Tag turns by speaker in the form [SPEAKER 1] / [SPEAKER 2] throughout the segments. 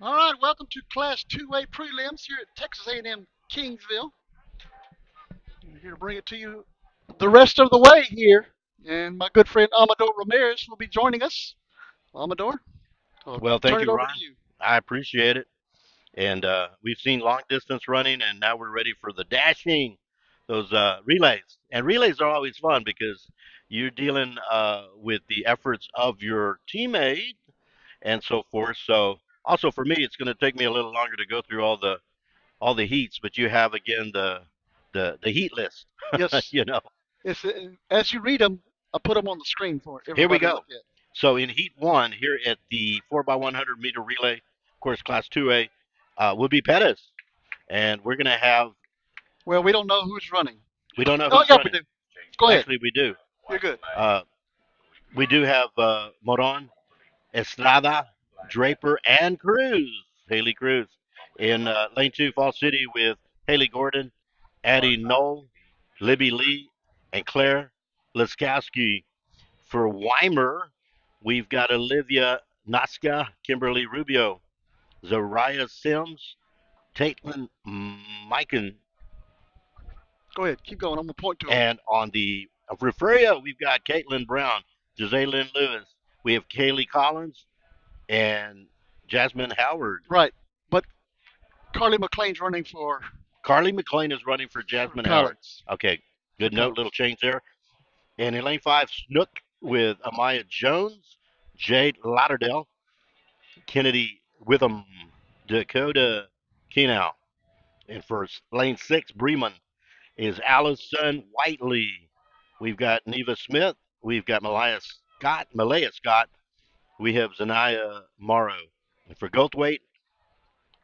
[SPEAKER 1] All right, welcome to Class 2A Prelims here at Texas A&M Kingsville. We're here to bring it to you the rest of the way here. And my good friend Amador Ramirez will be joining us. Amador, I'll
[SPEAKER 2] Well, thank
[SPEAKER 1] turn it
[SPEAKER 2] you,
[SPEAKER 1] over to
[SPEAKER 2] Ron.
[SPEAKER 1] you.
[SPEAKER 2] I appreciate it. And we've seen long distance running, and now we're ready for the dashing, those relays. And relays are always fun because you're dealing with the efforts of your teammate and so forth. So, also for me, it's going to take me a little longer to go through all the heats, but you have again the heat list.
[SPEAKER 1] Yes,
[SPEAKER 2] you know,
[SPEAKER 1] as you read them, I'll put them on the screen for
[SPEAKER 2] here we
[SPEAKER 1] everybody to
[SPEAKER 2] go.
[SPEAKER 1] look at.
[SPEAKER 2] So in heat one, here at the 4x100 meter relay, of course, class 2A, will be Pettis. And we're going to have,
[SPEAKER 1] Well, we don't know who's running.
[SPEAKER 2] we don't know
[SPEAKER 1] Oh,
[SPEAKER 2] who's
[SPEAKER 1] yeah, we
[SPEAKER 2] running.
[SPEAKER 1] do. Go ahead.
[SPEAKER 2] Actually, we do.
[SPEAKER 1] You're good.
[SPEAKER 2] Uh, we do have Moron, Estrada, Draper, and Cruz, Haley Cruz. In lane two, Fall City with Haley Gordon, Addie Knoll, Libby Lee, and Claire Laskowski. For Weimer, we've got Olivia Nasca, Kimberly Rubio, Zariah Sims, Caitlin Mikan.
[SPEAKER 1] Go ahead. Keep going. I'm going to point to them.
[SPEAKER 2] And on the Refugio, we've got Caitlin Brown, Jose Lynn Lewis. We have Kaylee Collins and Jasmine Howard.
[SPEAKER 1] Right. But Carly McLean's running
[SPEAKER 2] Carly McLean is running for
[SPEAKER 1] for
[SPEAKER 2] Jasmine Howard.
[SPEAKER 1] Collins.
[SPEAKER 2] Okay,
[SPEAKER 1] For
[SPEAKER 2] good note,
[SPEAKER 1] Collins.
[SPEAKER 2] little change there. And in lane five, Snook with Amaya Jones, Jade Lauderdale, Kennedy Witham, Dakota Kenow. And for lane six, Bremen is Allison Whiteley. We've got Neva Smith. We've got Malaya Scott. We have Zanaya Morrow. And for Goldthwait,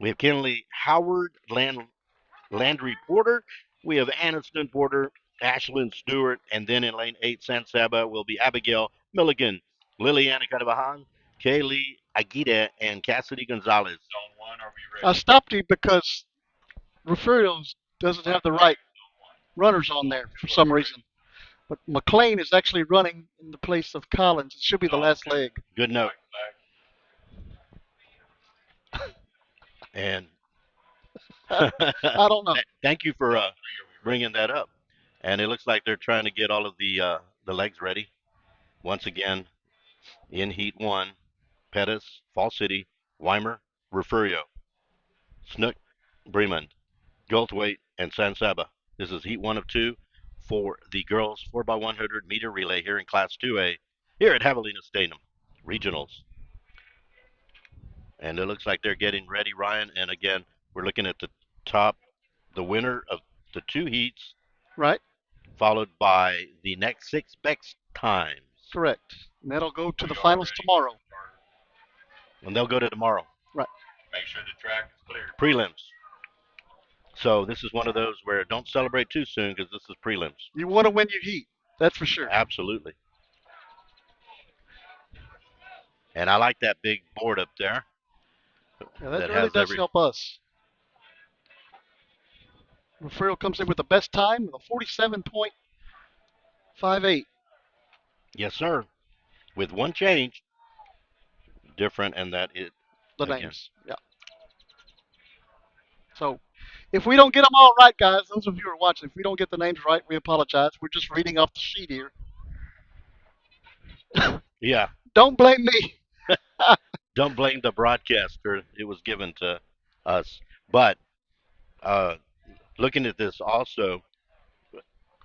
[SPEAKER 2] we have Kenley Howard, Landry Porter. We have Aniston Porter, Ashlyn Stewart. And then in lane eight, San Saba will be Abigail Milligan, Liliana Carvajan, Kaylee Aguida, and Cassidy Gonzalez.
[SPEAKER 1] I stopped you because Refugio's doesn't have the right runners on there for some reason. But McLean is actually running in the place of Collins. It should be the last leg.
[SPEAKER 2] Good note. And
[SPEAKER 1] I don't know.
[SPEAKER 2] thank you for bringing that up. And it looks like they're trying to get all of the legs ready. Once again, in Heat 1, Pettis, Fall City, Weimer, Refugio, Snook, Bremen, Goldthwait, and San Saba. This is Heat 1 of 2 for the girls 4x100 meter relay here in Class 2A here at Javelina Stadium Regionals. And it looks like they're getting ready, Ryan. And again, we're looking at the top, the winner of the two heats,
[SPEAKER 1] Right?
[SPEAKER 2] followed by the next six best times.
[SPEAKER 1] Correct. And that'll go to the finals tomorrow.
[SPEAKER 2] And they'll go to tomorrow.
[SPEAKER 1] Right.
[SPEAKER 2] Prelims. So this is one of those where don't celebrate too soon because this is prelims.
[SPEAKER 1] You want to win your heat. That's for sure.
[SPEAKER 2] Absolutely. And I like that big board up there
[SPEAKER 1] Yeah, that
[SPEAKER 2] that
[SPEAKER 1] really
[SPEAKER 2] has
[SPEAKER 1] does
[SPEAKER 2] every.
[SPEAKER 1] help us. Refugio comes in with the best time, a 47.58.
[SPEAKER 2] Yes, sir. With one change, different, and that it
[SPEAKER 1] The
[SPEAKER 2] again.
[SPEAKER 1] names. Yeah. So if we don't get them all right, guys, those of you who are watching, if we don't get the names right, we apologize. We're just reading off the sheet here.
[SPEAKER 2] Yeah.
[SPEAKER 1] Don't blame me.
[SPEAKER 2] Don't blame the broadcaster. It was given to us. But uh, looking at this also,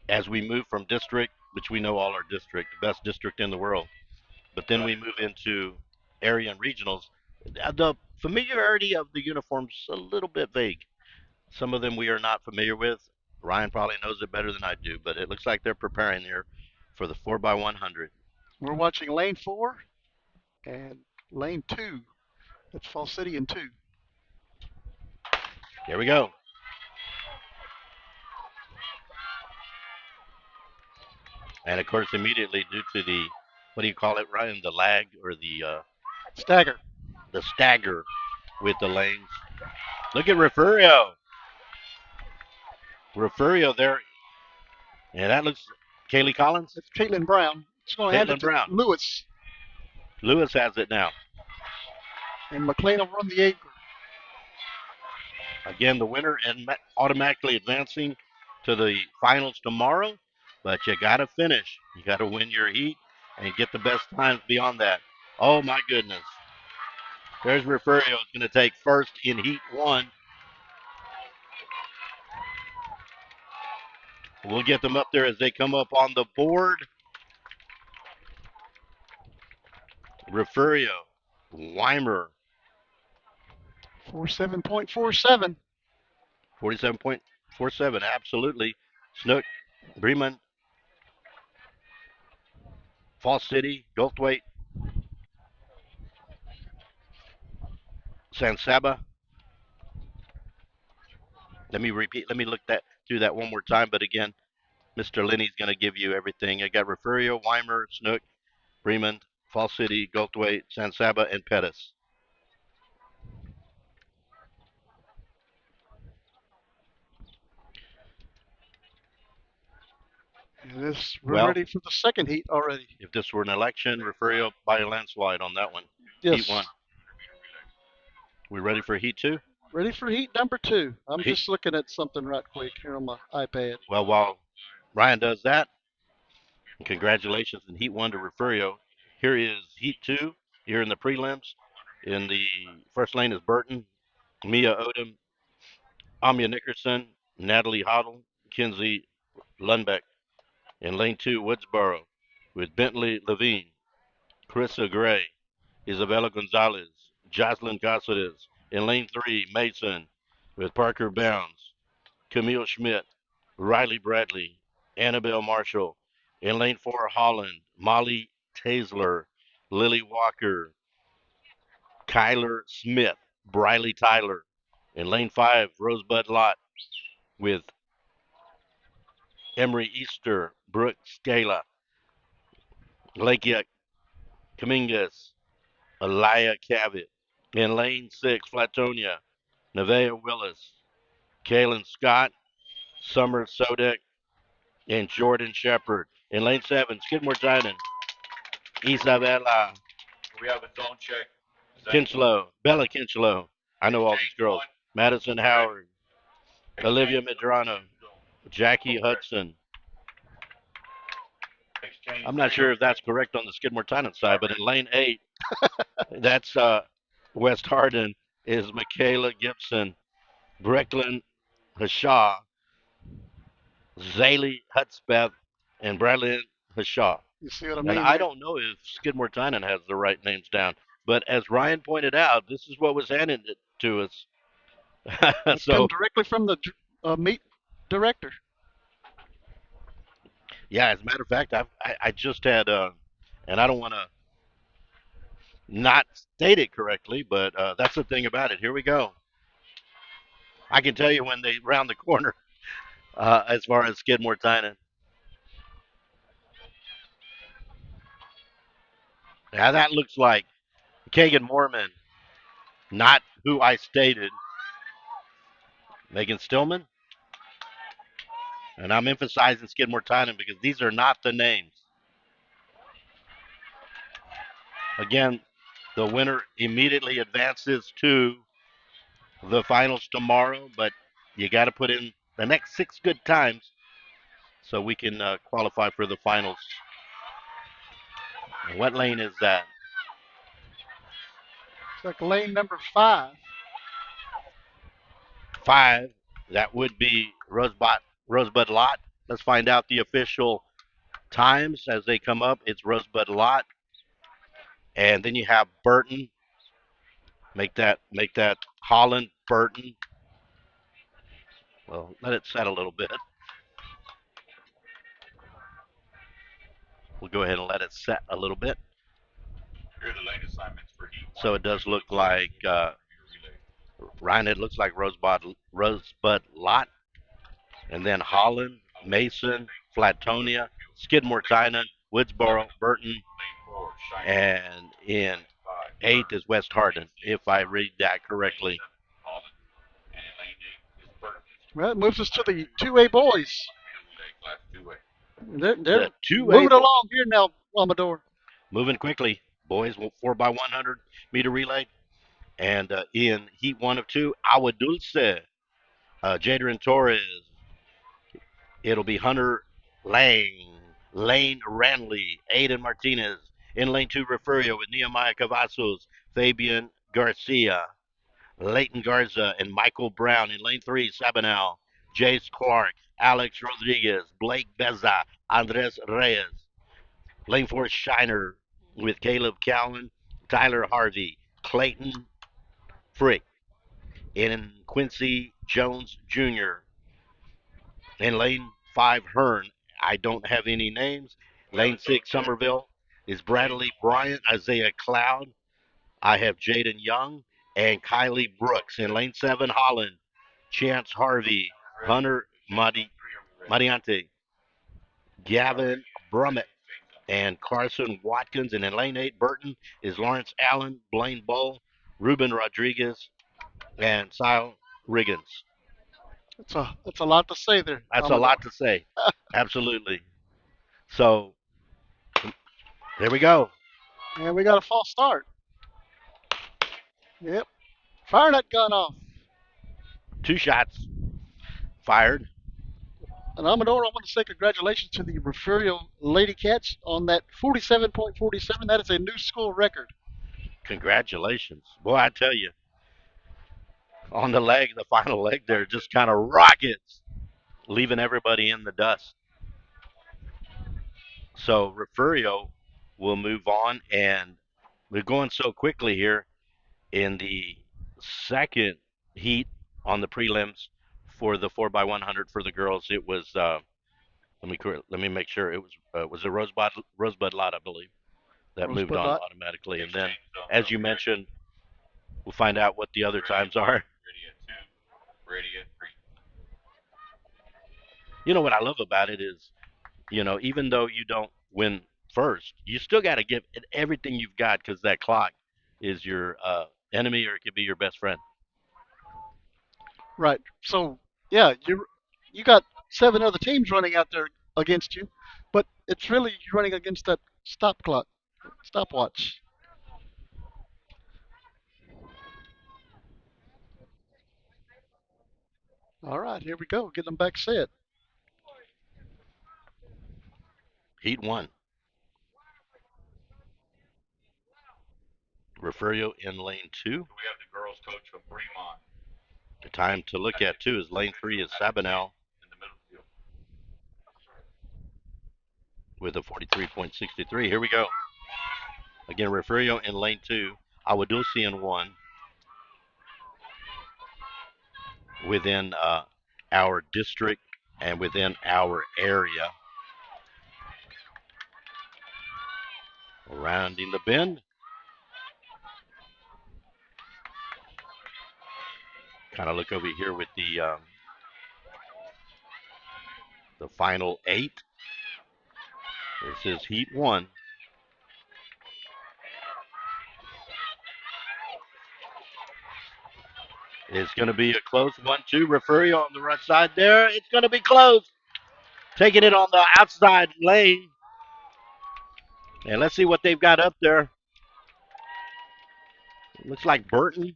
[SPEAKER 2] as we move from district, which we know all our district, best district in the world, but then we move into area and regionals. The familiarity of the uniforms a little bit vague. Some of them we are not familiar with. Ryan probably knows it better than I do, but it looks like they're preparing here for the 4x100.
[SPEAKER 1] We're watching lane 4 and lane 2. That's Fall City in 2.
[SPEAKER 2] Here we go. And of course, immediately due to the, what do you call it, Ryan? The lag or
[SPEAKER 1] Stagger.
[SPEAKER 2] the stagger with the lanes. Look at Refugio. Refugio there. And that looks Kaylee Collins.
[SPEAKER 1] It's Caitlin Brown. She's going to hand it
[SPEAKER 2] Caitlin
[SPEAKER 1] to
[SPEAKER 2] Brown.
[SPEAKER 1] Lewis.
[SPEAKER 2] Lewis has it now.
[SPEAKER 1] And McLean will run the 8.
[SPEAKER 2] Again, the winner and automatically advancing to the finals tomorrow. But you got to finish. You got to win your heat and get the best times beyond that. Oh my goodness! There's Referio is going to take first in heat one. We'll get them up there as they come up on the board. Referio, Weimer,
[SPEAKER 1] 47.47.
[SPEAKER 2] 47.47, absolutely. Snook, Bremen, Fall City, Goldthwaite, San Saba. Let me repeat. Let me look that through that one more time. But again, Mr. Lenny's going to give you everything. I got Referio, Weimer, Snook, Bremen, Fall City, Goldthwaite, San Saba, and Pettis.
[SPEAKER 1] We're
[SPEAKER 2] Well,
[SPEAKER 1] ready for the second heat already.
[SPEAKER 2] if this were an election, Referio by a landslide on that one. Heat
[SPEAKER 1] Yes.
[SPEAKER 2] one. We ready for heat two?
[SPEAKER 1] Ready for heat number 2. I'm
[SPEAKER 2] Heat.
[SPEAKER 1] just looking at something right quick here on my iPad.
[SPEAKER 2] Well, while Ryan does that, congratulations in Heat 1 to Referio. Here is Heat 2 here in the prelims. In the first lane is Burton, Mia Odom, Amia Nickerson, Natalie Hoddle, Kinsey Lundbeck. In lane 2, Woodsboro with Bentley Levine, Carissa Gray, Isabella Gonzalez, Jocelyn Caceres. In lane 3, Mason with Parker Bounds, Camille Schmidt, Riley Bradley, Annabelle Marshall. In lane 4, Holland, Molly Taisler, Lily Walker, Kyler Smith, Briley Tyler. In lane 5, Rosebud Lott with Emery Easter, Brooke Scala, Lakia Kamingas, Elia Cavett. In lane 6, Flatonia, Nevaeh Willis, Kaylin Scott, Summer Sodek, and Jordan Shepard. In lane 7, Skidmore Titan, Isabella
[SPEAKER 3] We have a zone check.
[SPEAKER 2] Kinchlow, Bella Kinchlow. I know all these girls. Madison Howard, Olivia Medrano, Jackie Hudson. I'm not sure if that's correct on the Skidmore Titan side, but in lane 8, that's West Hardin is Michaela Gibson, Brecklin Hashaw, Zaylee Hudspeth, and Bradley Hashaw.
[SPEAKER 1] You see what I
[SPEAKER 2] And
[SPEAKER 1] mean
[SPEAKER 2] I
[SPEAKER 1] there?
[SPEAKER 2] don't know if Skidmore Tynan has the right names down, but as Ryan pointed out, this is what was handed to us.
[SPEAKER 1] That's come
[SPEAKER 2] So,
[SPEAKER 1] directly from the meet director.
[SPEAKER 2] yeah, as a matter of fact, I just had, and I don't want to not state it correctly, but that's the thing about it. Here we go. I can tell you when they round the corner as far as Skidmore Tynan. Now that looks like Kagan Mormon, not who I stated. Megan Stillman. And I'm emphasizing Skidmore Tynan because these are not the names. Again, the winner immediately advances to the finals tomorrow, but you got to put in the next 6 good times so we can qualify for the finals. And what lane is that?
[SPEAKER 1] It's like lane number 5.
[SPEAKER 2] 5. That would be Rosebud Lot. Let's find out the official times as they come up. It's Rosebud Lot, and then you have Burton. Make that Holland Burton. Well, let it set a little bit. We'll go ahead and let it set a little bit.
[SPEAKER 3] Here are the lane assignments for heat 1.
[SPEAKER 2] So it does look like Ryan. It looks like Rosebud Lot, and then Holland, Mason, Flatonia, Skidmore, Tynan, Woodsboro, Burton, and in 8 is West Hardin, if I read that correctly.
[SPEAKER 1] Well, it moves us to the 2A boys. They're
[SPEAKER 2] The 2A
[SPEAKER 1] moving along here now, Amador.
[SPEAKER 2] moving quickly, boys. 4x100 meter relay, and in Heat 1 of 2, Agua Dulce Jadrin Torres. It'll be Hunter Lang, Lane Ranley, Aiden Martinez. In lane two, Refurio with Nehemiah Cavazos, Fabian Garcia, Leighton Garza, and Michael Brown. In lane three, Sabanel, Jace Clark, Alex Rodriguez, Blake Beza, Andres Reyes. Lane four, Shiner with Caleb Cowan, Tyler Harvey, Clayton Frick, and Quincy Jones Jr. In lane five, Hearn. I don't have any names. Lane six, Somerville is Bradley Bryant, Isaiah Cloud. I have Jaden Young and Kylie Brooks. In lane seven, Holland, Chance Harvey, Hunter Mariante, Gavin Brummett, and Carson Watkins. And in lane eight, Burton is Lawrence Allen, Blaine Bowl, Ruben Rodriguez, and Sile Riggins.
[SPEAKER 1] That's a lot to say there,
[SPEAKER 2] That's a
[SPEAKER 1] Amador.
[SPEAKER 2] lot to say. Absolutely. So there we go.
[SPEAKER 1] And we got a false start. Yep. Fire that gun off.
[SPEAKER 2] Two shots fired.
[SPEAKER 1] And Amador, I want to say congratulations to the Refugio Lady Cats on that 47.47. That is a new school record.
[SPEAKER 2] Congratulations. Boy, I tell you, on the leg, the final leg there, just kind of rockets, leaving everybody in the dust. So Refurio will move on, and we're going so quickly here in the second heat on the prelims for the 4x100 for the girls. It was let me make sure it was a Rosebud lot, I believe, that moved
[SPEAKER 1] Rosebud
[SPEAKER 2] on
[SPEAKER 1] Lot.
[SPEAKER 2] automatically, and then as you mentioned, we'll find out what the other times are.
[SPEAKER 3] Ready at two. Ready at three.
[SPEAKER 2] You know what I love about it is, even though you don't win first, you still got to give it everything you've got because that clock is your enemy or it could be your best friend.
[SPEAKER 1] Right. So, yeah, you got seven other teams running out there against you, but it's really you're running against that stop clock, stopwatch. All right, here we go. Get them back set.
[SPEAKER 2] Heat one. Refurio in lane two.
[SPEAKER 3] We have the girls coach from Fremont
[SPEAKER 2] The time to look at too is lane three is Sabanel
[SPEAKER 3] in the middle field.
[SPEAKER 2] with a 43.63. Here we go. Again, Refurio in lane two. Awadusi in one within our district and within our area. Rounding the bend. Kind of look over here with the final eight. This is heat one. It's going to be a close 1-2. Refurio on the right side there. It's going to be close. Taking it on the outside lane. And let's see what they've got up there. Looks like Burton,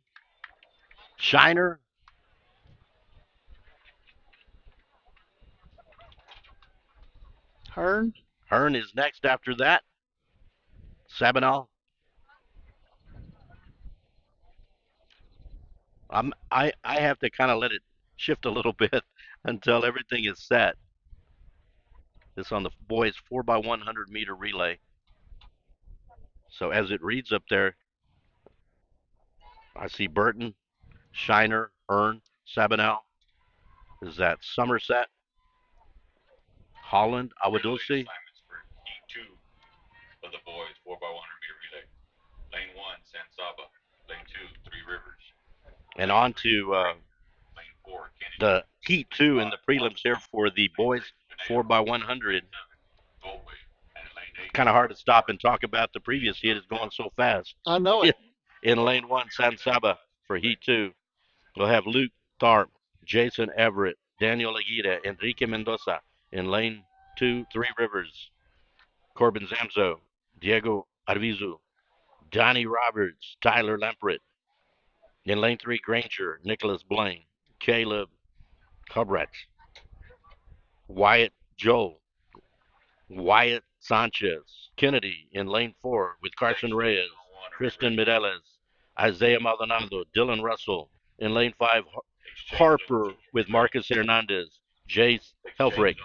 [SPEAKER 2] Shiner.
[SPEAKER 1] Hearn.
[SPEAKER 2] Hearn is next after that. Sabanal. I have to kind of let it shift a little bit until everything is set. This on the boys 4x100 meter relay. So as it reads up there, I see Burton, Shiner, Hearn, Sabanal. Is that Somerset, Holland, Awadosi?
[SPEAKER 3] Assignments for heat two of the boys 4x100 meter relay. Lane one, San Saba. Lane two, Three Rivers.
[SPEAKER 2] And on to
[SPEAKER 3] Lane four, Kennedy.
[SPEAKER 2] the heat two in the prelims here for the boys 4x100.
[SPEAKER 3] Goldway. And in lane eight,
[SPEAKER 2] Kind of hard to stop and talk about the previous heat. It's going so fast.
[SPEAKER 1] I know it.
[SPEAKER 2] In lane one, San Saba for heat two. We'll have Luke Tharp, Jason Everett, Daniel Aguirre, Enrique Mendoza. In lane two, Three Rivers, Corbin Zamzo, Diego Arvizu, Johnny Roberts, Tyler Lampret. In lane three, Granger, Nicholas Blaine, Caleb Correct. Wyatt Joel, Wyatt Sanchez, Kennedy in lane 4 with Carson Reyes, Tristan Mireles, Isaiah Maldonado, Dylan Russell in lane 5, Harper with Marcus Hernandez, Jace Helfrich,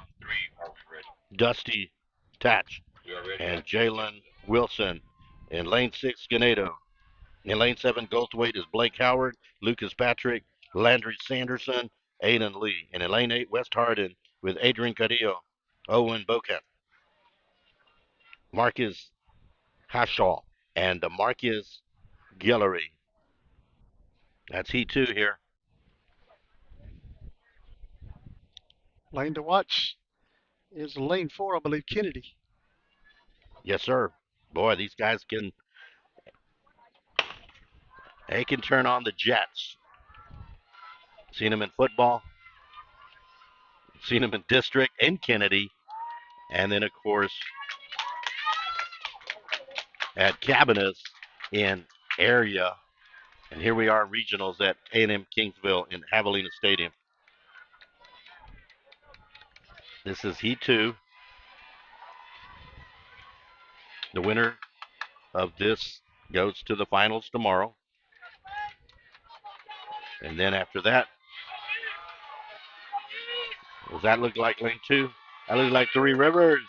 [SPEAKER 2] Dusty Tatch, and Jalen Wilson. In lane 6, Ganedo. In lane 7, Goldthwait is Blake Howard, Lucas Patrick, Landry Sanderson, Aiden Lee. And in lane 8, West Hardin with Adrian Carrillo, Owen Bocat, Marcus Hashaw, and Marcus Guillory. That's Heat 2 here.
[SPEAKER 1] Lane to watch is lane 4, I believe, Kennedy.
[SPEAKER 2] Yes, sir. Boy, these guys can turn on the Jets. Seen them in football, seen them in district and Kennedy, and then of course at Cabinets in area. And here we are in regionals at A&M Kingsville in Javelina Stadium. This is Heat 2. The winner of this goes to the finals tomorrow. And then after that, does that look like lane 2? That looks like Three Rivers.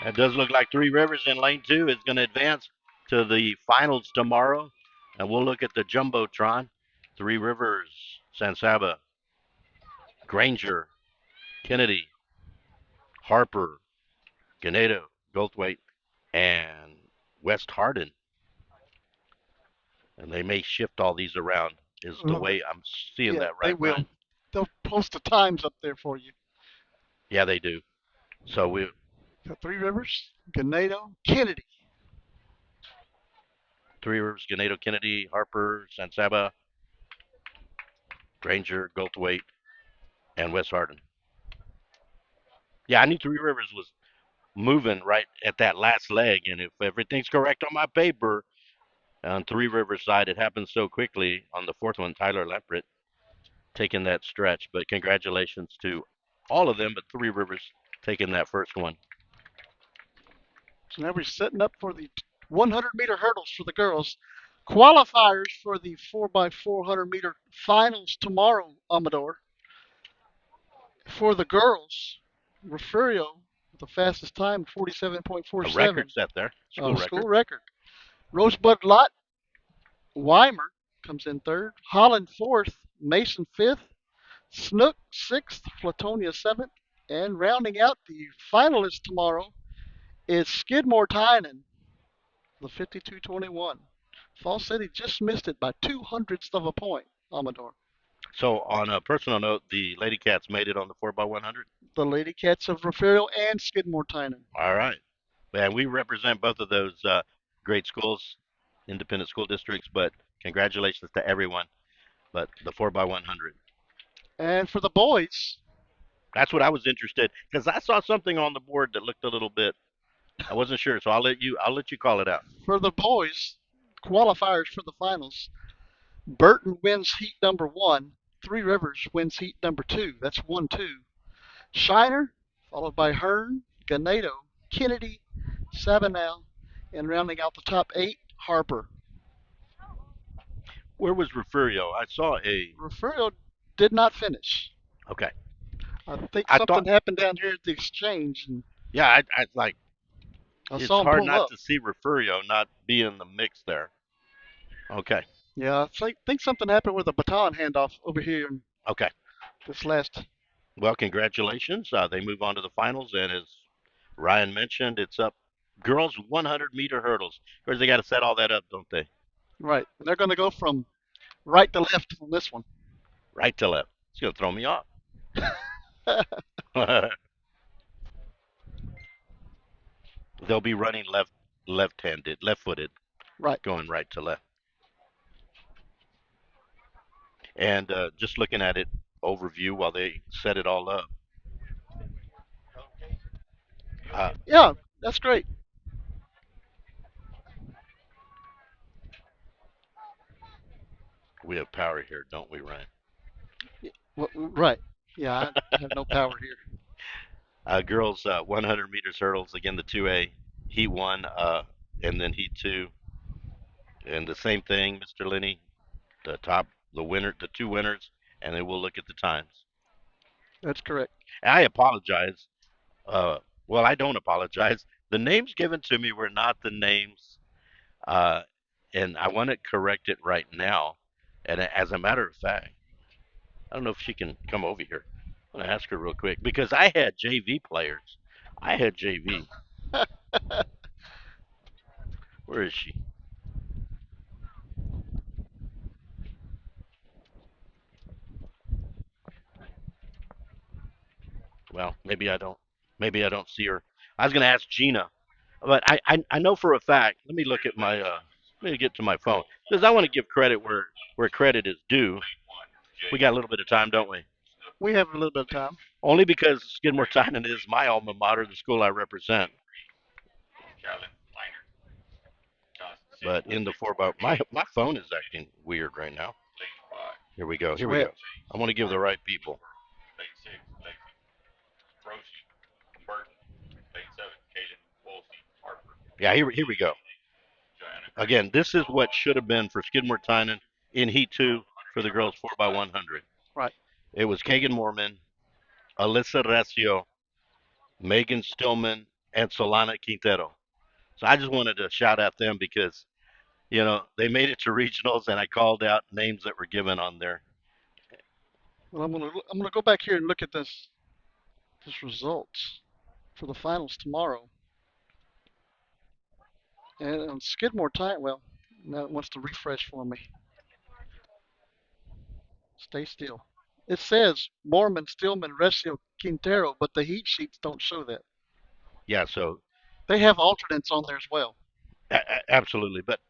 [SPEAKER 2] That does look like Three Rivers in lane 2 is going to advance to the finals tomorrow. And we'll look at the Jumbotron. Three Rivers, San Saba, Granger, Kennedy, Harper, Ganedo, Goldthwait, and West Hardin. And they may shift all these around, is the way I'm seeing
[SPEAKER 1] Yeah,
[SPEAKER 2] that,
[SPEAKER 1] they
[SPEAKER 2] right,
[SPEAKER 1] will.
[SPEAKER 2] Brian?
[SPEAKER 1] They'll post the times up there for you.
[SPEAKER 2] Yeah, they do. So we
[SPEAKER 1] Got Three Rivers, Ganado, Kennedy.
[SPEAKER 2] Three Rivers, Ganedo, Kennedy, Harper, San Saba, Granger, Goldthwait, and West Hardin. Yeah, I knew Three Rivers was moving right at that last leg, and if everything's correct on my paper, on Three Rivers side, it happened so quickly. On the fourth one, Tyler Leprit taking that stretch. But congratulations to all of them, but Three Rivers taking that first one.
[SPEAKER 1] So now we're setting up for the 100-meter hurdles for the girls. Qualifiers for the 4x400-meter finals tomorrow, Amador. For the girls, Refugio with the fastest time,
[SPEAKER 2] A record
[SPEAKER 1] 47.47.
[SPEAKER 2] set there, school
[SPEAKER 1] School
[SPEAKER 2] record.
[SPEAKER 1] record. Rosebud Lott, Weimer comes in third. Holland fourth. Mason fifth. Snook sixth. Flatonia seventh. And rounding out the finalists tomorrow is Skidmore Tynan, the 52-21. Fall City just missed it by 200ths of a point, Amador.
[SPEAKER 2] So on a personal note, the Lady Cats made it on the 4x100.
[SPEAKER 1] The Lady Cats of Refugio and Skidmore Tynan.
[SPEAKER 2] All right. And we represent both of those great schools, independent school districts, but congratulations to everyone. But the 4x100.
[SPEAKER 1] And for the boys,
[SPEAKER 2] That's what I was interested because I saw something on the board that looked a little bit. I wasn't sure, so I'll let you call it out.
[SPEAKER 1] qualifiers for the finals. Burton wins heat number 1. Three Rivers wins heat number 2. That's 1-2. Shiner, followed by Hearn, Ganado, Kennedy, Sabinal, and rounding out the top 8, Harper.
[SPEAKER 2] Where was Refugio? I saw a.
[SPEAKER 1] Refugio did not finish.
[SPEAKER 2] Okay.
[SPEAKER 1] I think
[SPEAKER 2] I
[SPEAKER 1] something
[SPEAKER 2] thought.
[SPEAKER 1] happened down here at the exchange, and
[SPEAKER 2] Yeah, I like.
[SPEAKER 1] I
[SPEAKER 2] It's
[SPEAKER 1] saw him
[SPEAKER 2] hard
[SPEAKER 1] pull
[SPEAKER 2] not
[SPEAKER 1] up.
[SPEAKER 2] to see Refugio not be in the mix there. Okay.
[SPEAKER 1] Yeah, I think something happened with a baton handoff over here in
[SPEAKER 2] Okay.
[SPEAKER 1] this last.
[SPEAKER 2] Well, congratulations. They move on to the finals, and as Ryan mentioned, it's up girls 100-meter hurdles. Of course, they got to set all that up, don't they?
[SPEAKER 1] Right. They're going to go from right to left on this one.
[SPEAKER 2] Right to left. It's going to throw me off. They'll be running left-handed, left-footed,
[SPEAKER 1] Right.
[SPEAKER 2] going right to left. And just looking at it overview while they set it all up. Uh,
[SPEAKER 1] Yeah, that's great.
[SPEAKER 2] we have power here, don't we, Ryan?
[SPEAKER 1] Well, right. Yeah, I have no power here.
[SPEAKER 2] Girls 100 meters hurdles again, the 2A heat one, and then heat two, and the same thing, Mr. Lenny. The winner, the two winners, and then we'll look at the times.
[SPEAKER 1] That's correct.
[SPEAKER 2] I apologize. Uh, well, I don't apologize. The names given to me were not the names, uh, and I want to correct it right now. And as a matter of fact, I don't know if she can come over here. I'm gonna ask her real quick because I had JV players. I had JV. Where is she? Well, maybe I don't. Maybe I don't see her. I was gonna ask Gina, but I know for a fact. Let me look at my. Let me get to my phone because I want to give credit where credit is due. We got a little bit of time, don't we?
[SPEAKER 1] We have a little bit of time.
[SPEAKER 2] Only because Skidmore Tynan is my alma mater, the school I represent.
[SPEAKER 3] Carolyn Kleiner, Johnson City,
[SPEAKER 2] But in the four by my phone is acting weird right now.
[SPEAKER 3] lane 5,
[SPEAKER 2] Here we go. Here
[SPEAKER 1] Go
[SPEAKER 2] we
[SPEAKER 1] ahead.
[SPEAKER 2] go. I want to give the right people.
[SPEAKER 3] lane 6, Lacey Roshi, Burton, lane 7, Kaden Wolsey, Harper,
[SPEAKER 2] Yeah, here we go.
[SPEAKER 3] Joanna Green,
[SPEAKER 2] Again, this is what should have been for Skidmore Tynan in Heat 2 for the girls 4x100.
[SPEAKER 1] Right.
[SPEAKER 2] It was Kagan Mormon, Alyssa Recio, Megan Stillman, and Solana Quintero. So I just wanted to shout out them because, they made it to regionals and I called out names that were given on there.
[SPEAKER 1] Well, I'm gonna go back here and look at this results for the finals tomorrow. And Skidmore time. Well, now it wants to refresh for me. Stay still. It says Mormon, Stillman, Recio, Quintero, but the heat sheets don't show that.
[SPEAKER 2] Yeah, so
[SPEAKER 1] They have alternates on there as well.
[SPEAKER 2] absolutely. But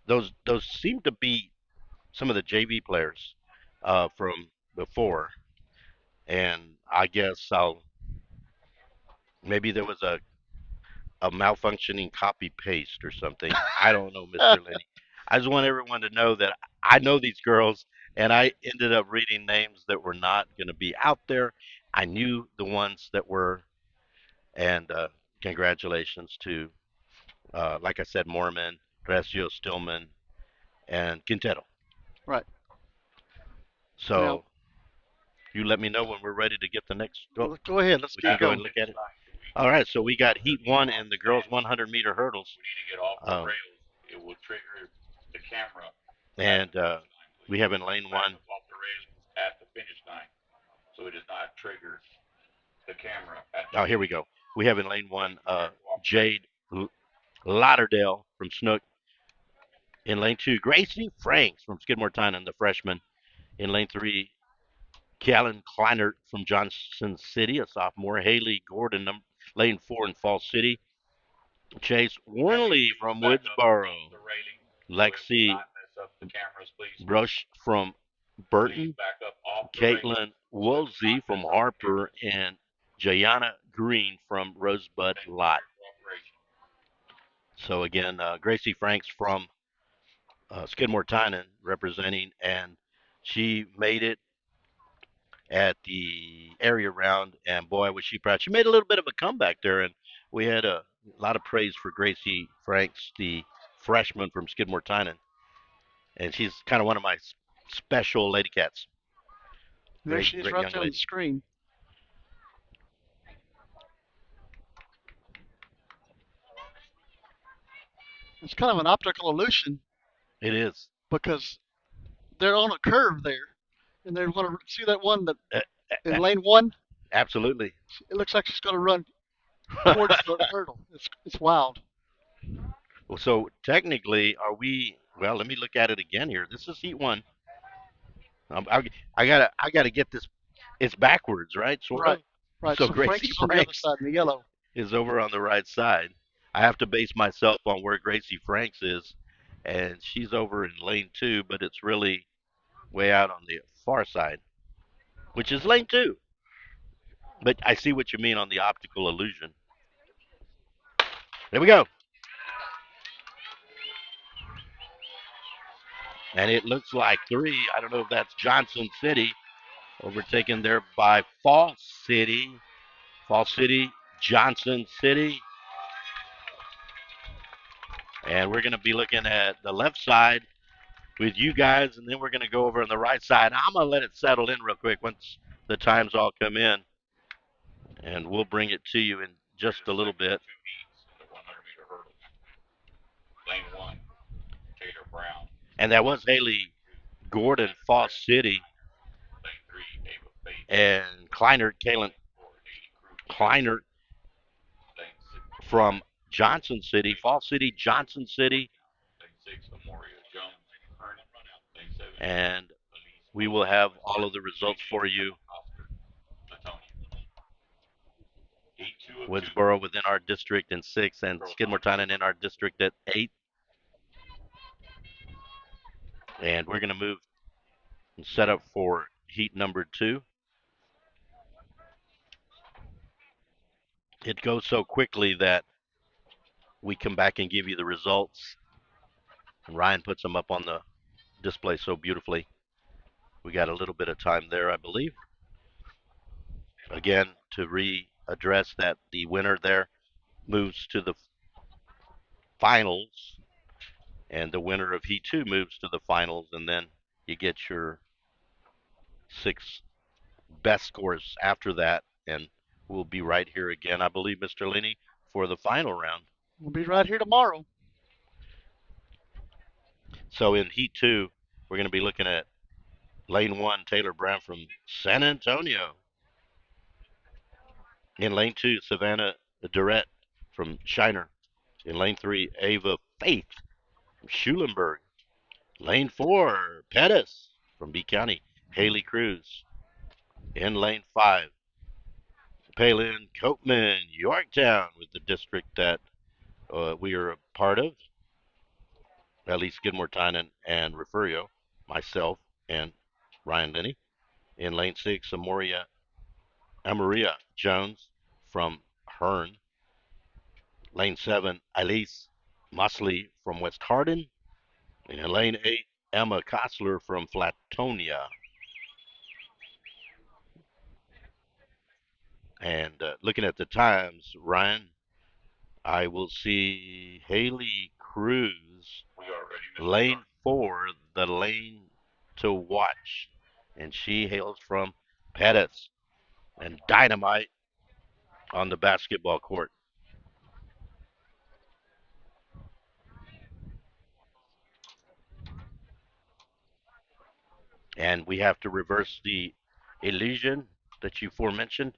[SPEAKER 2] those seem to be some of the JV players from before. And I guess I'll maybe there was a malfunctioning copy paste or something. I don't know, Mr. Lenny. I just want everyone to know that I know these girls, and I ended up reading names that were not going to be out there. I knew the ones that were, and congratulations to, like I said, Mormon, Recio, Stillman, and Quintero.
[SPEAKER 1] Right. Now,
[SPEAKER 2] So you let me know when we're ready to get the next. Oh,
[SPEAKER 1] go ahead. Let's
[SPEAKER 2] we
[SPEAKER 1] get
[SPEAKER 2] can
[SPEAKER 1] it
[SPEAKER 2] go ahead
[SPEAKER 1] going.
[SPEAKER 2] and look at it. All right, so we got Heat 1 and the girls 100-meter hurdles.
[SPEAKER 3] we need to get off the
[SPEAKER 2] Um,
[SPEAKER 3] rails. It will trigger the camera at
[SPEAKER 2] and
[SPEAKER 3] the finish line, please.
[SPEAKER 2] we have in lane
[SPEAKER 3] Back
[SPEAKER 2] 1.
[SPEAKER 3] up off the rails at the finish line, so it does not trigger the camera at the
[SPEAKER 2] Oh, here we
[SPEAKER 3] finish.
[SPEAKER 2] go. We have in lane 1
[SPEAKER 3] Prepare to walk the rails.
[SPEAKER 2] Jade Lauderdale from Snook. In lane 2, Gracie Franks from Skidmore Tynan, the freshman. In lane 3, Callan Kleinert from Johnson City, a sophomore. Haley Gordon, lane 4 in Fall City. Chase Warnley from
[SPEAKER 3] Back up off
[SPEAKER 2] Woodsboro.
[SPEAKER 3] the railing, so it will
[SPEAKER 2] Lexi
[SPEAKER 3] not mess up the cameras, please.
[SPEAKER 2] Brush from
[SPEAKER 3] Please
[SPEAKER 2] Burton.
[SPEAKER 3] back up off the railing,
[SPEAKER 2] Caitlin
[SPEAKER 3] so it will
[SPEAKER 2] Woolsey
[SPEAKER 3] not
[SPEAKER 2] from
[SPEAKER 3] mess up the
[SPEAKER 2] Harper.
[SPEAKER 3] cameras.
[SPEAKER 2] And Jayana Green from Rosebud
[SPEAKER 3] Then
[SPEAKER 2] Lot.
[SPEAKER 3] prepare for operation.
[SPEAKER 2] So again, Gracie Franks from Skidmore Tynan representing, and she made it at the area round, and boy, was she proud. She made a little bit of a comeback there, and we had a lot of praise for Gracie Franks, the freshman from Skidmore Tynan, and she's kind of one of my special lady cats.
[SPEAKER 1] There
[SPEAKER 2] Great,
[SPEAKER 1] she is
[SPEAKER 2] great
[SPEAKER 1] right
[SPEAKER 2] young
[SPEAKER 1] there on the
[SPEAKER 2] lady.
[SPEAKER 1] screen. It's kind of an optical illusion
[SPEAKER 2] It is.
[SPEAKER 1] because they're on a curve there, and they're going to see that one that
[SPEAKER 2] Uh,
[SPEAKER 1] in
[SPEAKER 2] uh,
[SPEAKER 1] lane 1.
[SPEAKER 2] absolutely.
[SPEAKER 1] It looks like she's going to run towards the hurdle. It's wild.
[SPEAKER 2] So technically, are we? Well, let me look at it again here. This is Heat 1. I gotta get this. It's backwards, right? Sort
[SPEAKER 1] Right.
[SPEAKER 2] of.
[SPEAKER 1] Right.
[SPEAKER 2] So
[SPEAKER 1] So
[SPEAKER 2] Gracie
[SPEAKER 1] Frank's is on the other
[SPEAKER 2] Franks
[SPEAKER 1] side in the yellow.
[SPEAKER 2] is over on the right side. I have to base myself on where Gracie Franks is, and she's over in lane 2, but it's really way out on the far side, which is lane 2. But I see what you mean on the optical illusion. There we go. And it looks like 3. I don't know if that's Johnson City. Overtaken there by Fall City. Fall City, Johnson City. And we're going to be looking at the left side with you guys, and then we're going to go over on the right side. I'm going to let it settle in real quick once the times all come in, and we'll bring it to you in just a little bit.
[SPEAKER 3] Two heats in the 100-meter hurdle. Lane 1, Taylor Brown.
[SPEAKER 2] And that was Haley Gordon, Fall City,
[SPEAKER 3] Lane 3, Ava Faith.
[SPEAKER 2] and Kleinert, Kalen
[SPEAKER 3] 4, Haley Cruz.
[SPEAKER 2] Kleinert
[SPEAKER 3] Lane 6,
[SPEAKER 2] from Johnson City, Fall City, Johnson City,
[SPEAKER 3] Lane 6, Amoria Jones. Lane 7,
[SPEAKER 2] and
[SPEAKER 3] Elise
[SPEAKER 2] we will have all of the results for you.
[SPEAKER 3] Oscar Latonia. Heat 2 of 2.
[SPEAKER 2] Woodsboro within our district in 6, and Skidmore Tynan in our district at 8. And we're going to move and set up for heat number 2. It goes so quickly that we come back and give you the results. And Ryan puts them up on the display so beautifully. We got a little bit of time there, I believe. Again, to readdress that, the winner there moves to the finals, and the winner of Heat 2 moves to the finals, and then you get your 6 best scores after that, and we'll be right here again, I believe, Mr. Linney, for the final round.
[SPEAKER 1] We'll be right here tomorrow.
[SPEAKER 2] So in Heat 2, we're going to be looking at Lane 1, Taylor Brown from San Antonio. In Lane 2, Savannah Durrett from Shiner. In Lane 3, Ava Faith from Schulenburg. Lane 4, Pettis from B County. Haley Cruz. In Lane 5, Palin Copeman, Yorktown, with the district that we are a part of. At least Skidmore Tynan and Refurio, myself, and Ryan Linney. In Lane 6, Amaria Jones from Hearn. Lane 7, Elise Mosley from West Hardin. And in Lane 8, Emma Kostler from Flatonia. And looking at the times, Ryan, I will see Haley Cruz, lane 4, the lane to watch. And she hails from Pettis. And dynamite on the basketball court. And we have to reverse the illusion that you forementioned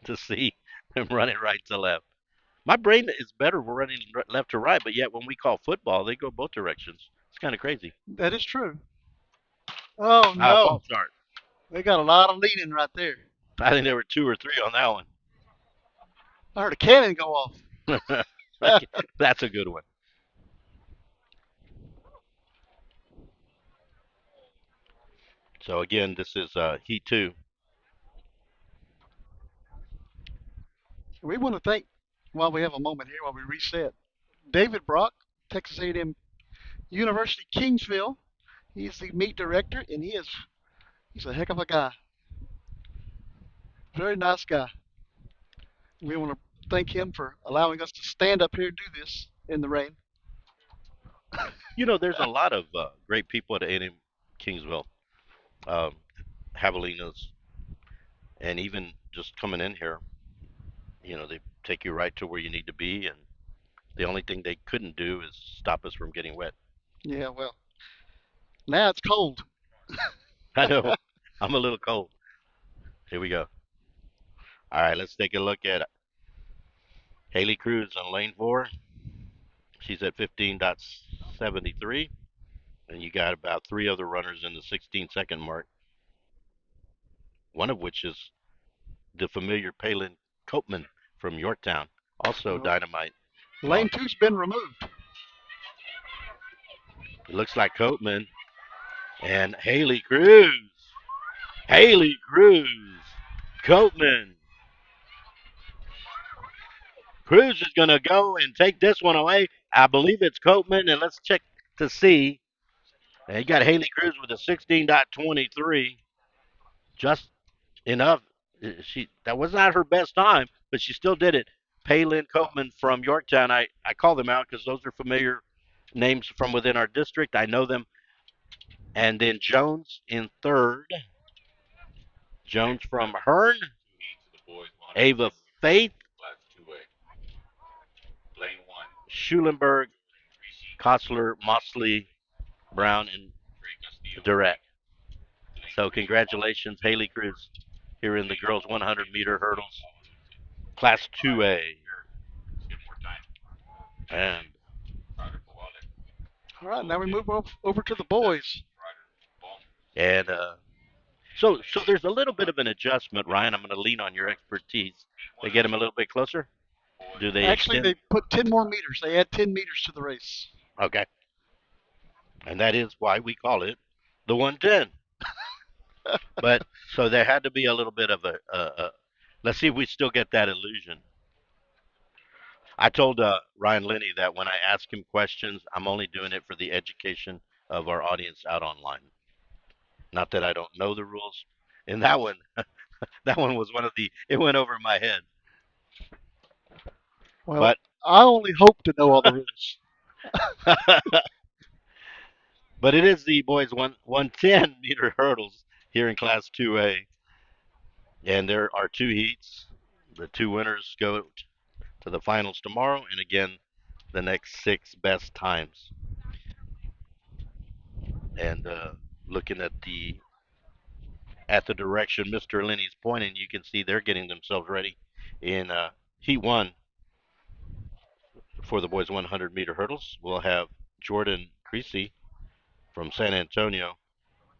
[SPEAKER 2] to see them running right to left. My brain is better for running left to right, but yet when we call football, they go both directions. It's kind of crazy.
[SPEAKER 1] That is true. Oh no,
[SPEAKER 2] False start.
[SPEAKER 1] they got a lot of leaning right there.
[SPEAKER 2] I think there were 2 or 3 on that one.
[SPEAKER 1] I heard a cannon go off.
[SPEAKER 2] That's a good one. So again, this is Heat 2.
[SPEAKER 1] We want to thank, while we have a moment here, while we reset, David Brock, Texas A&M University-Kingsville. He's the meet director, and he's a heck of a guy. Very nice guy. We want to thank him for allowing us to stand up here and do this in the rain.
[SPEAKER 2] You know, there's a lot of great people at A&M Kingsville, um, Javelinas, and even just coming in here, you know, they take you right to where you need to be, and the only thing they couldn't do is stop us from getting wet.
[SPEAKER 1] Yeah, well, now it's cold.
[SPEAKER 2] I know. I'm a little cold. Here we go. All right, let's take a look at Haley Cruz on lane 4. She's at 15.73, and you got about 3 other runners in the 16-second mark, one of which is the familiar Palin Copeman from Yorktown, also dynamite.
[SPEAKER 1] Lane 2's been removed.
[SPEAKER 2] It looks like Copeman and Haley Cruz. Haley Cruz. Copeman. Cruz is going to go and take this one away. I believe it's Copeman, and let's check to see. And you got Haley Cruz with a 16.23. Just enough. She that was not her best time, but she still did it. Palin Copeman from Yorktown. I call them out because those are familiar names from within our district. I know them. And then Jones in third. Jones from Hearn.
[SPEAKER 3] Two heats of the boys 100
[SPEAKER 2] Ava Faith.
[SPEAKER 3] class 2A. Lane 1,
[SPEAKER 2] Schulenberg.
[SPEAKER 3] Rishi
[SPEAKER 2] Kostler, Mosley, Brown, and
[SPEAKER 3] Trey Castillo.
[SPEAKER 2] Durrett.
[SPEAKER 3] Lane
[SPEAKER 2] So
[SPEAKER 3] 3,
[SPEAKER 2] congratulations, Haley Cruz, here in the
[SPEAKER 3] Lane
[SPEAKER 2] girls
[SPEAKER 3] 4,
[SPEAKER 2] 100-meter hurdles,
[SPEAKER 3] Lane
[SPEAKER 2] Class
[SPEAKER 3] 5,
[SPEAKER 2] 2A.
[SPEAKER 3] Skidmore time.
[SPEAKER 2] And
[SPEAKER 3] Ryder Kowalik.
[SPEAKER 1] All right, now we
[SPEAKER 3] 202,
[SPEAKER 1] move over to the
[SPEAKER 3] Lane 7,
[SPEAKER 1] boys.
[SPEAKER 3] Ryder Ballmer.
[SPEAKER 2] and so there's a little bit of an adjustment, Ryan. I'm going to lean on your expertise. They get them a little bit closer. Do they
[SPEAKER 1] Actually,
[SPEAKER 2] extend?
[SPEAKER 1] they put 10 more meters. They add 10 meters to the race.
[SPEAKER 2] Okay, and that is why we call it the 110. But so there had to be a little bit of a let's see if we still get that illusion. I told Ryan Linney that when I ask him questions, I'm only doing it for the education of our audience out online. Not that I don't know the rules. And that one, that one was one of the. It went over my head.
[SPEAKER 1] Well,
[SPEAKER 2] But
[SPEAKER 1] I only hope to know all the rules.
[SPEAKER 2] but it is the boys 110-meter hurdles here in Class 2A, and there are two heats. The two winners go to the finals tomorrow, and again, the next six best times. And looking at the direction Mr. Linney's pointing, you can see they're getting themselves ready in Heat 1 for the boys 100-meter hurdles. We'll have Jordan Creasy from San Antonio,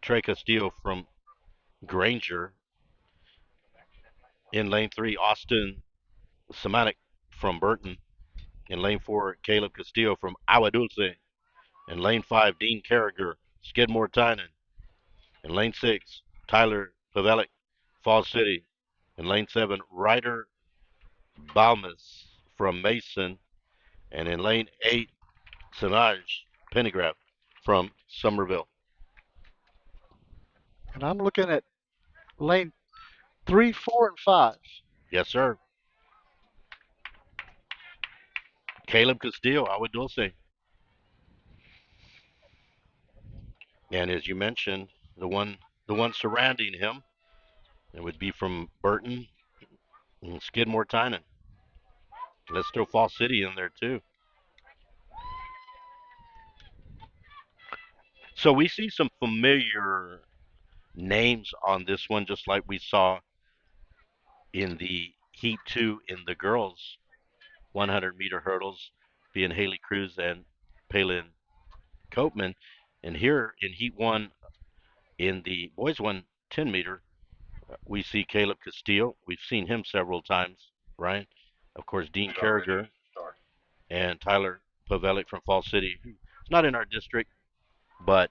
[SPEAKER 2] Trey Castillo from Granger. In lane 3, Austin Samanik from Burton. In lane 4, Caleb Castillo from Agua Dulce. In lane 5, Dean Carragher, Skidmore Tynan. In lane 6, Tyler Pavelik, Falls City. In lane 7, Ryder Balmas from Mason. And in lane 8, Samaj Pennygraph from Somerville.
[SPEAKER 1] And I'm looking at lane 3, 4, and 5.
[SPEAKER 2] Yes, sir. Caleb Castillo, Agua Dulce. And as you mentioned, the one surrounding him, it would be from Burton and Skidmore Tynan. Let's throw Fall City in there too. So we see some familiar names on this one, just like we saw in the Heat 2 in the girls 100-meter hurdles, being Haley Cruz and Palin Copeman. And here in Heat 1 in the boys 110-meter, we see Caleb Castillo. We've seen him several times, Ryan. Of course, Dean Carragher and Tyler Pavelik from Fall City. It's not in our district, but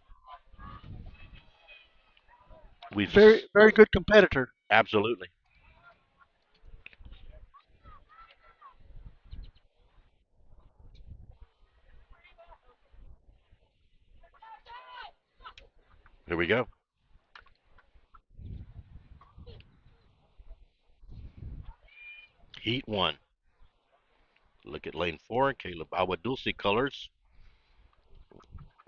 [SPEAKER 2] we've
[SPEAKER 1] Very, very good competitor.
[SPEAKER 2] absolutely. Here we go. Heat 1. Look at lane 4, Caleb Agua Dulce colors.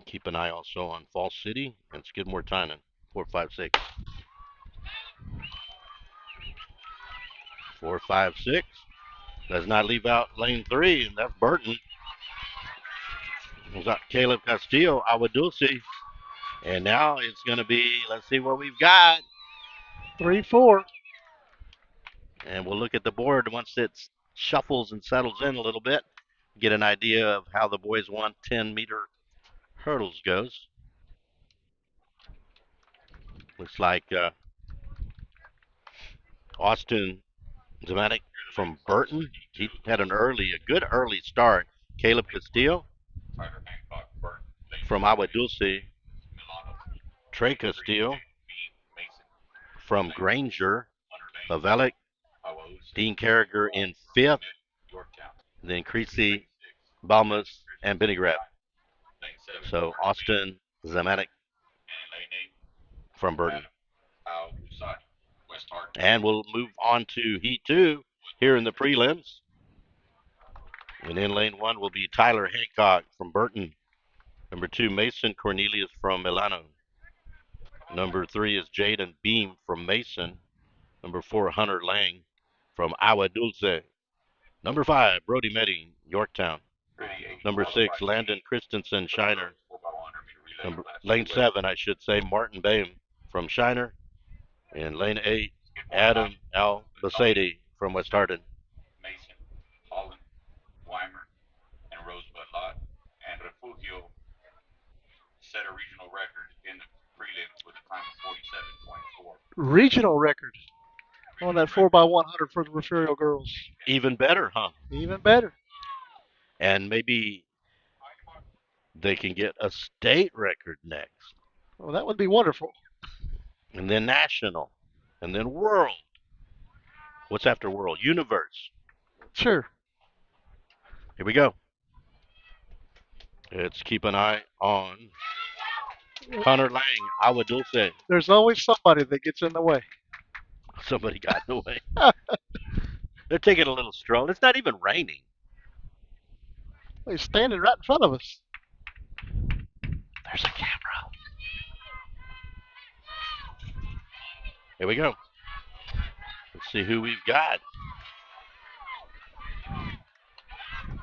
[SPEAKER 2] Keep an eye also on Fall City and Skidmore Tynan. 456. 456. Does not leave out lane 3, and that's Burton. There's Caleb Castillo, Agua Dulce. And now it's going to be, let's see what we've got.
[SPEAKER 1] 3, 4.
[SPEAKER 2] And we'll look at the board once it shuffles and settles in a little bit. Get an idea of how the boys 110-meter hurdles goes. Looks like Austin Zemanek from Burton. He had a good early start. Caleb Castillo
[SPEAKER 3] Tyler Hancock, Burton. Lane
[SPEAKER 2] from
[SPEAKER 3] 4,
[SPEAKER 2] Agua Dulce.
[SPEAKER 3] Milano.
[SPEAKER 2] Trey
[SPEAKER 3] Lane 3,
[SPEAKER 2] Castillo
[SPEAKER 3] B. Mason.
[SPEAKER 2] from
[SPEAKER 3] Lane 4,
[SPEAKER 2] Granger.
[SPEAKER 3] Hunter Lane.
[SPEAKER 2] Pavelik,
[SPEAKER 3] Awause.
[SPEAKER 2] Dean Carragher in fifth.
[SPEAKER 3] Yorktown.
[SPEAKER 2] Then Creasy,
[SPEAKER 3] Lane 6,
[SPEAKER 2] Balmas, and Bennygraph.
[SPEAKER 3] Lane 7,
[SPEAKER 2] So Austin Zemanek
[SPEAKER 3] and lane 8,
[SPEAKER 2] from Burton.
[SPEAKER 3] Al Usai. West Hardin.
[SPEAKER 2] And we'll move on to Heat 2 here in the prelims. And in lane 1 will be Tyler Hancock from Burton. Number 2, Mason Cornelius from Milano. Number 3 is Jaden Beam from Mason. Number 4, Hunter Lang from Agua Dulce. Number 5, Brody Medding, Yorktown. Number 6, Landon Christensen, Shiner. Lane 7, I should say, Martin Bame from Shiner. And lane 8, Adam Albacete from West Hardin.
[SPEAKER 3] Mason, Holland, Weimer, and Rosebud Lot. And Refugio set a regional record in the prelims with a time of 47.4.
[SPEAKER 1] Regional record on that 4x100 for the Refugio girls.
[SPEAKER 2] Even better, huh?
[SPEAKER 1] Even better.
[SPEAKER 2] And maybe they can get a state record next.
[SPEAKER 1] Well, that would be wonderful.
[SPEAKER 2] And then national. And then world. What's after world? Universe.
[SPEAKER 1] Sure.
[SPEAKER 2] Here we go. Let's keep an eye on Hunter Lang, Agua Dulce.
[SPEAKER 1] There's always somebody that gets in the way.
[SPEAKER 2] Somebody got in the way. They're taking a little stroll. It's not even raining.
[SPEAKER 1] He's standing right in front of us.
[SPEAKER 2] There's a camera. Here we go. Let's see who we've got.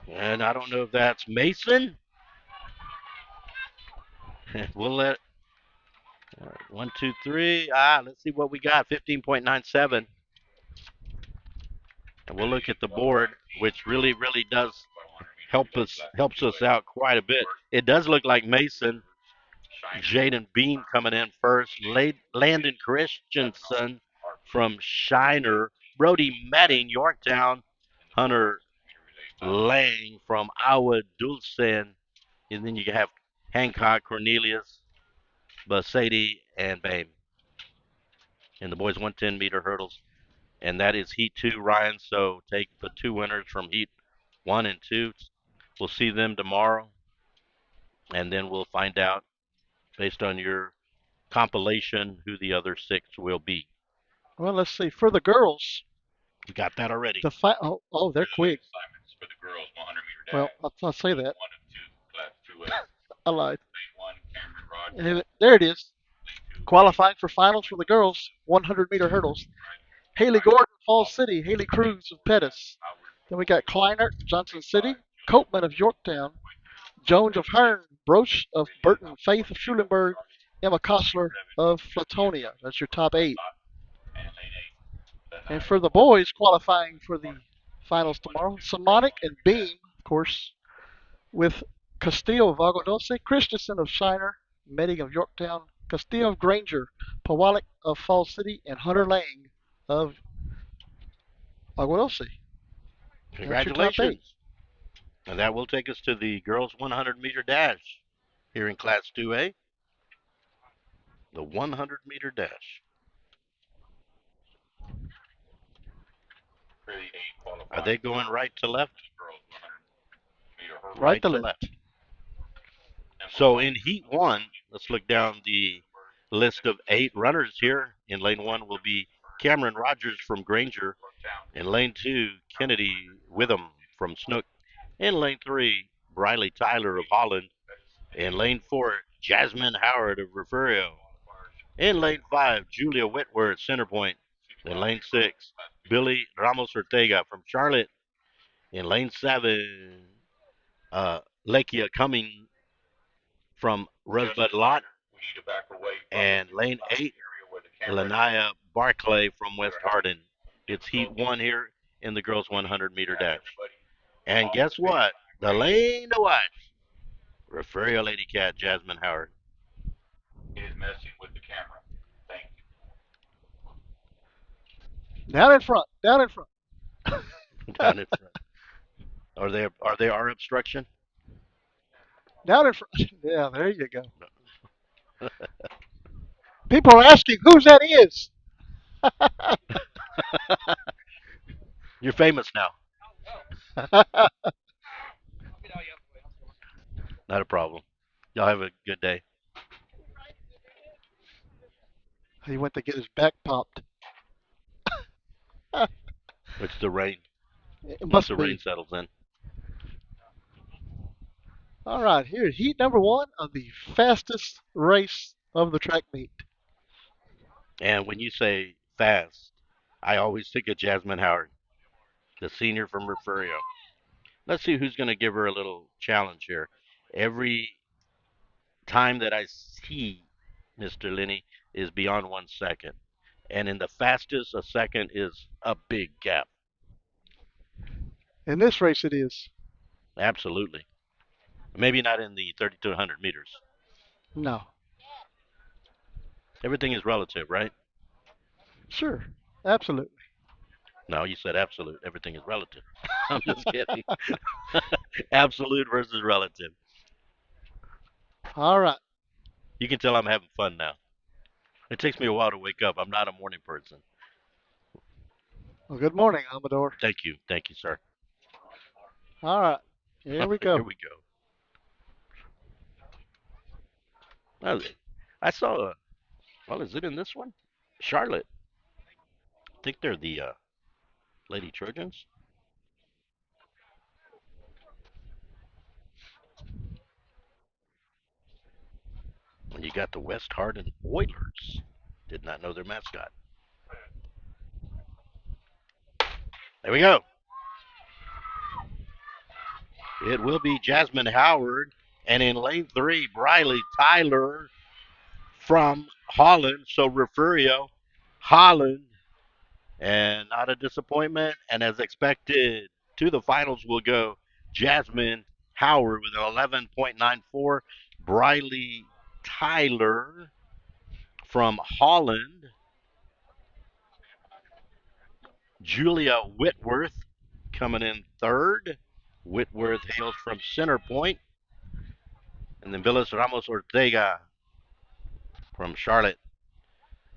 [SPEAKER 2] And I don't know if that's Mason. We'll let 1, 2, 3. Let's see what we got. 15.97. And we'll look at the board, which really does helps us out quite a bit. It does look like Mason, Jaden Beam coming in first, Landon Christensen from Shiner, Brody Medding, Yorktown, Hunter Lang from Agua Dulce, and then you have Hancock, Cornelius, Basadi, and Bame. In the boys 110-meter hurdles. And that is Heat 2, Ryan. So take the 2 winners from Heat 1 and 2. We'll see them tomorrow. And then we'll find out, based on your compilation, who the other 6 will be.
[SPEAKER 1] Well, let's see. For the girls,
[SPEAKER 2] We got that already.
[SPEAKER 1] they're quick.
[SPEAKER 3] Assignments for the girls 100-meter dash.
[SPEAKER 1] Well, I'll say that.
[SPEAKER 3] 1 and 2, class 2A.
[SPEAKER 1] I lied.
[SPEAKER 3] Lane 1, Cameron Rogers.
[SPEAKER 1] There it is.
[SPEAKER 3] Lane 2,
[SPEAKER 1] Qualifying for finals for the girls, 100-meter hurdles. Haley Gordon, Falls City. Haley Cruz of Pettis. Then we got Kleinert, Johnson City. Copeman of Yorktown. Jones of Hearn. Broch of Burton. Faith of Schulenburg. Emma Kostler of Flatonia. That's your top 8.
[SPEAKER 3] and Lane 8.
[SPEAKER 1] And for the boys qualifying for the finals tomorrow, Samonic and Beam, of course, with Castillo of Agua Dulce, Christensen of Shiner, Medding of Yorktown, Castillo of Granger, Powalik of Falls City, and Hunter Lang of Agua Dulce.
[SPEAKER 2] Congratulations. And that will take us to the girls 100-meter dash here in Class 2A. The 100-meter dash. Are they going right to left?
[SPEAKER 1] Right to left.
[SPEAKER 2] So in Heat 1, let's look down the list of 8 runners here. In Lane 1 will be Cameron Rogers from Granger. In Lane 2, Kennedy Witham from Snook. In Lane 3, Briley Tyler of Holland. In Lane 4, Jasmine Howard of Refugio. In Lane 5, Julia Whitworth, Centerpoint. In Lane 6, Billy Ramos Ortega from Charlotte. In Lane 7, Lakia Cumming from Rosebud Lot. And Lane 8, Lanaya Barclay from West Hardin. It's Heat 1 here in the girls 100-meter dash. And guess what? The lane to watch. Refugio Lady Cat, Jasmine Howard.
[SPEAKER 3] Is messing with the camera. Thank you.
[SPEAKER 1] Down in front.
[SPEAKER 2] Down in front. Are they our obstruction?
[SPEAKER 1] Down in front. Yeah, there you go. People are asking whose that is.
[SPEAKER 2] You're famous now. Not a problem. Y'all have a good day.
[SPEAKER 1] He went to get his back popped.
[SPEAKER 2] It's the rain.
[SPEAKER 1] It
[SPEAKER 2] Once
[SPEAKER 1] must
[SPEAKER 2] the rain
[SPEAKER 1] be.
[SPEAKER 2] settles in.
[SPEAKER 1] All right, here, heat number one of the fastest race of the track meet.
[SPEAKER 2] And when you say fast, I always think of Jasmine Howard, the senior from Refugio. Let's see who's going to give her a little challenge here. Every time that I see Mr. Linney is beyond 1 second. And in the fastest, a second is a big gap.
[SPEAKER 1] In this race, it is.
[SPEAKER 2] Absolutely. Maybe not in the 3,200 meters.
[SPEAKER 1] No.
[SPEAKER 2] Everything is relative, right?
[SPEAKER 1] Sure. Absolutely.
[SPEAKER 2] No, you said absolute. Everything is relative. I'm just kidding. Absolute versus relative.
[SPEAKER 1] All right.
[SPEAKER 2] You can tell I'm having fun now. It takes me a while to wake up. I'm not a morning person.
[SPEAKER 1] Well, good morning, Amador.
[SPEAKER 2] Thank you. Thank you, sir.
[SPEAKER 1] All right. Here we
[SPEAKER 2] Here
[SPEAKER 1] go.
[SPEAKER 2] we go. Well, I saw, well, is it in this one? Charlotte. I think they're the Lady Trojans. And you got the West Hardin Oilers. Did not know their mascot. There we go. It will be Jasmine Howard. And in lane three, Briley Tyler from Holland. So Refugio, Holland, and not a disappointment. And as expected, to the finals will go Jasmine Howard with an 11.94. Briley Tyler from Holland. Julia Whitworth coming in third. Whitworth hails from Center Point. And then Villas Ramos Ortega from Charlotte.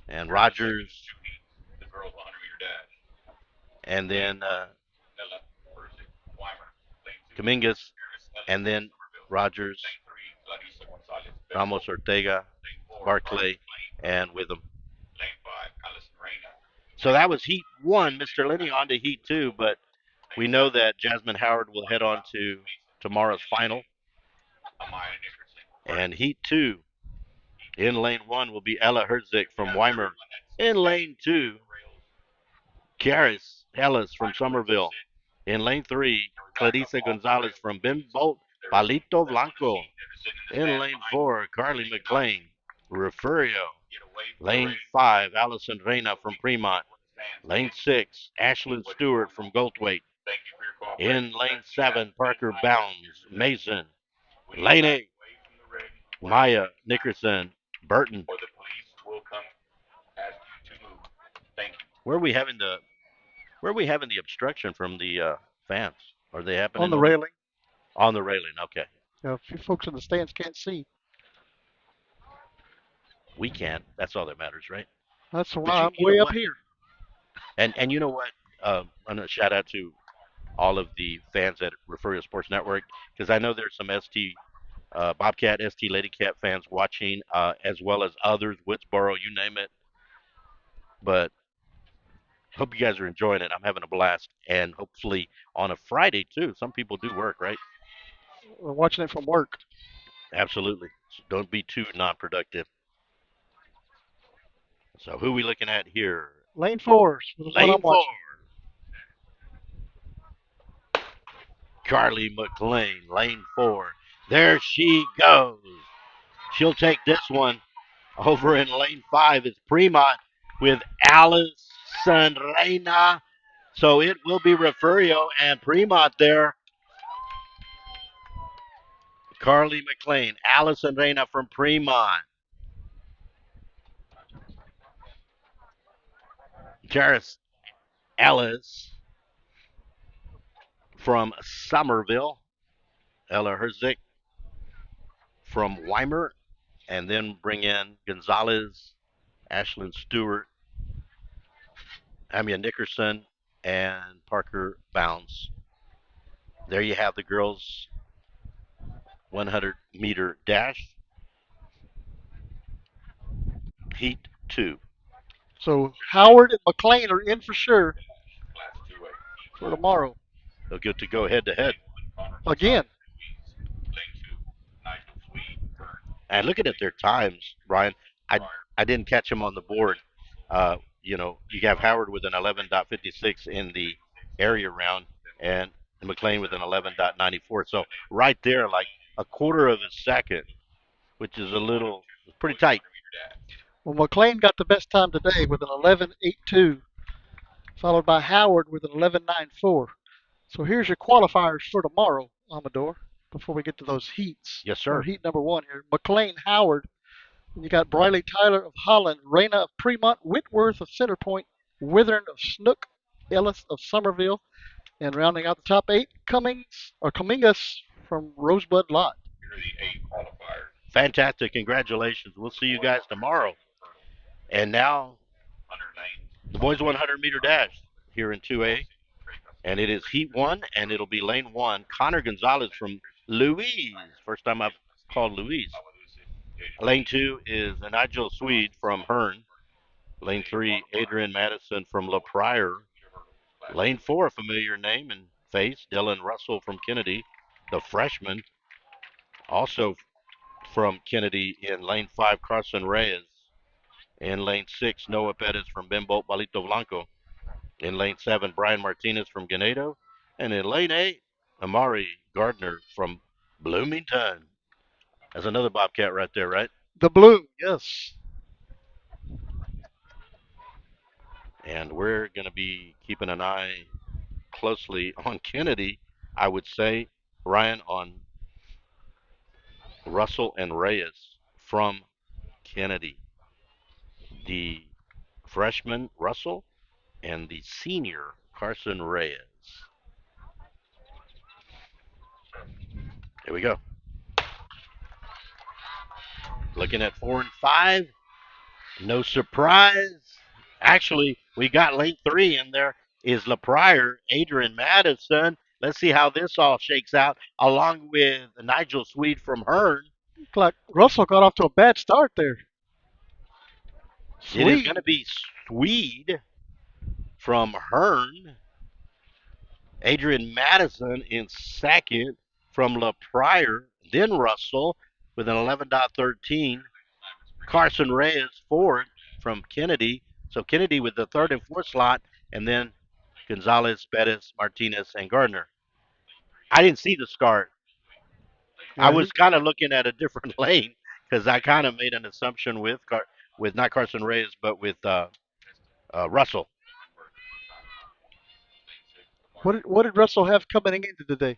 [SPEAKER 2] And Rogers.
[SPEAKER 3] The girls 100-meter dash.
[SPEAKER 2] And then
[SPEAKER 3] Ella Persic, Weimer. Lane 2,
[SPEAKER 2] Dominguez.
[SPEAKER 3] Harris Ellis,
[SPEAKER 2] And then
[SPEAKER 3] Somerville.
[SPEAKER 2] Rogers,
[SPEAKER 3] Lane 3, Clarissa Gonzalez,
[SPEAKER 2] Ramos Ortega,
[SPEAKER 3] Lane 4,
[SPEAKER 2] Barclay,
[SPEAKER 3] Lane.
[SPEAKER 2] and Witham.
[SPEAKER 3] Lane 5, Allison Reyna.
[SPEAKER 2] So that was Heat 1. Mr. Linney on to Heat 2, but we know that Jasmine Howard will head on to tomorrow's final.
[SPEAKER 3] Amaya Nickerson.
[SPEAKER 2] And Heat 2 in lane 1 will be Ella Herzig from Weimer. In lane 2, Karis Ellis from Somerville. In lane 3, Clarissa Gonzalez from Bimbolt Palito Blanco. In lane 4, Carly McLean, Refugio. Lane 5, Allison Reyna from Fremont. Lane 6, Ashlyn Stewart from Goldthwaite. In lane 7, Parker Bounds, Mason. Lane 8, Maya Nickerson, Burton.
[SPEAKER 3] Or the police will come ask you to move. Thank you.
[SPEAKER 2] Where are we having the obstruction from the fans? Are they happening
[SPEAKER 1] On the railing.
[SPEAKER 2] On the railing? Okay,
[SPEAKER 1] A few folks in the stands can't see.
[SPEAKER 2] we can. That's all that matters, right?
[SPEAKER 1] That's
[SPEAKER 2] But
[SPEAKER 1] why I'm
[SPEAKER 2] you know
[SPEAKER 1] way up
[SPEAKER 2] what?
[SPEAKER 1] here.
[SPEAKER 2] And you know what? I'm gonna shout out to all of the fans at Refugio Sports Network because I know there's some ST Bobcat, ST Lady Cat fans watching, as well as others, Woodsboro, you name it. But hope you guys are enjoying it. I'm having a blast, and hopefully on a Friday too. Some people do work, right?
[SPEAKER 1] We're watching it from work.
[SPEAKER 2] Absolutely. So don't be too non-productive. So who are we looking at here?
[SPEAKER 1] Lane 4 is what I'm
[SPEAKER 2] Lane 4.
[SPEAKER 1] watching.
[SPEAKER 2] Carly McLean, lane 4. There she goes. She'll take this one. Over in lane 5 is Fremont with Allison Reyna. So it will be Refugio and Fremont there. Carly McLean, Allison Reyna from Fremont. Karis Ellis from Somerville. Ella Herzig from Weimer. And then bring in Gonzalez, Ashlyn Stewart, Amia Nickerson, and Parker Bounds. There you have the girls' 100-meter dash, Heat 2.
[SPEAKER 1] So Howard and McLean are in for sure.
[SPEAKER 3] Class 2A.
[SPEAKER 1] for tomorrow.
[SPEAKER 2] They'll get to go head to head.
[SPEAKER 1] Again.
[SPEAKER 3] Lane 2, Nigel Sweet, Hearn.
[SPEAKER 2] And looking at their times, Brian, I didn't catch them on the board. You have Howard with an 11.56 in the area round, and McLean with an 11.94. So right there, like a quarter of a second, which is pretty tight.
[SPEAKER 1] Well, McLean got the best time today with an 11.82, followed by Howard with an 11.94. So here's your qualifiers for tomorrow, Amador, before we get to those heats.
[SPEAKER 2] Yes,
[SPEAKER 1] Or
[SPEAKER 2] sir.
[SPEAKER 1] heat number one here. McLean, Howard. You got Briley Tyler of Holland, Reyna of Fremont, Whitworth of Centerpoint, Withern of Snook, Ellis of Somerville, and rounding out the top eight, Cummings from Rosebud Lot.
[SPEAKER 3] Here are the 8 qualifiers.
[SPEAKER 2] Fantastic. Congratulations. We'll see you guys tomorrow. And now, the boys 100-meter dash here in 2A. And it is heat one, and it'll be lane one. Connor Gonzalez from Louise. First time I've called Louise. Lane two is Nigel Swede from Hearn. Lane three, Adrian Madison from La Pryor. Lane four, a familiar name and face, Dylan Russell from Kennedy, the freshman. Also from Kennedy in lane five, Carson Reyes. In lane six, Noah Pettis from Bimbo Palito Blanco. In lane seven, Brian Martinez from Ganado. And in lane eight, Amari Gardner from Bloomington. That's another Bobcat right there, right?
[SPEAKER 1] The blue, yes.
[SPEAKER 2] And we're going to be keeping an eye closely on Kennedy, I would say, Ryan, on Russell and Reyes from Kennedy. The freshman, Russell, and the senior, Carson Reyes. Here we go. Looking at 4 and 5. No surprise. Actually, we got lane 3 in there is LaPryor, Adrian Madison. Let's see how this all shakes out, along with Nigel Swede from Hearn.
[SPEAKER 1] Looked like Russell got off to a bad start there.
[SPEAKER 2] It is
[SPEAKER 1] Swede.
[SPEAKER 2] going to be Swede from Hearn. Adrian Madison in second from LaPryor. Then Russell with an 11.13. Carson Reyes fourth from Kennedy. So Kennedy with the third and fourth slot, and then Gonzalez, Pettis, Martinez, and Gardner. I didn't see the start. I was kind of looking at a different lane because I kind of made an assumption with not Carson Reyes, but with Russell.
[SPEAKER 1] What did Russell have coming into today?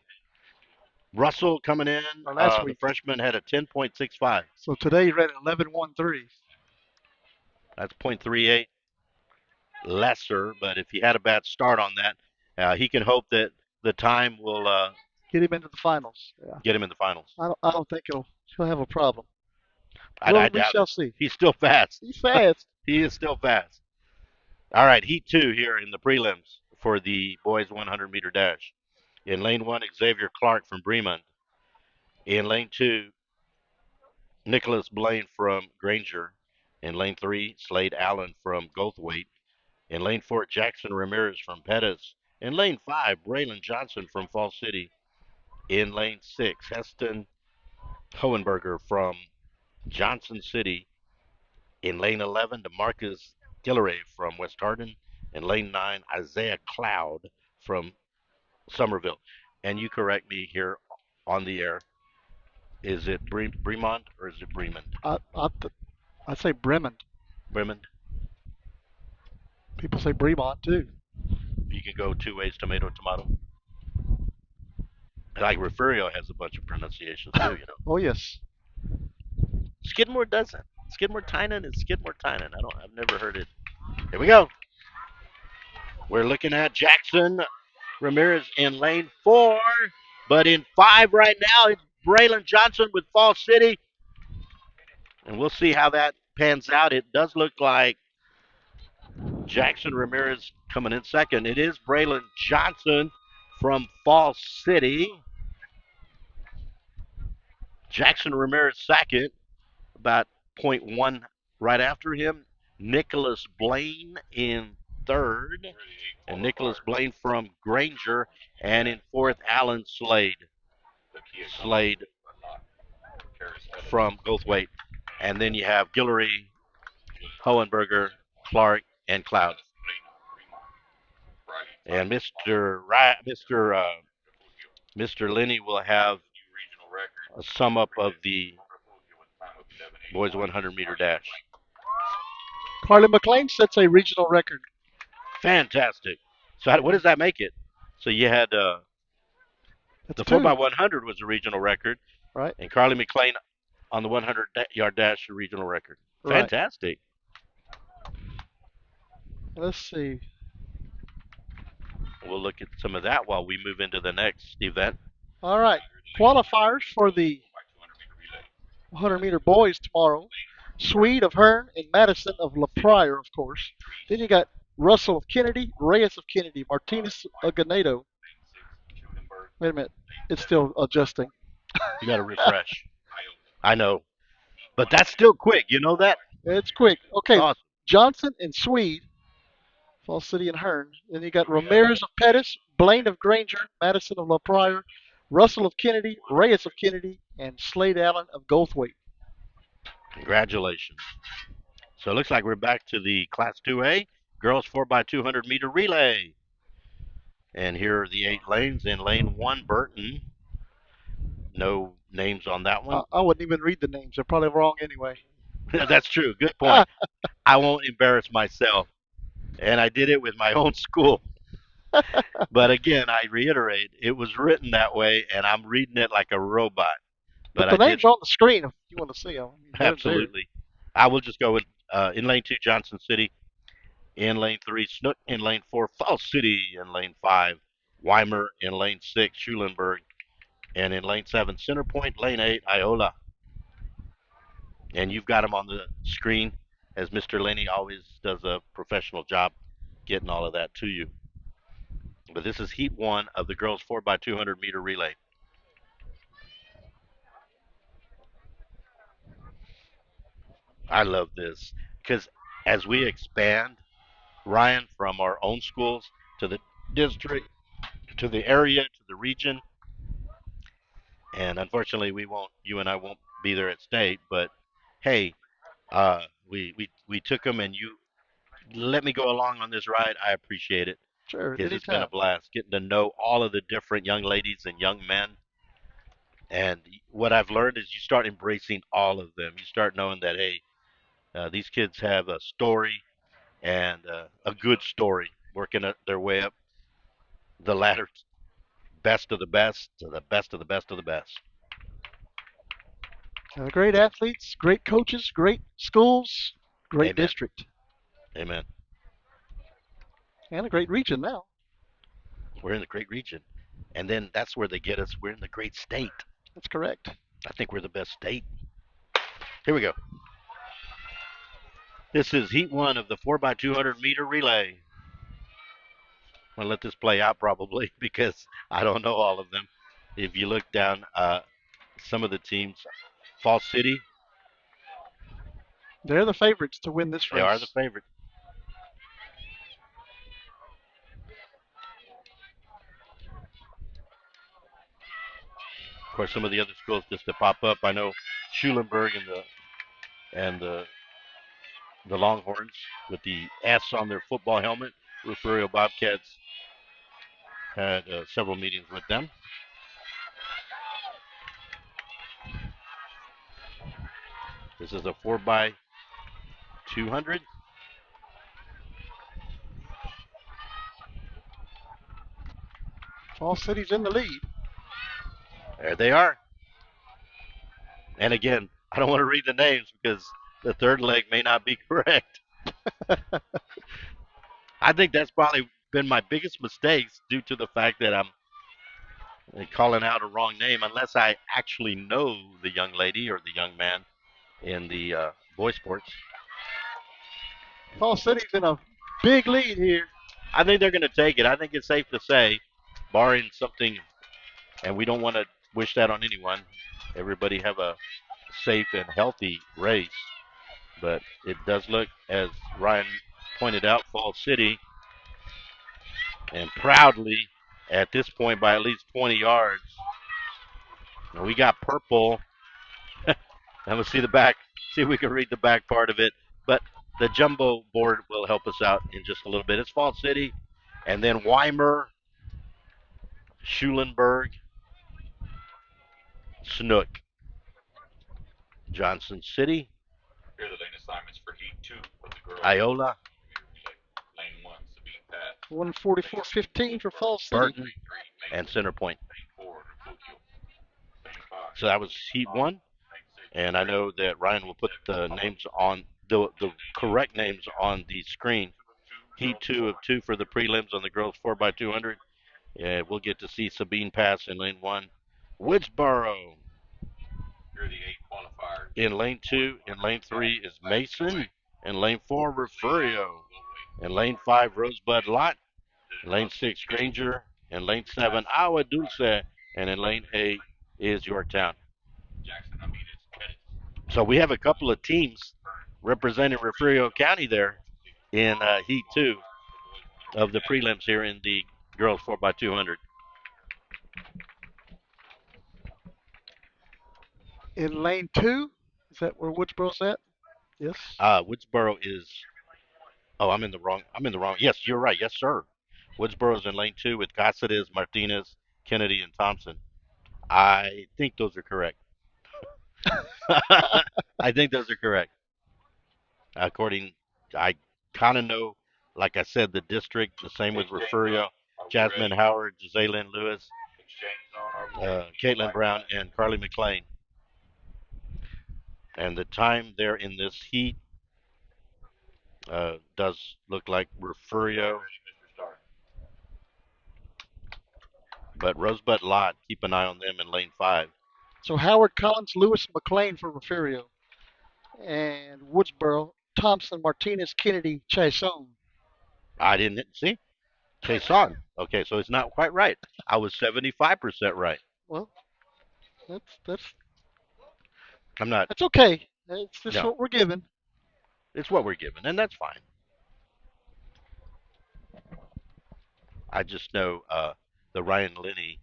[SPEAKER 2] Russell coming in,
[SPEAKER 1] Last
[SPEAKER 2] the
[SPEAKER 1] week.
[SPEAKER 2] freshman had a 10.65.
[SPEAKER 1] So today he ran 11.13.
[SPEAKER 2] That's 0.38 lesser, but if he had a bad start on that, he can hope that the time will
[SPEAKER 1] Get him into the finals. Yeah.
[SPEAKER 2] get him in the finals.
[SPEAKER 1] I don't think he'll have a problem.
[SPEAKER 2] I
[SPEAKER 1] Well, we
[SPEAKER 2] doubt
[SPEAKER 1] shall
[SPEAKER 2] it.
[SPEAKER 1] see.
[SPEAKER 2] He's still fast.
[SPEAKER 1] He's fast.
[SPEAKER 2] He is still fast. All right, heat two here in the prelims for the boys 100-meter dash. In lane one, Xavier Clark from Bremond. In lane two, Nicholas Blaine from Granger. In lane three, Slade Allen from Goldthwaite. In lane four, Jackson Ramirez from Pettis. In lane five, Braylon Johnson from Fall City. In lane six, Heston Hohenberger from Johnson City. In lane 11, DeMarcus Guillory from West Hardin. In lane 9, Isaiah Cloud from Somerville. And you correct me here on the air. Is it Bremont or is it Bremond?
[SPEAKER 1] I'd say Bremond.
[SPEAKER 2] Bremond.
[SPEAKER 1] People say Bremont too.
[SPEAKER 2] You can go two ways, tomato, tomato. Like Refugio has a bunch of pronunciations too, you know.
[SPEAKER 1] Oh yes.
[SPEAKER 2] Skidmore doesn't. Skidmore Tynan is Skidmore Tynan. I've never heard it. Here we go. We're looking at Jackson Ramirez in lane 4, but in 5 right now it's Braylon Johnson with Fall City, and we'll see how that pans out. It does look like Jackson Ramirez coming in second. It is Braylon Johnson from Fall City. Jackson Ramirez second, about 0.1 right after him. Nicholas Blaine in third, and Nicholas Blaine from Granger, and in fourth, Alan Slade. Slade from Goldthwaite. And then you have Guillory, Hohenberger, Clark, and Cloud. And Mr. Lenny will have a sum up of the boys 100 meter dash.
[SPEAKER 1] Carly McLean sets a regional record.
[SPEAKER 2] Fantastic. So what does that make it? So you had
[SPEAKER 1] That's
[SPEAKER 2] the
[SPEAKER 1] 2,
[SPEAKER 2] 4x100 was a regional record,
[SPEAKER 1] right?
[SPEAKER 2] and Carly McLean on the 100-yard dash a regional record.
[SPEAKER 1] Right.
[SPEAKER 2] Fantastic.
[SPEAKER 1] Let's see.
[SPEAKER 2] We'll look at some of that while we move into the next event.
[SPEAKER 1] All right. Qualifiers for the 100-meter boys tomorrow. Swede of Hearn and Madison of La Pryor, of course. Then you got Russell of Kennedy, Reyes of Kennedy, Martinez of Ganado. Wait a minute. It's still adjusting.
[SPEAKER 2] You got to refresh. I know. But that's still quick. You know that?
[SPEAKER 1] It's quick. Okay.
[SPEAKER 2] Awesome.
[SPEAKER 1] Johnson and Swede, Falls City and Hearn. Then you got Ramirez of Pettis, Blaine of Granger, Madison of La Pryor, Russell of Kennedy, Reyes of Kennedy, and Slade Allen of Goldthwaite.
[SPEAKER 2] Congratulations. So it looks like we're back to the Class 2A, girls 4x200 meter relay. And here are the 8 lanes. In lane 1, Burton. No names on that one.
[SPEAKER 1] I wouldn't even read the names. They're probably wrong anyway.
[SPEAKER 2] That's true. Good point. I won't embarrass myself. And I did it with my own school. But again, I reiterate, it was written that way, and I'm reading it like a robot.
[SPEAKER 1] But the names are on the screen if you want to see them.
[SPEAKER 2] Absolutely. I will just go with in lane 2, Johnson City. In lane 3, Snook. In lane 4, Falls City. In lane 5, Weimer. In lane 6, Schulenburg. And in lane 7, Center Point. Lane 8, Iola. And you've got them on the screen, as Mr. Lenny always does a professional job getting all of that to you. But this is heat 1 of the girls 4x200 meter relay. I love this because as we expand, Ryan, from our own schools to the district, to the area, to the region, and unfortunately you and I won't be there at state, but hey, we took them and you let me go along on this ride. I appreciate it.
[SPEAKER 1] Sure,
[SPEAKER 2] Because it's been
[SPEAKER 1] anytime.
[SPEAKER 2] a blast getting to know all of the different young ladies and young men. And what I've learned is you start embracing all of them. You start knowing that, hey, these kids have a story and a good story, working their way up the ladder, best of the best to the best of the best of the best.
[SPEAKER 1] Great athletes, great coaches, great schools, great
[SPEAKER 2] Amen.
[SPEAKER 1] district,
[SPEAKER 2] Amen.
[SPEAKER 1] and a great region now.
[SPEAKER 2] We're in the great region. And then that's where they get us. We're in the great state.
[SPEAKER 1] That's correct.
[SPEAKER 2] I think we're the best state. Here we go. This is heat 1 of the 4x200 meter relay. I'm going to let this play out probably because I don't know all of them. If you look down some of the teams, Falls City.
[SPEAKER 1] They're the favorites to win this race.
[SPEAKER 2] They are the favorite. Of course, some of the other schools just to pop up. I know Schulenburg and the Longhorns with the S on their football helmet. Refugio Bobcats had several meetings with them. This is a 4x200.
[SPEAKER 1] Falls City's in the lead.
[SPEAKER 2] There they are. And again, I don't want to read the names because the third leg may not be correct. I think that's probably been my biggest mistakes due to the fact that I'm calling out a wrong name unless I actually know the young lady or the young man in the boy sports.
[SPEAKER 1] Falls City's in a big lead here.
[SPEAKER 2] I think they're going to take it. I think it's safe to say, barring something, and we don't want to wish that on anyone, everybody have a safe and healthy race. But it does look, as Ryan pointed out, Falls City And proudly, at this point, by at least 20 yards, and we got purple. And we'll see the back, see if we can read the back part of it. But the jumbo board will help us out in just a little bit. It's Fall City, and then Weimer, Schulenburg, Snook, Johnson City,
[SPEAKER 3] Here are the lane assignments for Heat 2 of the girls.
[SPEAKER 2] Iola,
[SPEAKER 3] Lane 1, Sabine Pass.
[SPEAKER 1] 144.15 for Fall City.
[SPEAKER 2] Burton, and Center Point.
[SPEAKER 3] Lane 4, Refugio. Lane 5.
[SPEAKER 2] So that was Heat 1. And I know that Ryan will put the names on the correct names on the screen. Heat 2 of 2 for the prelims on the girls 4x200. Yeah, we'll get to see Sabine Pass in lane 1. Woodsboro
[SPEAKER 3] Here are the 8 qualifiers.
[SPEAKER 2] in lane 2. In lane 3 is Mason. In lane 4, Refugio. In lane 5, Rosebud Lot. In lane 6, Granger. In lane 7, Agua Dulce. And in lane 8 is Yorktown. So we have a couple of teams representing Refugio County there in Heat 2 of the prelims here in the girls 4x200.
[SPEAKER 1] In lane 2, is that where Woodsboro's at? Yes.
[SPEAKER 2] Woodsboro is. Oh, I'm in the wrong. Yes, you're right. Yes, sir. Woodsboro's in lane 2 with Cáceres, Martinez, Kennedy, and Thompson. I think those are correct. I think those are correct. According, I kind of know, like I said, the district. The same with Refugio, Jasmine Howard, Giselle Lewis, Caitlin Brown, and Carly McLean. And the time there in this heat does look like Refugio. But Rosebud Lot, keep an eye on them in lane 5.
[SPEAKER 1] So Howard, Collins, Lewis, McLean for Refugio. And Woodsboro, Thompson, Martinez, Kennedy, Chason.
[SPEAKER 2] I didn't see. Chason. Okay, so it's not quite right. I was 75% right.
[SPEAKER 1] Well, that's
[SPEAKER 2] I'm not.
[SPEAKER 1] that's okay. It's just
[SPEAKER 2] No.
[SPEAKER 1] what we're given.
[SPEAKER 2] It's what we're given, and that's fine. I just know the Ryan Linney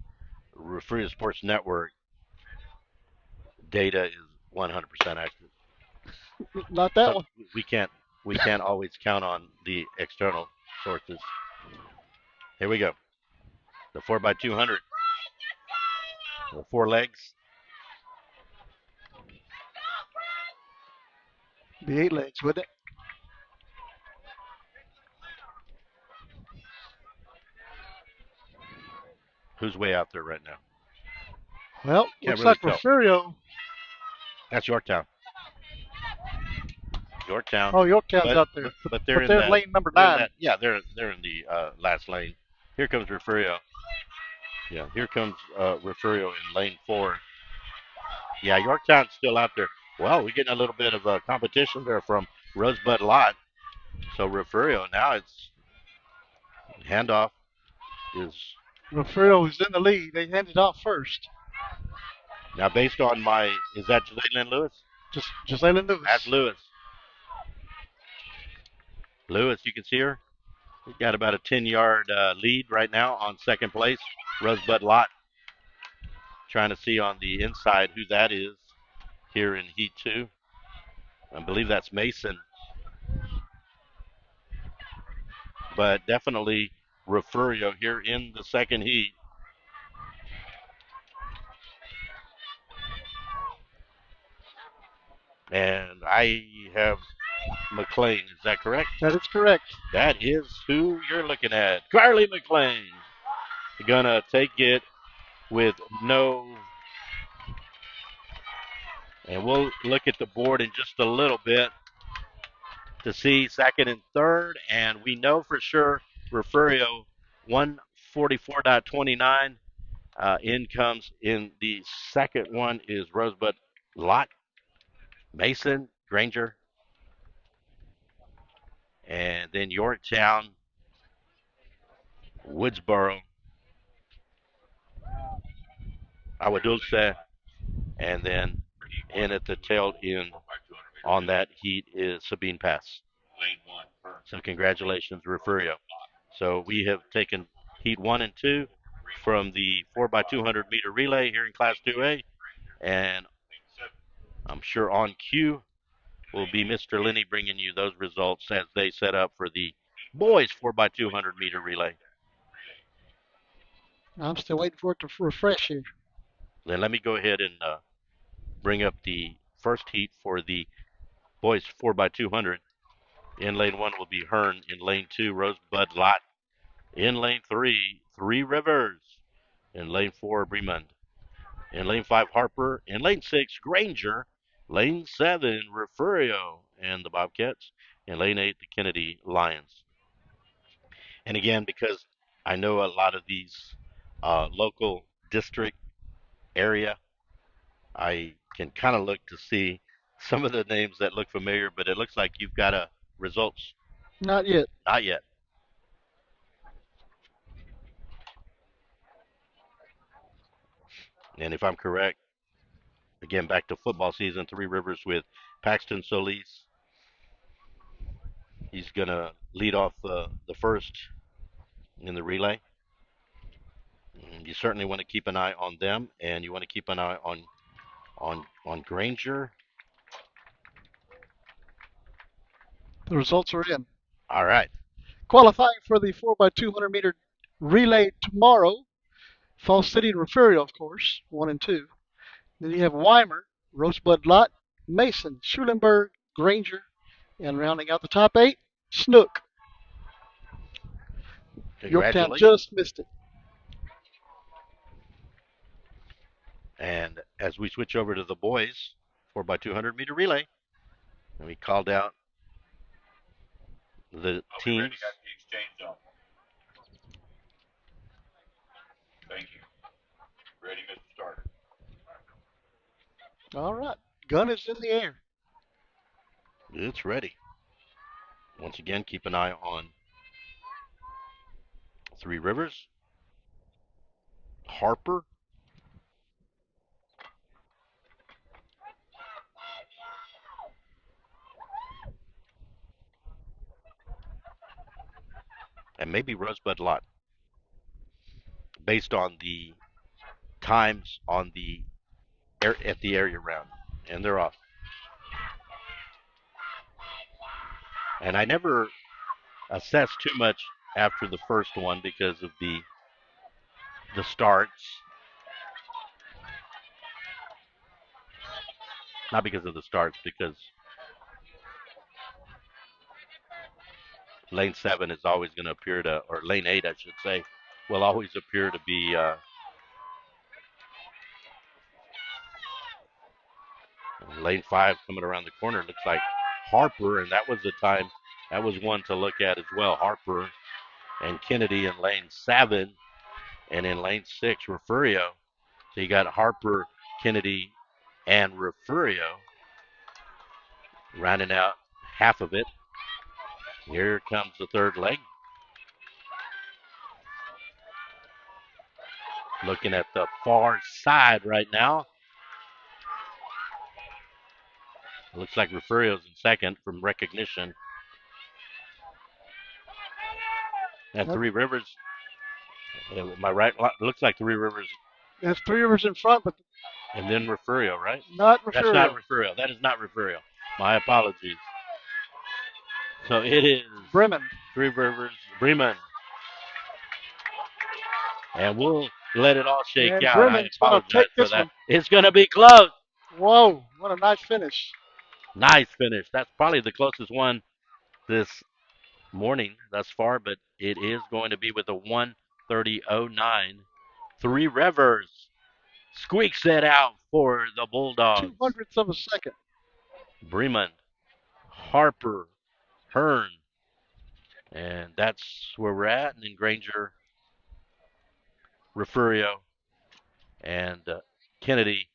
[SPEAKER 2] Refugio Sports Network data is 100% accurate.
[SPEAKER 1] Not that one.
[SPEAKER 2] We can't always count on the external sources. Here we go. The 4x200. The 4 legs.
[SPEAKER 1] The 8 legs, wouldn't it?
[SPEAKER 2] Who's way out there right now?
[SPEAKER 1] Well,
[SPEAKER 2] Can't
[SPEAKER 1] looks
[SPEAKER 2] really
[SPEAKER 1] like
[SPEAKER 2] tell.
[SPEAKER 1] Refugio.
[SPEAKER 2] That's Yorktown. Yorktown.
[SPEAKER 1] Oh, Yorktown's out there.
[SPEAKER 2] But they're in
[SPEAKER 1] they're
[SPEAKER 2] that,
[SPEAKER 1] lane number
[SPEAKER 2] they're
[SPEAKER 1] 9.
[SPEAKER 2] in that, yeah, they're in the last lane. Here comes Refugio. Yeah, here comes Refugio in lane 4. Yeah, Yorktown's still out there. Well, we're getting a little bit of competition there from Rosebud Lot. So Refugio now it's handoff is
[SPEAKER 1] Refugio is in the lead. They handed off first.
[SPEAKER 2] now based on my is that Jalen Lewis?
[SPEAKER 1] Just Lewis.
[SPEAKER 2] That's Lewis. Lewis, you can see her. We've got about a 10-yard lead right now on second place. Rosebud Lot trying to see on the inside who that is here in Heat 2. I believe that's Mason. But definitely Refugio here in the second heat. And I have McLean. Is that correct?
[SPEAKER 1] That is correct.
[SPEAKER 2] That is who you're looking at. Carly McLean. Gonna take it with no. And we'll look at the board in just a little bit to see second and third. And we know for sure Refugio 144.29. In comes in the second one is Rosebud Lot, Mason, Granger, and then Yorktown, Woodsboro, Agua Dulce, and then in at the tail end on that heat is Sabine Pass. So congratulations, Refugio. So we have taken Heat 1 and 2 from the 4x200 meter relay here in Class 2A. And I'm sure on cue will be Mr. Lenny bringing you those results as they set up for the boys 4x200 meter relay.
[SPEAKER 1] I'm still waiting for it to refresh here.
[SPEAKER 2] Then let me go ahead and bring up the first heat for the boys 4x200. In lane 1 will be Hearn. In lane 2, Rosebud Lot. In lane 3, Three Rivers. In lane 4, Bremond. In lane 5, Harper. In lane 6, Granger. Lane 7, Refugio and the Bobcats. In lane 8, the Kennedy Lions. And again, because I know a lot of these local district area, I can kind of look to see some of the names that look familiar, but it looks like you've got results.
[SPEAKER 1] Not yet.
[SPEAKER 2] Not yet. And if I'm correct, again, back to football season, Three Rivers with Paxton Solis. He's going to lead off the first in the relay. You certainly want to keep an eye on them, and you want to keep an eye on Granger.
[SPEAKER 1] The results are in.
[SPEAKER 2] All right.
[SPEAKER 1] Qualifying for the 4x200 meter relay tomorrow, Falls City and Refugio, of course, 1 and 2. Then you have Weimer, Rosebud Lot, Mason, Schulenburg, Granger, and rounding out the top 8, Snook. Yorktown just missed it.
[SPEAKER 2] And as we switch over to the boys 4x200 meter relay, and we called out the teams.
[SPEAKER 3] Thank you. Ready, Mr. Starter.
[SPEAKER 1] All right. Gun is in the air.
[SPEAKER 2] It's ready. Once again, keep an eye on Three Rivers, Harper, and maybe Rosebud Lot, based on the times on the at the area round, and they're off. And I never assess too much after the first one because of the starts. Not because of the starts, because lane 7 is always going to appear to, or lane 8, I should say, will always appear to be lane 5 coming around the corner. Looks like Harper, and that was the time, that was one to look at as well. Harper and Kennedy in lane 7, and in lane 6, Refugio. So you got Harper, Kennedy, and Refugio rounding out half of it. Here comes the third leg. Looking at the far side right now. Looks like Refugio's in second from recognition. And Three Rivers, am I right? Looks like Three Rivers.
[SPEAKER 1] There's Three Rivers in front, but
[SPEAKER 2] and then Refugio, right?
[SPEAKER 1] Not Refugio.
[SPEAKER 2] That's not Refugio. That is not Refugio. My apologies. So it is
[SPEAKER 1] Bremen.
[SPEAKER 2] Three Rivers, Bremen. And we'll let it all shake
[SPEAKER 1] and
[SPEAKER 2] out.
[SPEAKER 1] Bremen's
[SPEAKER 2] I
[SPEAKER 1] going to take
[SPEAKER 2] apologize for
[SPEAKER 1] this
[SPEAKER 2] that.
[SPEAKER 1] one.
[SPEAKER 2] It's going to be close.
[SPEAKER 1] Whoa, what a nice finish.
[SPEAKER 2] Nice finish. That's probably the closest one this morning thus far, but it is going to be with a 1:30.09. Three Rivers squeaks it out for the Bulldogs.
[SPEAKER 1] 200ths of a second.
[SPEAKER 2] Bremen, Harper, Hearn, and that's where we're at. And then Granger, Refugio, and Kennedy,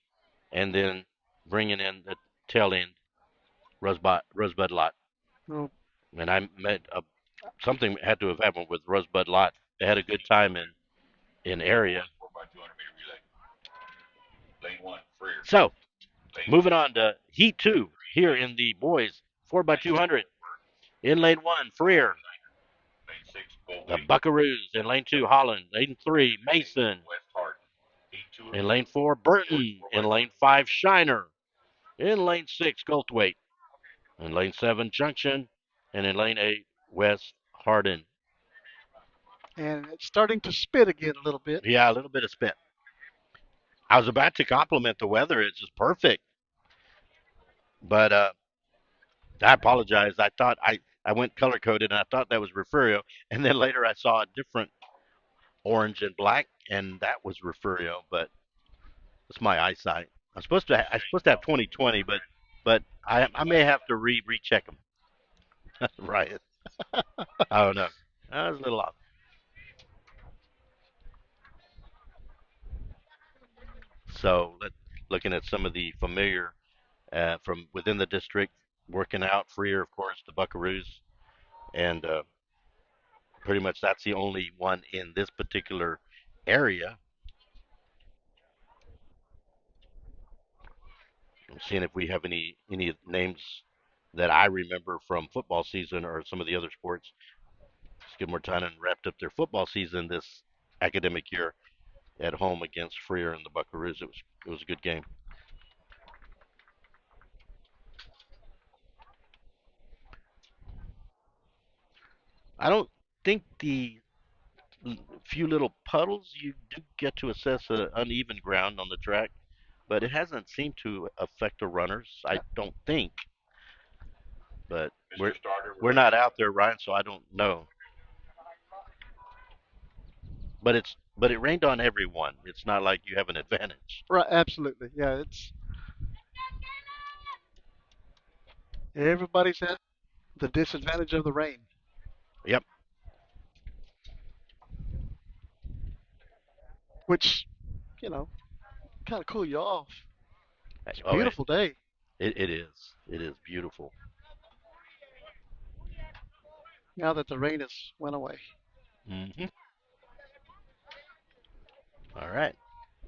[SPEAKER 2] and then bringing in the tail end, Rosebud Lot.
[SPEAKER 1] Oh.
[SPEAKER 2] And I met something had to have happened with Rosebud Lot. They had a good time in area. So, moving on to Heat 2 here in the boys 4x200. In lane 1, Freer. The Buckaroos in lane 2, Holland. Lane 3, Mason.
[SPEAKER 3] West Hart. Heat 2 of
[SPEAKER 2] In
[SPEAKER 3] 3.
[SPEAKER 2] lane 4, Burton. In lane 5, Shiner. In lane 6, Goldthwaite. In lane 7, Junction. And in lane 8, West Hardin.
[SPEAKER 1] And it's starting to spit again a little bit.
[SPEAKER 2] Yeah, a little bit of spit. I was about to compliment the weather. It's just perfect. But I apologize. I thought I went color coded and I thought that was Refugio. And then later I saw a different orange and black, and that was Refugio. But it's my eyesight. I'm supposed to have 20/20, but I may have to recheck them. Right. I don't know. I was a little off. So looking at some of the familiar from within the district, working out. Freer, of course, the Buckaroos, and pretty much that's the only one in this particular area. I'm seeing if we have any names that I remember from football season or some of the other sports. Skidmore Tynan wrapped up their football season this academic year at home against Freer and the Buckaroos. It was a good game. I don't think the few little puddles you do get to assess uneven ground on the track, but it hasn't seemed to affect the runners. I don't think, but we're
[SPEAKER 3] Mr. Starter,
[SPEAKER 2] we're not out there, Ryan, so I don't know. But it rained on everyone. It's not like you have an advantage.
[SPEAKER 1] Right, absolutely. Yeah, it's everybody's at the disadvantage of the rain,
[SPEAKER 2] Yep.
[SPEAKER 1] which, you know, kind of cool you off. It's a
[SPEAKER 2] Oh,
[SPEAKER 1] beautiful day.
[SPEAKER 2] it is. It is beautiful.
[SPEAKER 1] Now that the rain has went away.
[SPEAKER 2] Hmm. All right.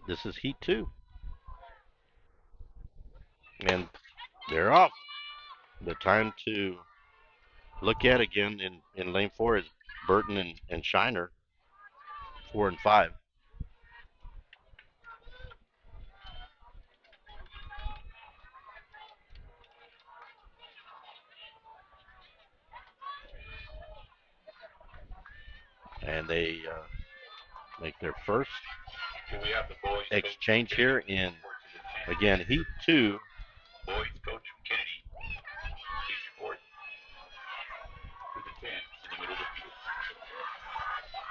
[SPEAKER 2] This is Heat 2, and they're off. The time to look at again in lane 4 is Burton and Shiner, 4 and 5. And they make their first
[SPEAKER 3] Can we have the boys
[SPEAKER 2] exchange here in,
[SPEAKER 3] report to the 10?
[SPEAKER 2] again, Heat 2.
[SPEAKER 3] Boys coach Kennedy. Please report to the 10 in the middle of the field.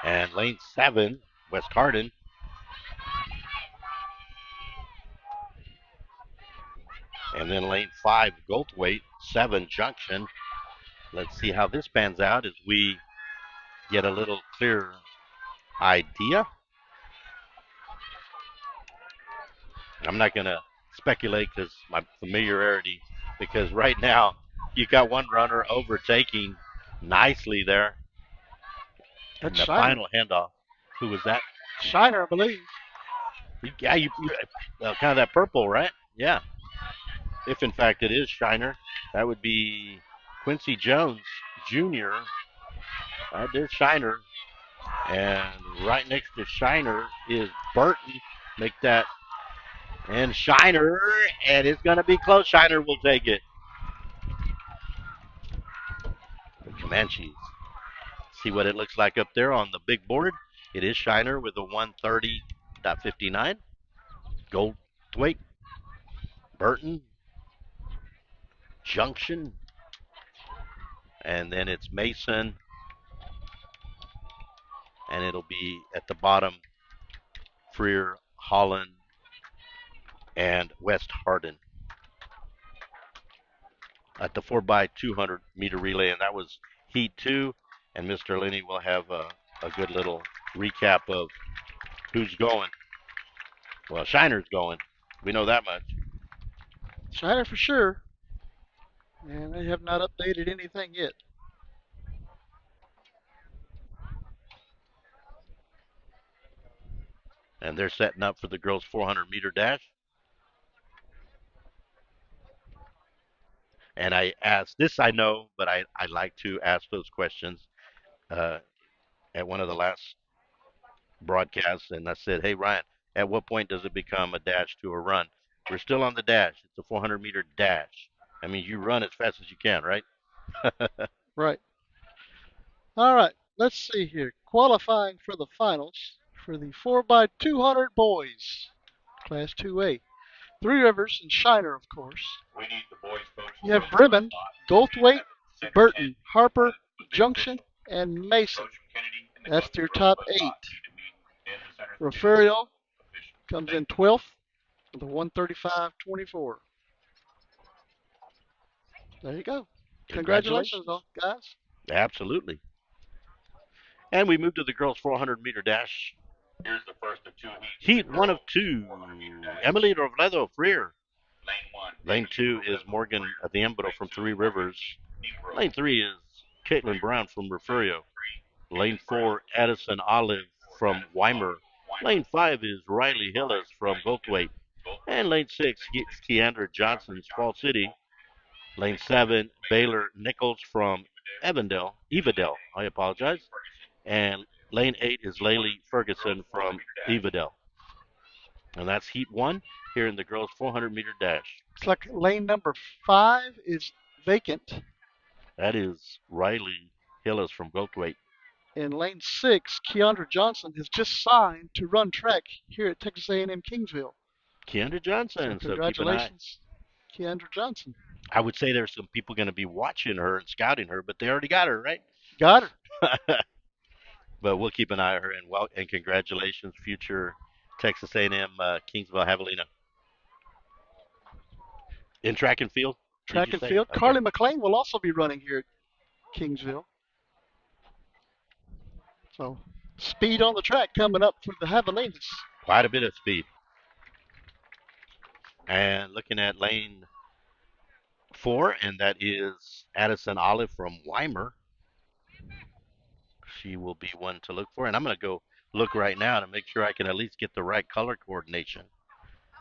[SPEAKER 2] And lane 7, West Hardin. And then lane 5, Goldthwaite, 7, Junction. Let's see how this pans out as we get a little clearer idea. I'm not going to speculate because my familiarity, because right now you got one runner overtaking nicely there in
[SPEAKER 1] That's
[SPEAKER 2] the
[SPEAKER 1] Shiner.
[SPEAKER 2] final handoff. Who was that?
[SPEAKER 1] Shiner, I believe.
[SPEAKER 2] Yeah, kind of that purple, right? Yeah. If in fact it is Shiner, that would be Quincy Jones Jr. That is Shiner. And right next to Shiner is Burton. Make that. And Shiner, and it's going to be close. Shiner will take it. The Comanches. See what it looks like up there on the big board. It is Shiner with a 130.59. Goldthwaite, Burton, Junction, and then it's Mason, and it'll be at the bottom Freer, Holland, and West Hardin at the 4x200 meter relay, and that was Heat 2. And Mr. Lenny will have a good little recap of who's going. Well, Shiner's going. We know that much.
[SPEAKER 1] Shiner for sure. And they have not updated anything yet.
[SPEAKER 2] And they're setting up for the girls' 400-meter dash. And I asked this, I know, but I like to ask those questions. Uh, at one of the last broadcasts, and I said, "Hey Ryan, at what point does it become a dash to a run?" We're still on the dash. It's a 400-meter dash. I mean, you run as fast as you can, right?
[SPEAKER 1] Right. All right. Let's see here. Qualifying for the finals for the 4x200 boys, Class 2A. Three Rivers and Shiner, of course.
[SPEAKER 3] We need the boys coach.
[SPEAKER 1] You have Bremen, Goldthwaite, Burton, Harper, Junction, and Mason. That's their top 8. Refugio comes in 12th with a 135.24. There you go. Congratulations, guys.
[SPEAKER 2] Absolutely. And we move to the girls' 400-meter dash.
[SPEAKER 3] Here's the first of two
[SPEAKER 2] Heat 1 of 2. Emily Robledo, Freer.
[SPEAKER 3] Lane 1.
[SPEAKER 2] Lane 2 is Morgan Adiembro from Three Rivers. Lane 3 is Caitlin Brown from Refugio. Lane 4, Addison Olive from Weimer. Lane 5 is Riley Hillis from Goldthwaite. And lane 6, Keandra Johnson's Fall City. Lane 7, Baylor Nichols from Evadale, I apologize. And lane 8 is Laylee Ferguson from Evadale. And that's Heat 1 here in the girls' 400-meter dash.
[SPEAKER 1] Looks like lane number 5 is vacant.
[SPEAKER 2] That is Riley Hillis from Goldthwaite.
[SPEAKER 1] In lane 6, Keandra Johnson has just signed to run track here at Texas A&M Kingsville.
[SPEAKER 2] Keandra Johnson.
[SPEAKER 1] So congratulations, Keandra Johnson.
[SPEAKER 2] I would say there's some people going to be watching her and scouting her, but they already got her, right?
[SPEAKER 1] Got her.
[SPEAKER 2] But we'll keep an eye on her, and congratulations, future Texas A&M Kingsville Javelina. In track and field?
[SPEAKER 1] Track and field. Okay. Carly McLean will also be running here at Kingsville. So speed on the track coming up for the Javelinas.
[SPEAKER 2] Quite a bit of speed. And looking at lane 4, and that is Addison Olive from Weimer. She will be one to look for. And I'm going to go look right now to make sure I can at least get the right color coordination.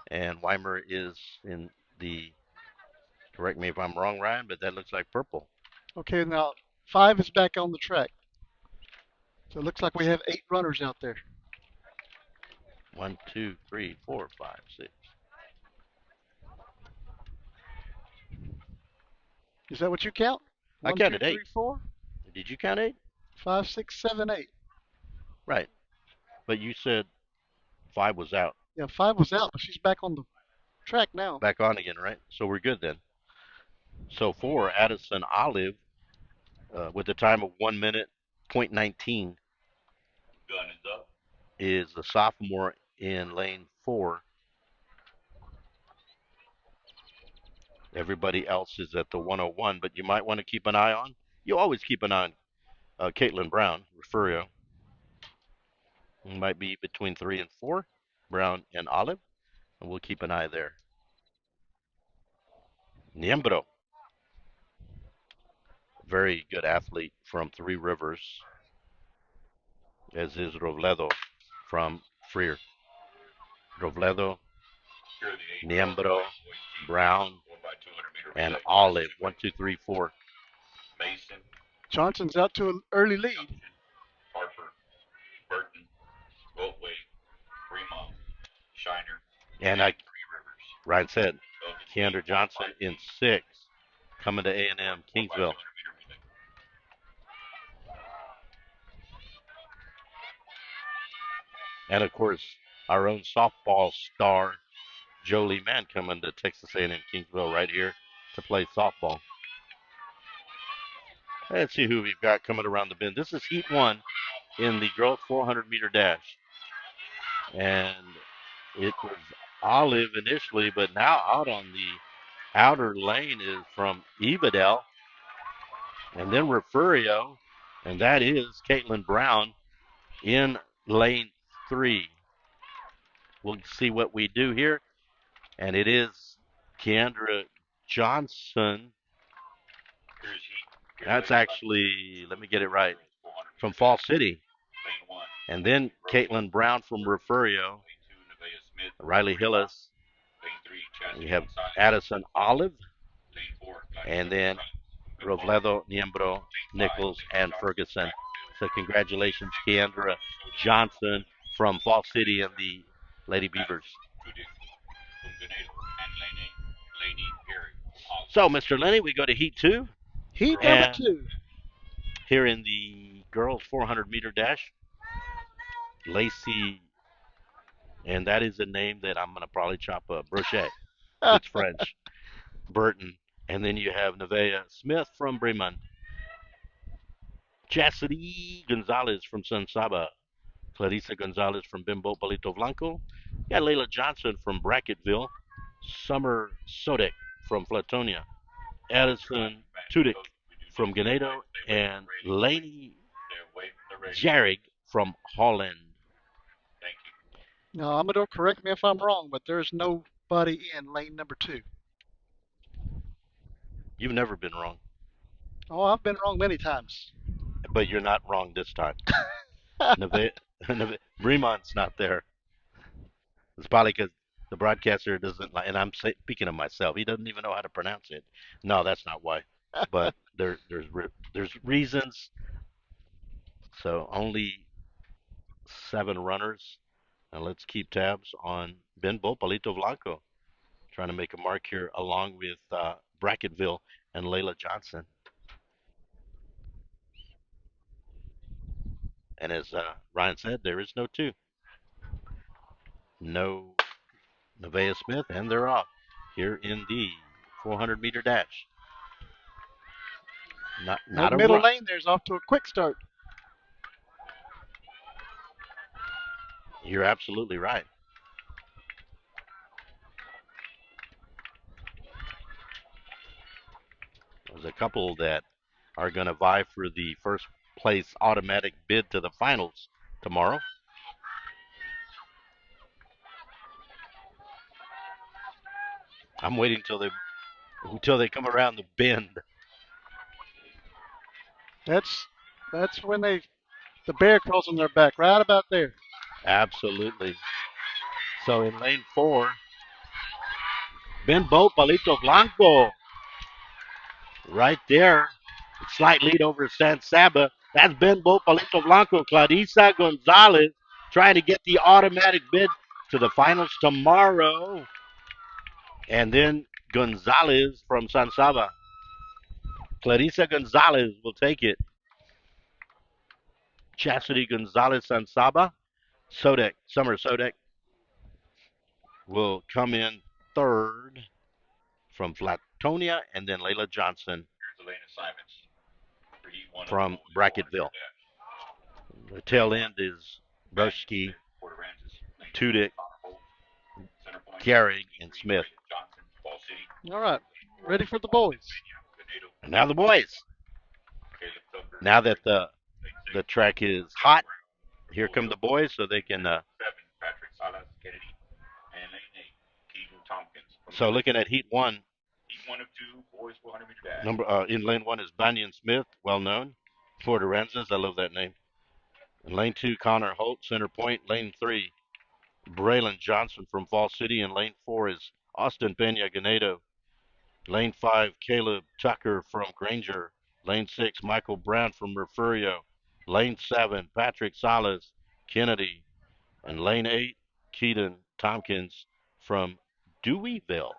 [SPEAKER 2] And Weimer is in the, correct me if I'm wrong, Ryan, but that looks like purple.
[SPEAKER 1] Okay, now 5 is back on the track. So it looks like we have 8 runners out there.
[SPEAKER 2] 1, 2, 3, 4, 5, 6.
[SPEAKER 1] Is that what you count? 1,
[SPEAKER 2] I counted
[SPEAKER 1] 2, 3,
[SPEAKER 2] 8.
[SPEAKER 1] 4?
[SPEAKER 2] Did you count 8?
[SPEAKER 1] 5, 6, 7, 8.
[SPEAKER 2] Right. But you said 5 was out.
[SPEAKER 1] Yeah, 5 was out, but she's back on the track now.
[SPEAKER 2] Back on again, right? So we're good then. So for Addison Olive, with a time of 1 minute, 0.19, is the sophomore in lane 4. Everybody else is at the 101, but you might want to keep an eye on. You always keep an eye on Caitlin Brown, Refugio. It might be between 3 and 4, Brown and Olive, and we'll keep an eye there. Niembro, very good athlete from Three Rivers, as is Robledo from Freer. Robledo, Niembro, Brown, and Olive. 1, 2, 3, 4.
[SPEAKER 1] Johnson's out to an early lead.
[SPEAKER 3] Harper, Burton, Goldthwaite, Fremont, Shiner,
[SPEAKER 2] and like Ryan said, Keandra Johnson in 6, coming to A&M Kingsville. And of course, our own softball star, Jolie Mann, coming to Texas A&M Kingsville right here to play softball. Let's see who we've got coming around the bend. This is Heat 1 in the girls 400-meter dash. And it was Olive initially, but now out on the outer lane is from Evadale. And then Refugio, and that is Caitlin Brown in lane 3. We'll see what we do here. And it is Keandra Johnson. That's actually, let me get it right, from Fall City. And then Caitlin Brown from Refugio. Riley Hillis. We have Addison Olive. And then Robledo, Niembro, Nichols, and Ferguson. So congratulations, Keandra Johnson from Fall City and the Lady Beavers. So, Mr. Lenny, we go to Heat 2.
[SPEAKER 1] Heat number
[SPEAKER 2] And
[SPEAKER 1] 2.
[SPEAKER 2] here in the girls 400-meter dash, Lacey, and that is a name that I'm going to probably chop up, Brochet. It's French. Burton. And then you have Nevaeh Smith from Bremen. Chastity Gonzalez from San Saba. Clarissa Gonzalez from Bimbo Palito Blanco. You got Layla Johnson from Bracketville. Summer Sodek from Flatonia. Addison Tudyk from Ganado. And Lainey Jarrig from Holland.
[SPEAKER 1] Now, Amador, correct me if I'm wrong, but there's nobody in lane number 2.
[SPEAKER 2] You've never been wrong,
[SPEAKER 1] Oh, I've been wrong many times.
[SPEAKER 2] but you're not wrong this time. Bremon's not there. It's probably because the broadcaster doesn't like, and I'm speaking of myself. He doesn't even know how to pronounce it. No, that's not why. But there's reasons. So only 7 runners, and let's keep tabs on Benbo Palito Blanco, trying to make a mark here along with Bracketville and Layla Johnson. And as Ryan said, there is no 2. No Nevaeh Smith, and they're off here in the 400-meter dash. Not
[SPEAKER 1] That
[SPEAKER 2] a
[SPEAKER 1] middle
[SPEAKER 2] run.
[SPEAKER 1] lane there's off to a quick start.
[SPEAKER 2] You're absolutely right. There's a couple that are going to vie for the first place automatic bid to the finals tomorrow. I'm waiting until they come around the bend.
[SPEAKER 1] That's when the bear crawls on their back, right about there.
[SPEAKER 2] Absolutely. So in lane 4, Benbo Palito Blanco right there. Slight lead over San Saba. That's Benbo Palito Blanco. Clarissa Gonzalez trying to get the automatic bid to the finals tomorrow. And then Gonzalez from San Saba. Clarissa Gonzalez will take it. Chastity Gonzalez San Saba. Summer Sodek will come in third from Flatonia, and then Layla Johnson from Bracketville. The tail end is Broski, Tudyk, Carrig, and Smith.
[SPEAKER 1] All right, ready for the boys.
[SPEAKER 2] And now the boys. Now that the track is hot, here come the boys so they can. So looking at Heat 1, number in lane 1 is Banyan Smith, well known. Fort Arenzas, I love that name. In lane 2, Connor Holt, center point. Lane 3, Braylon Johnson from Fall City. And lane 4 is Austin Pena Ganado. Lane 5, Caleb Tucker from Granger. Lane 6, Michael Brown from Refugio. Lane 7, Patrick Salas, Kennedy. And lane 8, Keaton Tompkins from Deweyville.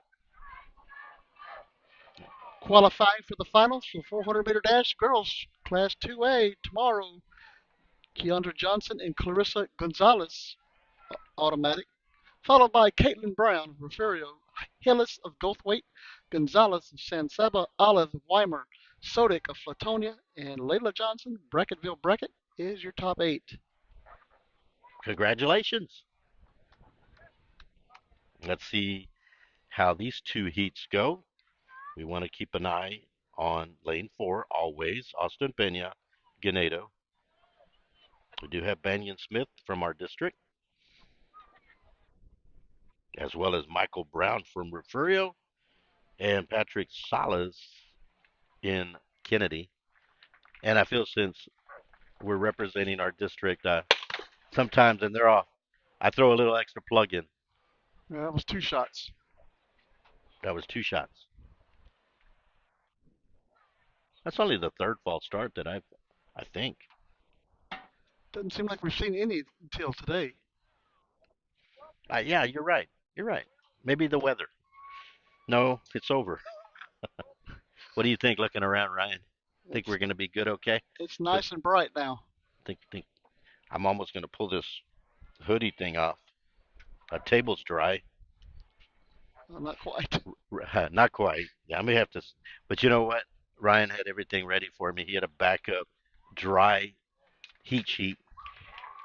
[SPEAKER 1] Qualifying for the finals for the 400-meter dash girls class 2A tomorrow. Keandra Johnson and Clarissa Gonzalez, automatic, followed by Caitlin Brown, Refugio, Hillis of Goldthwaite, Gonzalez of San Saba, Olive of Weimar, Sodek of Flatonia, and Layla Johnson, Bracketville Bracket is your top 8.
[SPEAKER 2] Congratulations. Let's see how these 2 heats go. We want to keep an eye on lane 4, always, Austin Pena, Ganado. We do have Banyan Smith from our district, as well as Michael Brown from Refugio and Patrick Salas in Kennedy. And I feel since we're representing our district, sometimes, and they're off, I throw a little extra plug in.
[SPEAKER 1] That was 2 shots.
[SPEAKER 2] That was 2 shots. That's only the 3rd false start that I think.
[SPEAKER 1] Doesn't seem like we've seen any until today.
[SPEAKER 2] Yeah, you're right. You're right. Maybe the weather. No, it's over. What do you think looking around, Ryan? Think we're
[SPEAKER 1] It's
[SPEAKER 2] going to be good okay?
[SPEAKER 1] it's
[SPEAKER 2] So
[SPEAKER 1] nice and bright now.
[SPEAKER 2] think I'm almost going to pull this hoodie thing off. A table's dry.
[SPEAKER 1] Not quite.
[SPEAKER 2] Not quite. Yeah, I may have to. But you know what? Ryan had everything ready for me. He had a backup dry heat sheet.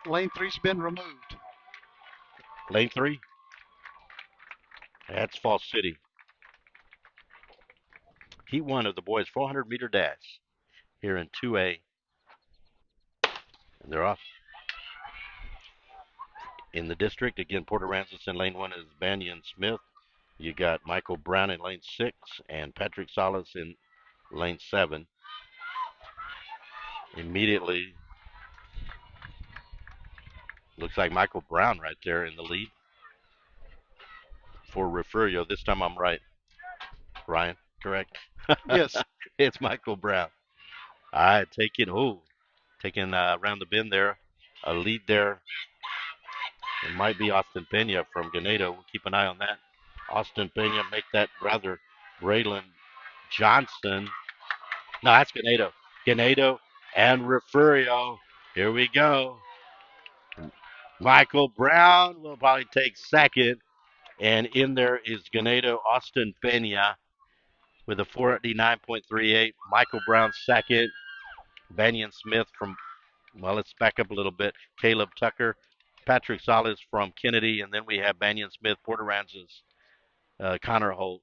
[SPEAKER 1] Lane three's been removed.
[SPEAKER 2] Lane three. That's Fall City. Heat one of the boys 400-meter dash here in 2A. And they're off in the district. Again, Porter Rancis in lane one is Banyan Smith. You got Michael Brown in lane six and Patrick Salas in lane seven. Immediately, looks like Michael Brown right there in the lead for Refurio. This time I'm right, Ryan, correct?
[SPEAKER 1] Yes.
[SPEAKER 2] It's Michael Brown. All right, taking around the bend there. A lead there. It might be Austin Pena from Ganado. We'll keep an eye on that. Austin Pena make that rather. Braylon Johnson. No, that's Ganado. Ganado and Refurio. Here we go. Michael Brown will probably take second. And in there is Ganado Austin Pena with a 489.38. Michael Brown second. Banyan Smith from, well, let's back up a little bit. Caleb Tucker. Patrick Salas from Kennedy. And then we have Banyan Smith, Porter Rances, Connor Holt,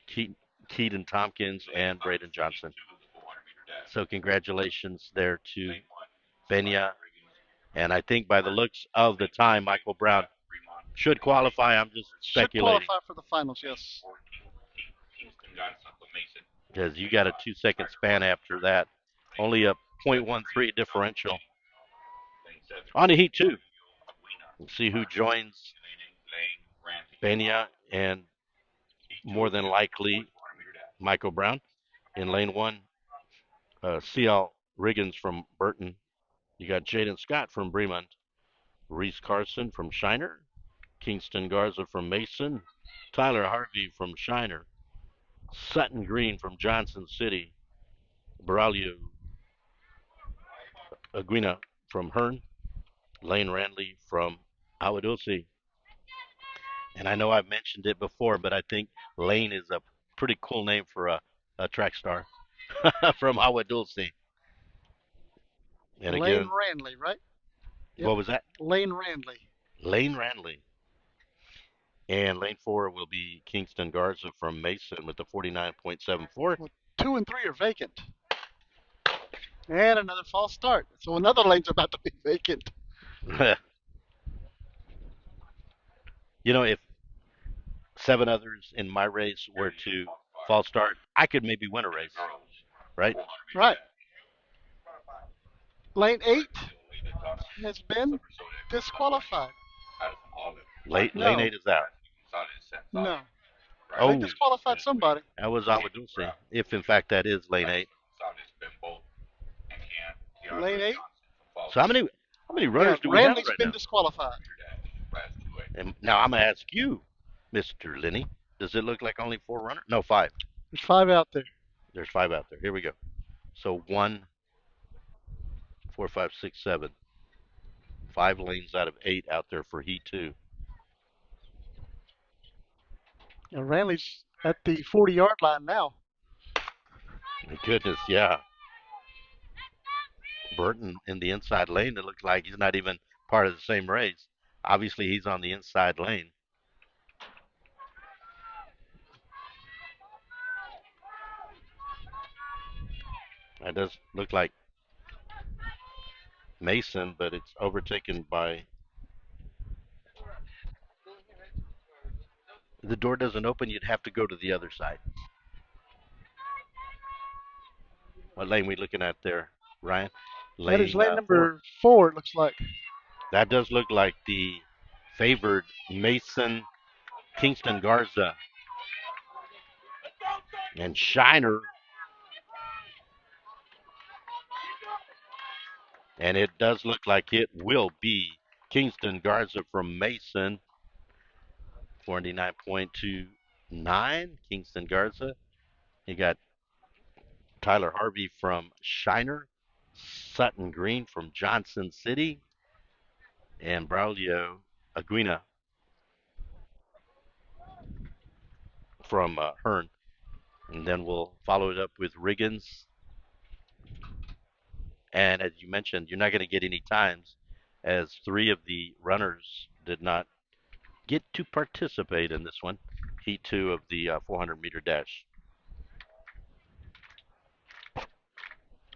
[SPEAKER 2] Keaton Tompkins, and Braden Johnson. So congratulations there to Benya. And I think by the looks of the time, Michael Brown should qualify. I'm just
[SPEAKER 1] Should
[SPEAKER 2] speculating.
[SPEAKER 1] qualify for the finals, yes.
[SPEAKER 2] Because you got a 2-second span after that. Only a .13 differential. On to Heat 2. We'll see who joins Benya and more than likely Michael Brown. In lane 1, C.L. Riggins from Burton. You got Jaden Scott from Bremont. Reese Carson from Shiner. Kingston Garza from Mason. Tyler Harvey from Shiner. Sutton Green from Johnson City. Braulio Aguina from Hearn. Lane Randley from Agua Dulce. And I know I've mentioned it before, but I think Lane is a pretty cool name for a track star from Agua Dulce. And
[SPEAKER 1] Lane
[SPEAKER 2] again,
[SPEAKER 1] Randley, right? Yep.
[SPEAKER 2] what was that?
[SPEAKER 1] Lane Randley.
[SPEAKER 2] Lane Randley. And lane 4 will be Kingston Garza from Mason with the 49.74.
[SPEAKER 1] Well, 2 and 3 are vacant. And another false start. So another lane's about to be vacant.
[SPEAKER 2] You know, if 7 others in my race were to false start, I could maybe win a race, right?
[SPEAKER 1] Right. Lane 8 has been disqualified.
[SPEAKER 2] Lane
[SPEAKER 1] No.
[SPEAKER 2] 8 is out.
[SPEAKER 1] No.
[SPEAKER 2] Oh,
[SPEAKER 1] They disqualified somebody.
[SPEAKER 2] that was Agua Dulce, if in fact that is lane 8.
[SPEAKER 1] Lane 8?
[SPEAKER 2] So how many runners do we have
[SPEAKER 1] Randley's
[SPEAKER 2] right
[SPEAKER 1] been
[SPEAKER 2] now?
[SPEAKER 1] disqualified.
[SPEAKER 2] And now I'm going to ask you, Mr. Linney, does it look like only 4 runners? No, 5.
[SPEAKER 1] There's 5 out there.
[SPEAKER 2] There's 5 out there. Here we go. So 1, 4, 5, 6, 7. 5 lanes out of 8 out there for Heat 2.
[SPEAKER 1] And Randley's at the 40-yard line now.
[SPEAKER 2] My goodness, yeah. Burton in the inside lane. It looks like he's not even part of the same race. Obviously, he's on the inside lane. That does look like Mason, but it's overtaken by. The door doesn't open. You'd have to go to the other side. What lane we looking at there, Ryan?
[SPEAKER 1] That is lane number
[SPEAKER 2] 4.
[SPEAKER 1] 4, it looks like.
[SPEAKER 2] That does look like the favored Mason Kingston Garza. And Shiner And it does look like it will be Kingston Garza from Mason, 49.29. Kingston Garza. You got Tyler Harvey from Shiner, Sutton Green from Johnson City, and Braulio Aguina from Hearn. And then we'll follow it up with Riggins. And as you mentioned, you're not going to get any times as three of the runners did not get to participate in this one. Heat two of the 400-meter dash.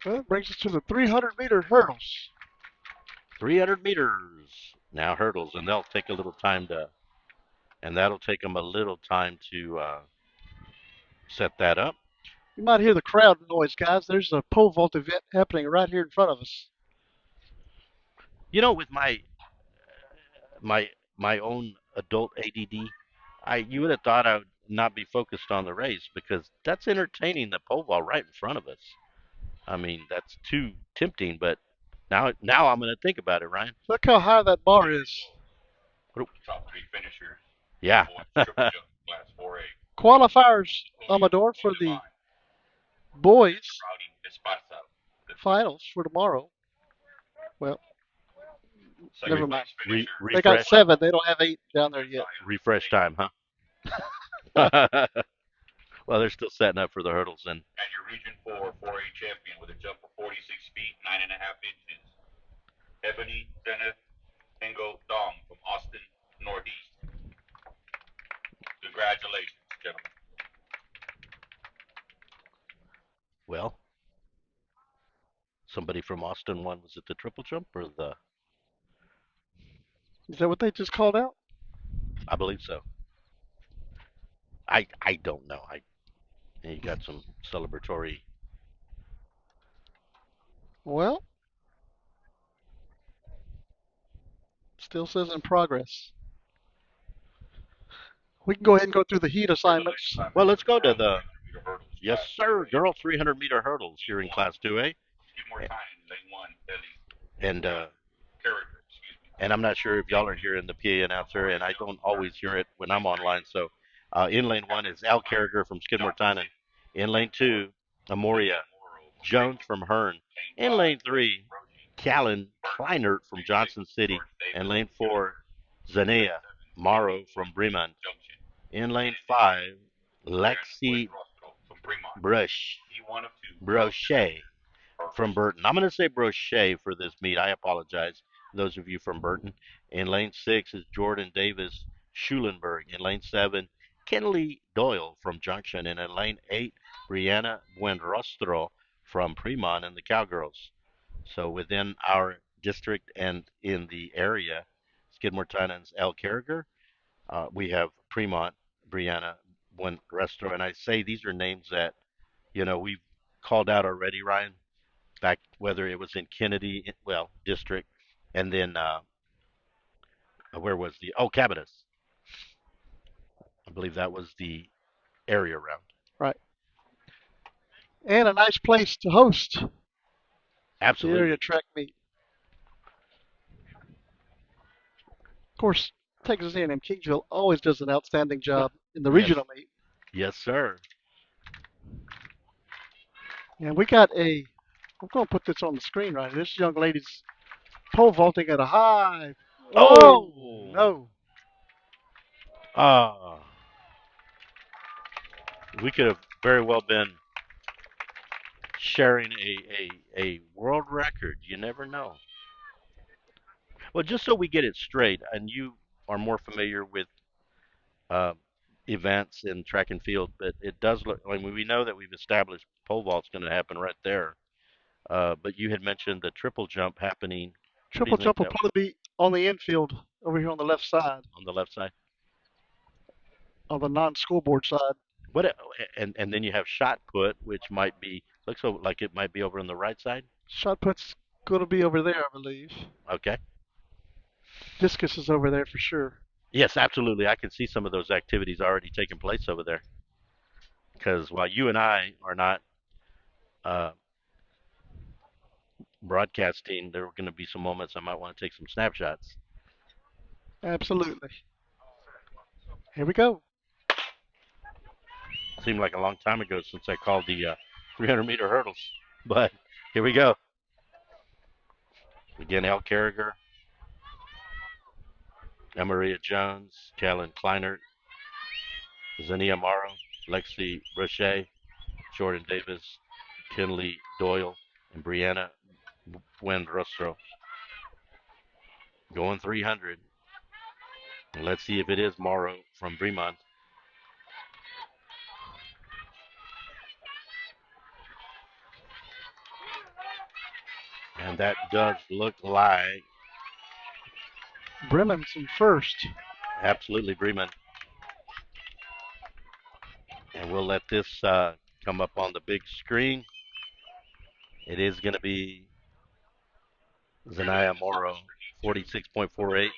[SPEAKER 1] Well, that brings us to the 300-meter hurdles.
[SPEAKER 2] 300 meters now hurdles, and they'll take a little time to, and that'll take them a little time to set that up.
[SPEAKER 1] You might hear the crowd noise, guys. There's a pole vault event happening right here in front of us.
[SPEAKER 2] You know, with my my own adult ADD, you would have thought I would not be focused on the race because that's entertaining the pole vault right in front of us. I mean, that's too tempting, but now I'm going to think about it, Ryan.
[SPEAKER 1] Look how high that bar is.
[SPEAKER 3] Top three finishers.
[SPEAKER 2] Yeah.
[SPEAKER 3] Triple jump class 4A.
[SPEAKER 1] Qualifiers, Amador, for the boys
[SPEAKER 3] Routing Esparza.
[SPEAKER 1] finals for tomorrow. Well,
[SPEAKER 3] Second
[SPEAKER 1] never mind.
[SPEAKER 3] place finisher.
[SPEAKER 1] They got
[SPEAKER 2] Refresh
[SPEAKER 1] 7. They don't have 8 down there yet.
[SPEAKER 2] refresh time, huh? Well, they're still setting up for the hurdles, and
[SPEAKER 3] your Region 4 4A champion with a jump of 46 feet 9.5 inches. Ebony Zenith Ingo Dong from Austin Northeast. Congratulations, gentlemen.
[SPEAKER 2] well, somebody from Austin won. Was it the triple jump or the?
[SPEAKER 1] Is that what they just called out?
[SPEAKER 2] I believe so. I don't know. You got some celebratory.
[SPEAKER 1] Well, still says in progress. We can go ahead and go through the heat assignments.
[SPEAKER 2] Well, let's go to the. Yes, sir. Girls 300-meter hurdles here in Class 2A. And and I'm not sure if y'all are hearing the PA announcer, and I don't always hear it when I'm online. So, in lane 1 is Al Carriger from Skidmore Tynan. In lane 2, Amoria Jones from Hearn. In lane 3, Callan Kleinert from Johnson City. And lane 4, Zanea Morrow from Bremen. In lane 5, Lexi Brochet from Burton. I'm going to say Brochet for this meet. I apologize, those of you from Burton. In lane 6 is Jordan Davis Schulenberg. In lane 7, Kenley Doyle from Junction. And in lane 8, Brianna Buenrostro from Fremont and the Cowgirls. So within our district and in the area, Skidmore Tynan's Al Carriger, we have Fremont, Brianna Buenrostro. And I say these are names that, we've called out already, Ryan, back whether it was in Kennedy, district, and then where was Cabotus? I believe that was the area round.
[SPEAKER 1] Right. And a nice place to host
[SPEAKER 2] Absolutely.
[SPEAKER 1] the area track meet. Of course, Texas A&M Kingsville always does an outstanding job in the regional meet.
[SPEAKER 2] Yes, sir.
[SPEAKER 1] And we got I'm going to put this on the screen right. This young lady's pole vaulting at a high.
[SPEAKER 2] Oh,
[SPEAKER 1] no.
[SPEAKER 2] We could have very well been sharing a world record. You never know. Well, just so we get it straight, and you are more familiar with events in track and field, but it does look. I mean, we know that we've established pole vault's going to happen right there. But you had mentioned the triple jump happening.
[SPEAKER 1] Triple jump will probably be on the infield over here on the left side.
[SPEAKER 2] On the left side.
[SPEAKER 1] On the non-scoreboard side.
[SPEAKER 2] What? And then you have shot put, which looks like it might be over on the right side.
[SPEAKER 1] Shot put's going to be over there, I believe.
[SPEAKER 2] Okay.
[SPEAKER 1] Discus is over there for sure.
[SPEAKER 2] Yes, absolutely. I can see some of those activities already taking place over there. Because while you and I are not broadcasting, there were going to be some moments I might want to take some snapshots.
[SPEAKER 1] Absolutely. Here we go.
[SPEAKER 2] Seemed like a long time ago since I called the 300-meter hurdles, but here we go. Again, El Carriger, Maria Jones, Kellen Kleinert, Zania Morrow, Lexi Brochet, Jordan Davis, Kinley Doyle, and Brianna Buenrostro going 300. And let's see if it is Morrow from Bremont. And that does look like
[SPEAKER 1] Bremen's in first.
[SPEAKER 2] absolutely Bremen. And we'll let this come up on the big screen. It is going to be Zanaya Morrow, 46.48.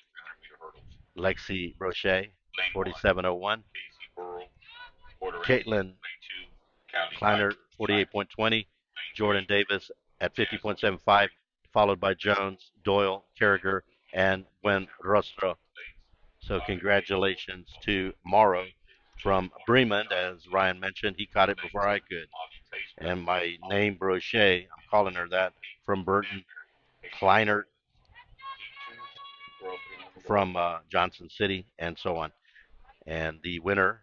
[SPEAKER 2] Lexi Brochet, 47.01. Caitlin Kleiner, 48.20. Jordan Davis at 50.75, followed by Jones, Doyle, Carriger, and Gwen Rostro. So congratulations to Morrow from Bremen. As Ryan mentioned, he caught it before I could. And my name, Brochet, I'm calling her that, from Burton. Kleiner from Johnson City, and so on. And the winner,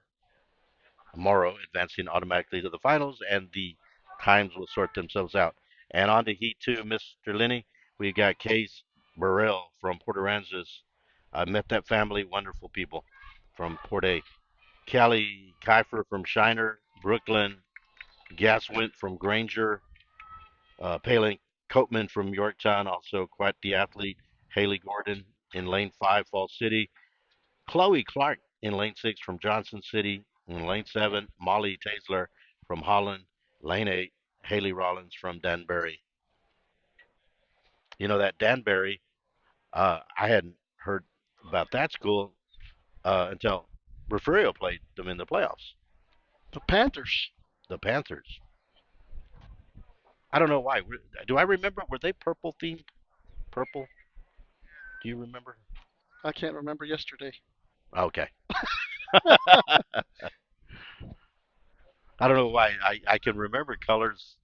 [SPEAKER 2] Morrow, advancing automatically to the finals, and the times will sort themselves out. And on to Heat 2, Mr. Linney, we got Case Burrell from Port Aransas. I met that family, wonderful people from Port A. Kelly Kiefer from Shiner, Brooklyn, Gaswint from Granger, Palin Coatman from Yorktown, also quite the athlete. Haley Gordon in lane 5, Falls City. Chloe Clark in lane 6 from Johnson City. In lane 7, Molly Taisler from Holland. Lane 8, Haley Rollins from Danbury. You know, that Danbury, I hadn't heard about that school until Refugio played them in the playoffs.
[SPEAKER 1] The Panthers.
[SPEAKER 2] The Panthers. I don't know why. Do I remember? Were they purple themed? Purple? Do you remember?
[SPEAKER 1] I can't remember yesterday.
[SPEAKER 2] Okay. I don't know why. I can remember colors,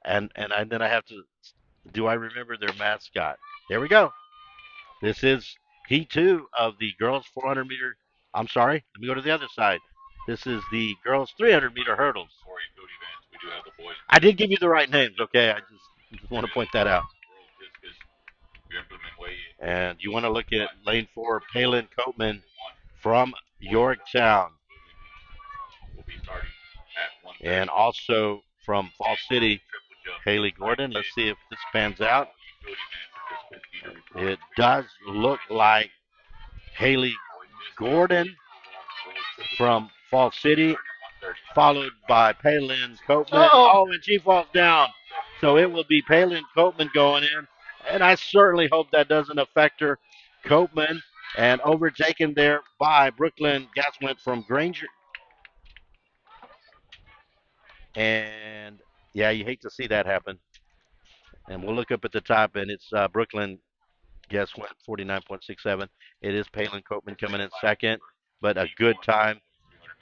[SPEAKER 2] and then I have to. Do I remember their mascot? There we go. This is Heat 2 of the girls 400 meter. I'm sorry. Let me go to the other side. This is the girls 300-meter hurdles. I did give you the right names. Okay. I just want to point that out. And you want to look at lane 4, Palin Coatman from Yorktown. And also from Fall City, Haley Gordon. Let's see if this pans out. It does look like Haley Gordon from Fall City, followed by Palin Coatman.
[SPEAKER 1] Oh,
[SPEAKER 2] Oh, and she falls down. So it will be Palin Coatman going in. And I certainly hope that doesn't affect her. Coatman and overtaken there by Brooklyn Gaswint from Granger. And yeah, you hate to see that happen. And we'll look up at the top, and it's Brooklyn Gaswint 49.67. It is Palin Coatman coming in second, but a good time.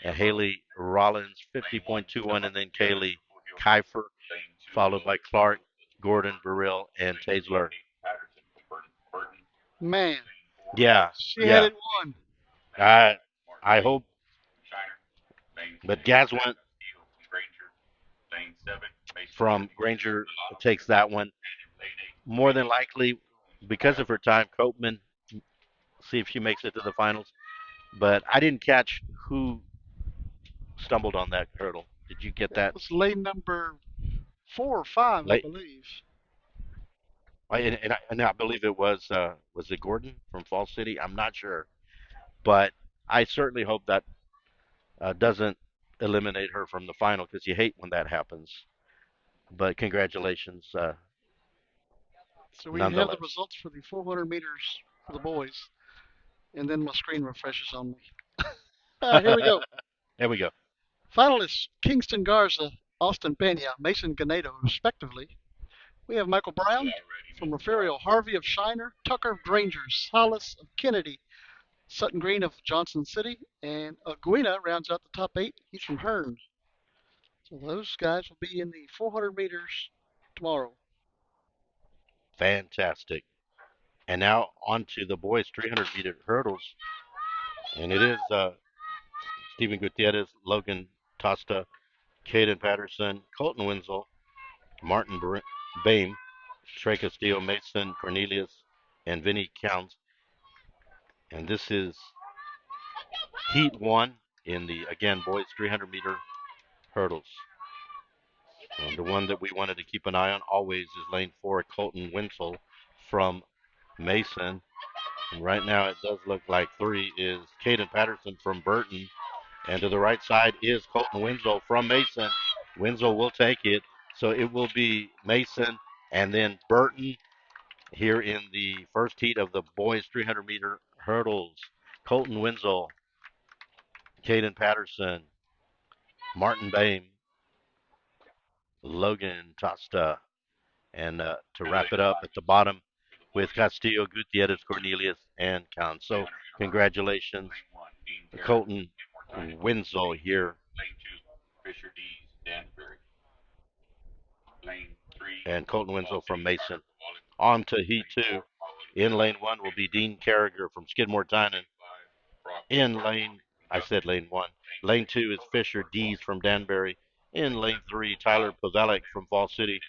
[SPEAKER 2] And Haley Rollins 50.21, and then Kaylee Kiefer, followed by Clark, Gordon, Burrell, and Taisler.
[SPEAKER 1] man.
[SPEAKER 2] Yeah,
[SPEAKER 1] She had
[SPEAKER 2] yeah.
[SPEAKER 1] it won.
[SPEAKER 2] I hope, but Gaswint from Granger takes that one. More than likely, because of her time, Coatman, see if she makes it to the finals. But I didn't catch who stumbled on that hurdle. Did you get
[SPEAKER 1] That
[SPEAKER 2] that?
[SPEAKER 1] was lane number 4 or 5, I
[SPEAKER 2] Late?
[SPEAKER 1] believe.
[SPEAKER 2] And I believe it was it Gordon from Fall City? I'm not sure, but I certainly hope that doesn't eliminate her from the final because you hate when that happens. But congratulations,
[SPEAKER 1] So we have the
[SPEAKER 2] nonetheless.
[SPEAKER 1] results for the 400 meters for the boys, and then my screen refreshes on me. Here we go.
[SPEAKER 2] There we go.
[SPEAKER 1] Finalists: Kingston Garza, Austin Pena, Mason Ganedo, respectively, We have Michael Brown from Rafario, Harvey of Shiner, Tucker of Granger, Salas of Kennedy, Sutton Green of Johnson City, and Aguina rounds out the top 8. He's from Hearn. So those guys will be in the 400 meters tomorrow.
[SPEAKER 2] Fantastic. And now on to the boys 300-meter hurdles. And it is Stephen Gutierrez, Logan Tosta, Caden Patterson, Colton Winslow, Martin Bame, Trey Castillo, Mason Cornelius, and Vinny Counts. And this is Heat 1 in the, again, boys 300-meter hurdles. And the one that we wanted to keep an eye on always is lane 4, Colton Winslow from Mason. And right now it does look like 3 is Caden Patterson from Burton. And to the right side is Colton Winslow from Mason. Winslow will take it. So it will be Mason and then Burton here in the first heat of the boys 300-meter hurdles. Colton Winslow, Caden Patterson, Martin Bame, Logan Tosta, and to wrap it up at the bottom with Castillo, Gutierrez, Cornelius, and Count. So congratulations, Colton Winslow here.
[SPEAKER 3] Lane 2, Fisher D's, Danbury. Lane 3,
[SPEAKER 2] and Colton Winslow from Mason. On to Heat 2. In lane 1 will be Dean Carragher from Skidmore Tynan. In lane, I said lane 1. Lane 2 is Fisher Dees from Danbury. In lane 3, Tyler Pavelek from Fall City.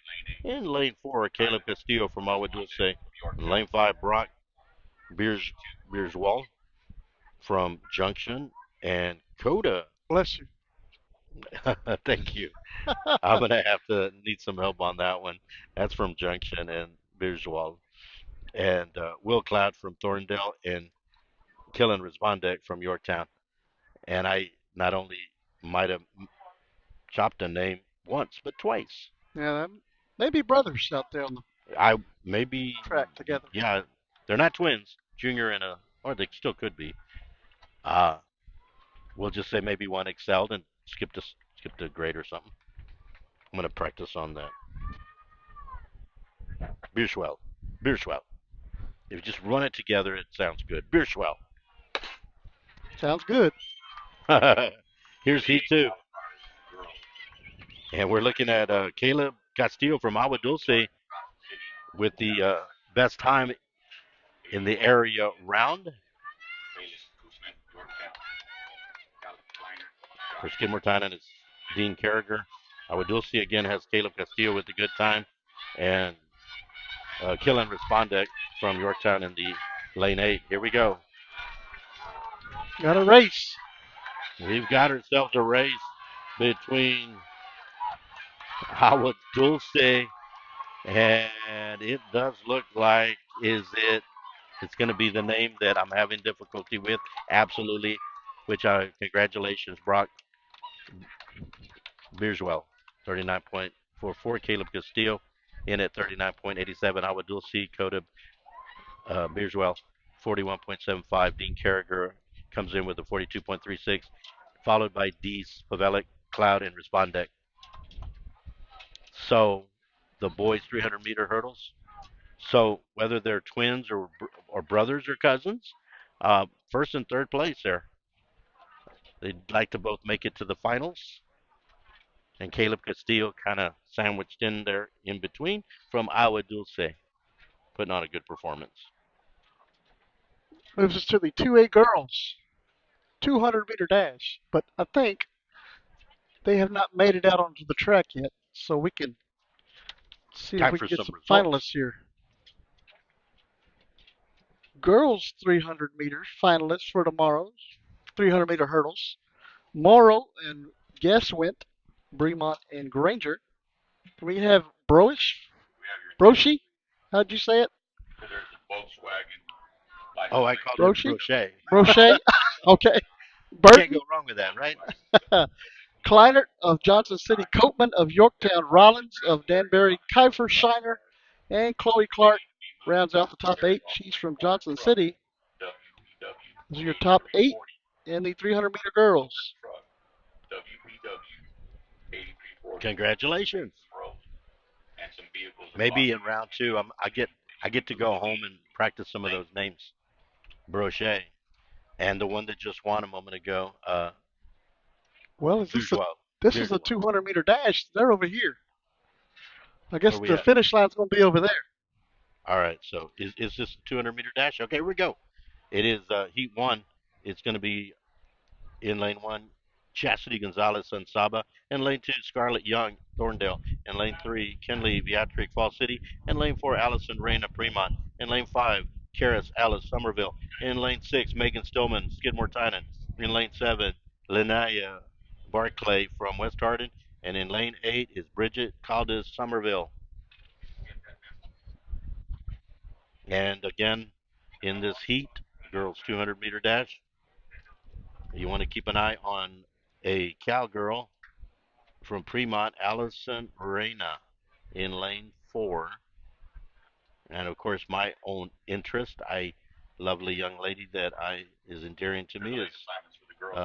[SPEAKER 2] In lane 4, Caleb Castillo from Agua Dulce. In lane 5, Brock Bierswald from Junction. And Coda.
[SPEAKER 1] Bless you.
[SPEAKER 2] Thank you. I'm going to have to need some help on that one. That's from Junction and Bierswald. And Will Cloud from Thorndale and Killen Respondek from Yorktown. And I not only might have chopped a name once, but twice.
[SPEAKER 1] Yeah, maybe brothers out there on the
[SPEAKER 2] I maybe
[SPEAKER 1] track together.
[SPEAKER 2] Yeah, they're not twins. Junior and or they still could be. We'll just say maybe one excelled and skipped a grade or something. I'm gonna practice on that. Bierschwell. Bierschwell. If you just run it together, it sounds good. Bierschwell.
[SPEAKER 1] Sounds good.
[SPEAKER 2] Here's Heat 2. And we're looking at Caleb Castillo from Agua Dulce with the best time in the area round. For Skidmore Tynan, it's Dean Carragher. Agua Dulce again has Caleb Castillo with the good time. And Killen Respondek from Yorktown in the lane 8. Here we go.
[SPEAKER 1] Got a race.
[SPEAKER 2] We've got ourselves a race between Agua Dulce, and it does look like it's going to be the name that I'm having difficulty with. Absolutely. Which congratulations, Brock Bierswell, 39.44. Caleb Castillo in at 39.87. Agua Dulce, Coda Bierswell, 41.75. Dean Carragher comes in with a 42.36, followed by Dees, Pavelek, Cloud, and Respondek. So the boys 300-meter hurdles. So whether they're twins or brothers or cousins, first and third place there. They'd like to both make it to the finals. And Caleb Castillo kind of sandwiched in there in between from Agua Dulce, putting on a good performance.
[SPEAKER 1] Moves us to the 2A girls 200-meter dash. But I think they have not made it out onto the track yet, so we can see
[SPEAKER 2] Time
[SPEAKER 1] if we
[SPEAKER 2] for
[SPEAKER 1] can get
[SPEAKER 2] some
[SPEAKER 1] some
[SPEAKER 2] results.
[SPEAKER 1] finalists here. Girls 300 meters finalists for tomorrow's 300-meter hurdles. Morrow and Guess-Went, Bremont and Granger. We have Broshi? How'd you say it?
[SPEAKER 3] There's a Volkswagen.
[SPEAKER 2] Oh, I called
[SPEAKER 1] Broche?
[SPEAKER 2] it Brochet.
[SPEAKER 1] Brochet? Okay.
[SPEAKER 2] Can't
[SPEAKER 1] Burton,
[SPEAKER 2] go wrong with that, right?
[SPEAKER 1] Kleinert of Johnson City, Copeman of Yorktown, Rollins of Danbury, Kiefer, Shiner, and Chloe Clark rounds out the top 8. She's from Johnson City. Those are your top 8 in the 300-meter girls.
[SPEAKER 2] Congratulations.
[SPEAKER 3] And some vehicles
[SPEAKER 2] Maybe in round two, I get to go home and practice some of those names. Brochet and the one that just won a moment ago,
[SPEAKER 1] Well,
[SPEAKER 2] Bourgeois.
[SPEAKER 1] this is a
[SPEAKER 2] Bourgeois.
[SPEAKER 1] 200-meter dash. They're over here. I
[SPEAKER 2] Where
[SPEAKER 1] guess
[SPEAKER 2] we
[SPEAKER 1] the
[SPEAKER 2] at?
[SPEAKER 1] finish line's going to be over there.
[SPEAKER 2] All right. So is this a 200-meter dash? Okay, here we go. It is heat one. It's going to be in lane one, Chastity Gonzalez Saba. In lane two, Scarlett Young Thorndale. In lane three, Kenley Beatric Fall City. In lane four, Allison Reyna Fremont. In lane five, Karis Alice Somerville. In lane six, Megan Stillman Skidmore Tynan. In lane seven, Linnea Barclay from West Hardin. And in lane eight is Bridget Caldas Somerville. And again, in this heat, girls 200-meter dash, you want to keep an eye on a cowgirl from Fremont, Allison Reyna in lane four. And of course, my own interest, lovely young lady that I is endearing to me is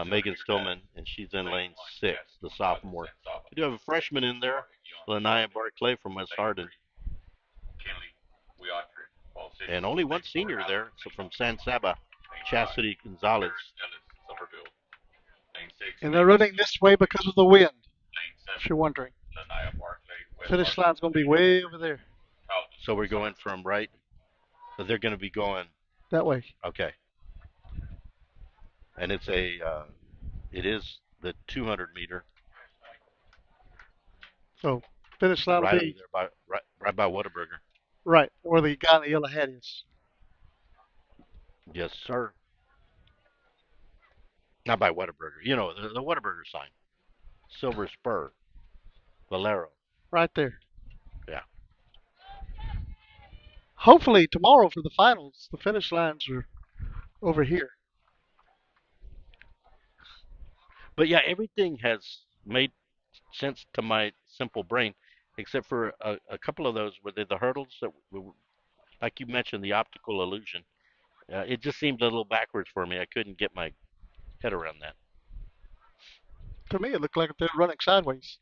[SPEAKER 2] Megan Stillman, and she's in lane six, the sophomore. We do have a freshman in there, Lanaya Barclay from West Hardin, and only one senior there, so from San Saba, Chastity Gonzalez.
[SPEAKER 1] And they're running this way because of the wind, if you're wondering. Finish line's going to be way over there.
[SPEAKER 2] So we're going from right, but they're going to be going
[SPEAKER 1] that way.
[SPEAKER 2] Okay. And it is the 200 meter.
[SPEAKER 1] So finish line
[SPEAKER 2] right
[SPEAKER 1] will be
[SPEAKER 2] there by right by Whataburger.
[SPEAKER 1] Right, where the guy in the yellow hat is.
[SPEAKER 2] Yes, sir. Not by Whataburger. You know, the Whataburger sign. Silver Spur. Valero.
[SPEAKER 1] Right there.
[SPEAKER 2] Yeah.
[SPEAKER 1] Hopefully tomorrow for the finals, the finish lines are over here.
[SPEAKER 2] But yeah, everything has made sense to my simple brain, except for a couple of those where the hurdles that, like you mentioned, the optical illusion. It just seemed a little backwards for me. I couldn't get my head around that.
[SPEAKER 1] To me, it looked like they're running sideways.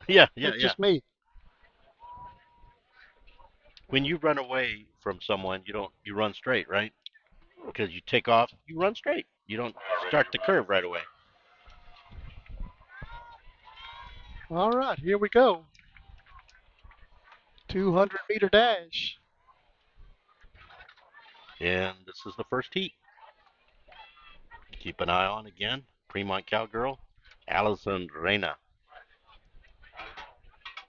[SPEAKER 2] Yeah.
[SPEAKER 1] It's just me.
[SPEAKER 2] When you run away from someone, you run straight, right? Because you take off, you run straight. You don't start the curve right away.
[SPEAKER 1] All right, here we go. 200-meter dash.
[SPEAKER 2] And this is the first heat. Keep an eye on again. Fremont Cowgirl, Allison Reyna.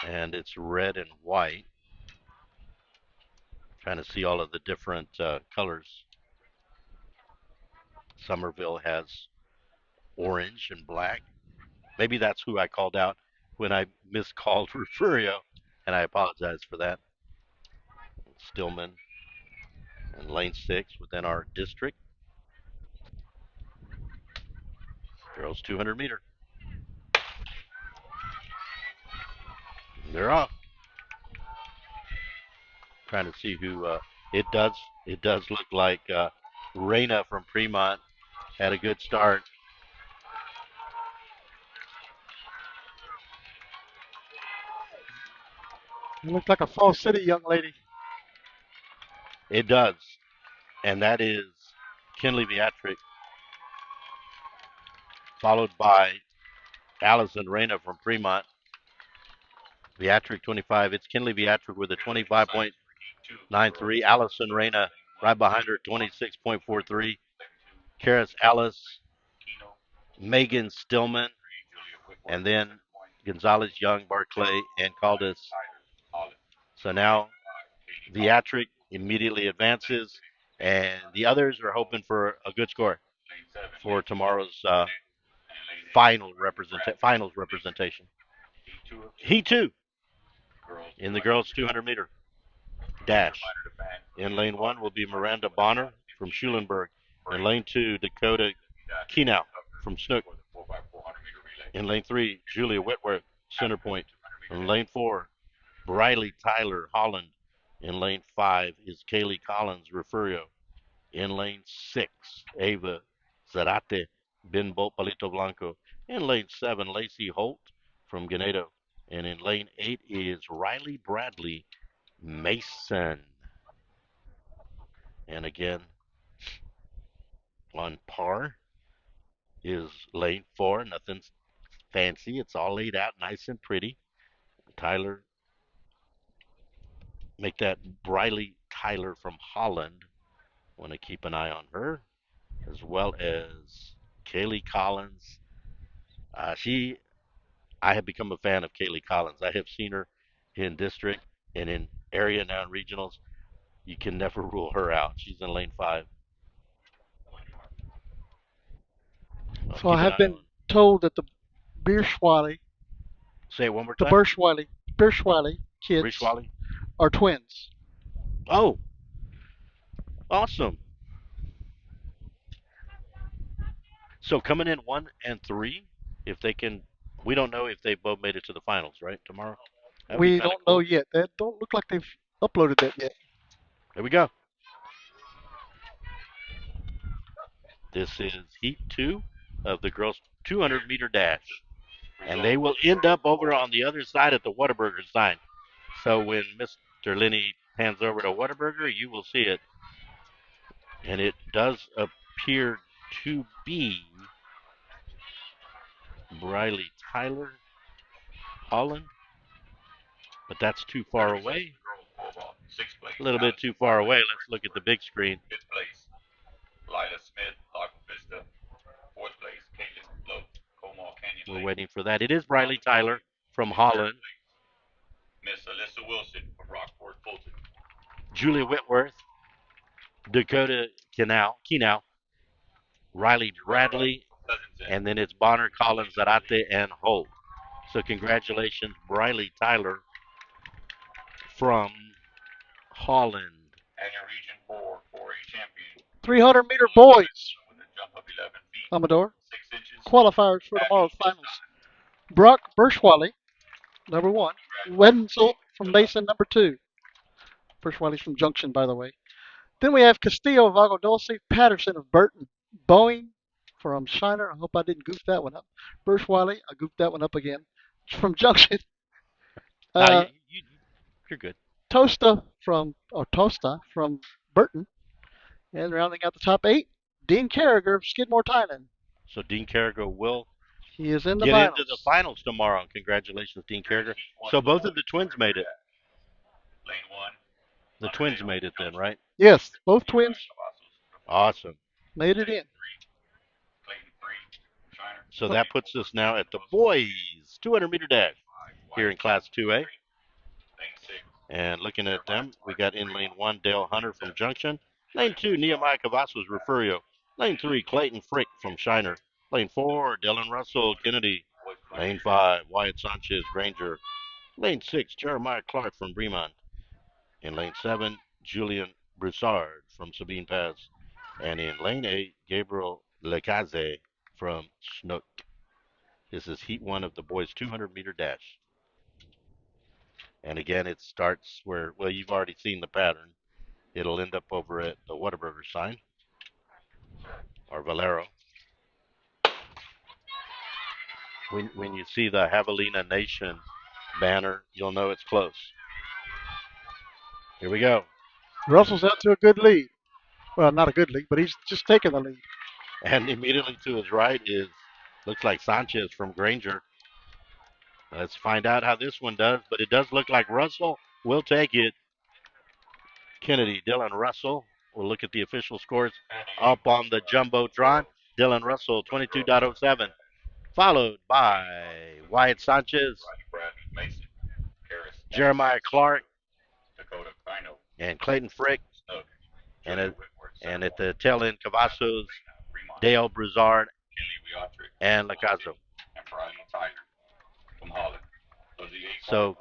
[SPEAKER 2] And it's red and white. Trying to see all of the different colors. Somerville has orange and black. Maybe that's who I called out when I miscalled Refurio, and I apologize for that. Stillman in lane 6 within our district. Girls 200 meter. They're off. Trying to see who it does. It does look like Reyna from Fremont had a good start.
[SPEAKER 1] You look like a Fall City young lady.
[SPEAKER 2] It does. And that is Kinley Beatric, followed by Allison Reyna from Fremont. Beatric 25. It's Kinley Beatric with a 25.93. Allison Reyna right behind her, 26.43. Karis Alice, Megan Stillman, and then Gonzalez, Young, Barclay, and Caldas. So now Beatric immediately advances, and the others are hoping for a good score for tomorrow's finals representation. He too in the girls 200 meter dash. In lane 1 will be Miranda Bonner from Schulenburg. In lane 2, Dakota Kenow from Snook. In lane 3, Julia Whitworth, Center Point. In lane 4, Briley Tyler Holland. In lane 5 is Kaylee Collins Refurio. In lane 6, Ava Zarate Benbo Palito Blanco. In lane 7, Lacey Holt from Ganado. And in lane 8 is Riley Bradley Mason. And again, on par is lane 4. Nothing fancy. It's all laid out nice and pretty. Tyler, make that Briley Tyler from Holland. Want to keep an eye on her, as well as Kaylee Collins. She, I have become a fan of Kaylee Collins. I have seen her in district and in area now in regionals. You can never rule her out. She's in lane 5. I'll
[SPEAKER 1] So I
[SPEAKER 2] keep an
[SPEAKER 1] have
[SPEAKER 2] eye
[SPEAKER 1] been
[SPEAKER 2] on.
[SPEAKER 1] told that the Bierschwali,
[SPEAKER 2] Say it one more
[SPEAKER 1] the
[SPEAKER 2] time.
[SPEAKER 1] Bierschwali kids
[SPEAKER 2] Rishwali.
[SPEAKER 1] are twins.
[SPEAKER 2] Oh, awesome. So coming in 1 and 3, if they can, we don't know if they both made it to the finals, right? Tomorrow. That would be
[SPEAKER 1] We
[SPEAKER 2] kind of
[SPEAKER 1] don't know
[SPEAKER 2] cool.
[SPEAKER 1] yet. That don't look like they've uploaded that yet.
[SPEAKER 2] There we go. This is Heat 2 of the girls' 200-meter dash. And they will end up over on the other side at the Whataburger sign. So when Mr. Linney hands over to Whataburger, you will see it. And it does appear to be Briley Tyler Holland, but that's too far away.
[SPEAKER 3] Sixth place.
[SPEAKER 2] A little bit too far away. Let's look at the big screen.
[SPEAKER 3] Fifth place. Lila Smith, Lago Vista. Fourth place. Caitlin Lowe, Comal Canyon
[SPEAKER 2] We're
[SPEAKER 3] Lake.
[SPEAKER 2] waiting for that. It is Briley Tyler from Holland.
[SPEAKER 3] Miss Alyssa Wilson from Rockport Fulton.
[SPEAKER 2] Julia Whitworth, Dakota Kenau, Riley Bradley, and then it's Bonner, Collins, Zarate, and Holt. So congratulations, Briley Tyler from Holland.
[SPEAKER 3] And your Region 4 4A champion.
[SPEAKER 1] 300-meter boys.
[SPEAKER 3] With a jump of 11 feet.
[SPEAKER 1] Amador.
[SPEAKER 3] 6 inches.
[SPEAKER 1] Qualifiers for tomorrow's finals. Brock Berschwali, number 1. Wenzel from Mason, number 2. Berschwali's from Junction, by the way. Then we have Castillo of Agua Dulce, Patterson of Burton, Boeing from Shiner. I hope I didn't goof that one up. Berschwali, I goofed that one up again. From Junction.
[SPEAKER 2] No,
[SPEAKER 1] Uh,
[SPEAKER 2] you're good.
[SPEAKER 1] Tosta from Burton. And rounding out the top 8, Dean Carragher of Skidmore Tynan.
[SPEAKER 2] So Dean Carragher will
[SPEAKER 1] He is in the
[SPEAKER 2] get
[SPEAKER 1] finals.
[SPEAKER 2] into the finals tomorrow. Congratulations, Dean Carragher. So both of the twins made it.
[SPEAKER 3] Lane 1.
[SPEAKER 2] The twins made it then, right?
[SPEAKER 1] Yes, both twins
[SPEAKER 2] Awesome.
[SPEAKER 1] made it in.
[SPEAKER 2] So that puts us now at the boys 200-meter dash here in Class 2A. And looking at them, we got in lane 1, Dale Hunter from Junction. Lane 2, Nehemiah Cavazos, Refugio. Lane 3, Clayton Frick from Shiner. Lane 4, Dylan Russell, Kennedy. Lane 5, Wyatt Sanchez, Granger. Lane 6, Jeremiah Clark from Bremont. In lane 7, Julian Broussard from Sabine Pass. And in lane 8, Gabriel Lecaze from Snook. This is Heat 1 of the boys' 200-meter dash. And again, it starts where, well, you've already seen the pattern. It'll end up over at the Whataburger sign, or Valero. When you see the Javelina Nation banner, you'll know it's close. Here we go.
[SPEAKER 1] Russell's out to a good lead. Well, not a good lead, but he's just taking the lead.
[SPEAKER 2] And immediately to his right is, looks like Sanchez from Granger. Let's find out how this one does, but it does look like Russell will take it. Kennedy, Dylan Russell. We'll look at the official scores up on the Jumbotron. Dylan Russell, 22.07. Followed by Wyatt Sanchez, Jeremiah Clark, and Clayton Frick. And at the tail end, Cavazos, Dale Broussard, and Lacazo. So,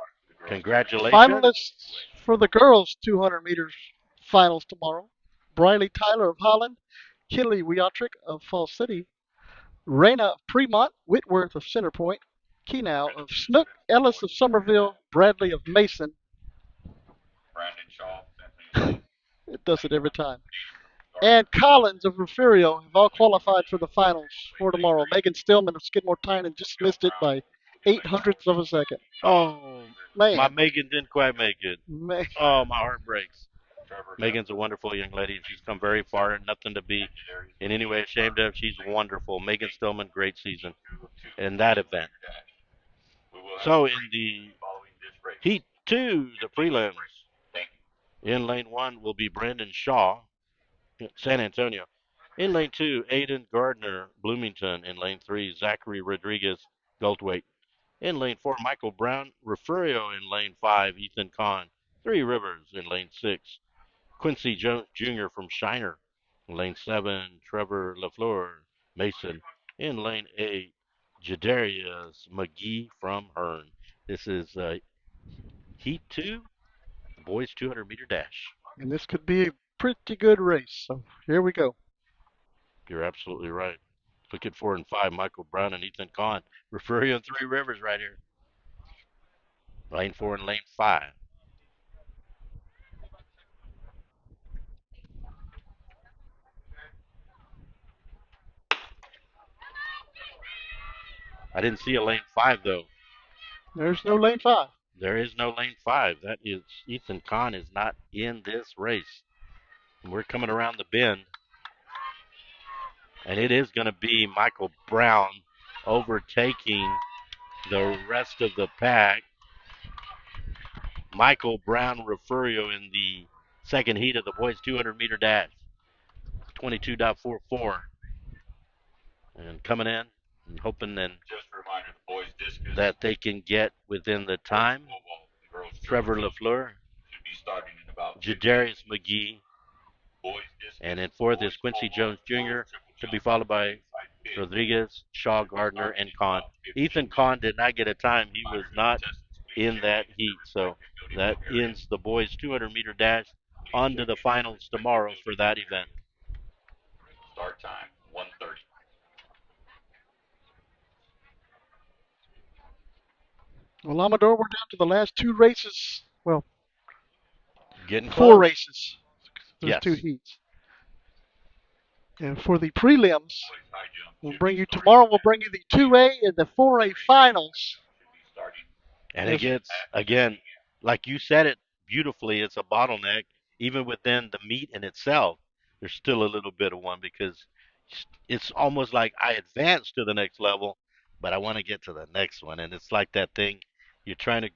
[SPEAKER 2] congratulations.
[SPEAKER 1] Finalists for the girls' 200 meters finals tomorrow. Briley Tyler of Holland, Kinley Wiotrick of Falls City, Raina of Fremont, Whitworth of Centerpoint, Kenau of Snook, Ellis of Somerville, Bradley of Mason.
[SPEAKER 3] Brandon Shaw.
[SPEAKER 1] It does it every time. And Collins of Refugio have all qualified for the finals for tomorrow. Megan Stillman of Skidmore Tynan just missed it by 0.08 of a second.
[SPEAKER 2] Oh, my
[SPEAKER 1] Man,
[SPEAKER 2] Megan didn't quite make it.
[SPEAKER 1] man.
[SPEAKER 2] Oh, my heart breaks. Megan's a wonderful young lady. She's come very far. Nothing to be in any way ashamed of. She's wonderful. Megan Stillman, great season in that event. So in the Heat 2, the prelims, in lane 1 will be Brandon Shaw, San Antonio. In lane 2, Aiden Gardner, Bloomington. In lane 3, Zachary Rodriguez, Goldthwait. In lane 4, Michael Brown, Refugio. In lane 5, Ethan Kahn, Three Rivers. In lane 6, Quincy Jones Jr. from Shiner. In lane 7, Trevor LaFleur, Mason. In lane 8, Jadarius McGee from Hearn. This is Heat 2, the boys 200-meter dash.
[SPEAKER 1] And this could be a pretty good race. So here we go.
[SPEAKER 2] You're absolutely right. Look at 4 and 5, Michael Brown and Ethan Kahn. Refugio and Three Rivers right here. Lane 4 and lane 5. I didn't see a lane 5 though.
[SPEAKER 1] There's no lane 5.
[SPEAKER 2] There is no lane 5. That is Ethan Kahn is not in this race. And we're coming around the bend, and it is going to be Michael Brown overtaking the rest of the pack. Michael Brown Refugio in the second heat of the boys 200-meter dash, 22.44. And coming in and hoping then that they can get within the time. Trevor LaFleur, Jadarius McGee, and in fourth is Quincy Jones Jr., to be followed by Rodriguez, Shaw, Gardner, and Kahn. Ethan Kahn did not get a time. He was not in that heat. So that ends the boys 200-meter dash. On to the finals tomorrow for that event.
[SPEAKER 3] Start time 1:30.
[SPEAKER 1] Well, Amador, we're down to the last two races. Well,
[SPEAKER 2] Getting
[SPEAKER 1] four
[SPEAKER 2] close.
[SPEAKER 1] races. There's
[SPEAKER 2] Yes.
[SPEAKER 1] two heats. And for the prelims, we'll bring you tomorrow. We'll bring you the 2A and the 4A finals.
[SPEAKER 2] And it gets, again, like you said it beautifully, it's a bottleneck. Even within the meet in itself, there's still a little bit of one because it's almost like I advance to the next level, but I want to get to the next one. And it's like that thing you're trying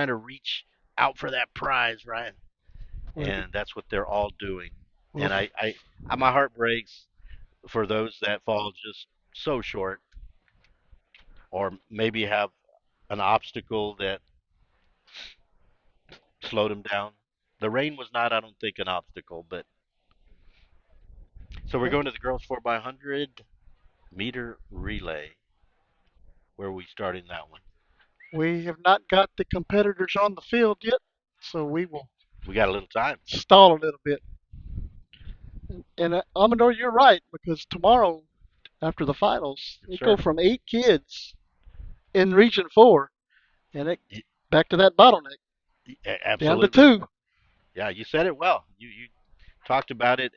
[SPEAKER 2] to reach out for that prize, right? And that's what they're all doing. And my heart breaks for those that fall just so short, or maybe have an obstacle that slowed them down. The rain was not, I don't think, an obstacle, but so we're going to the girls 4x100 meter relay. Where are we starting that one?
[SPEAKER 1] We have not got the competitors on the field yet, so we will
[SPEAKER 2] We got a little time.
[SPEAKER 1] stall a little bit. And Amador, you're right, because tomorrow, after the finals,
[SPEAKER 2] Yes,
[SPEAKER 1] it go from 8 kids in Region 4, and it back to that bottleneck, down to
[SPEAKER 2] Absolutely.
[SPEAKER 1] 2.
[SPEAKER 2] Yeah, you said it well. You talked about it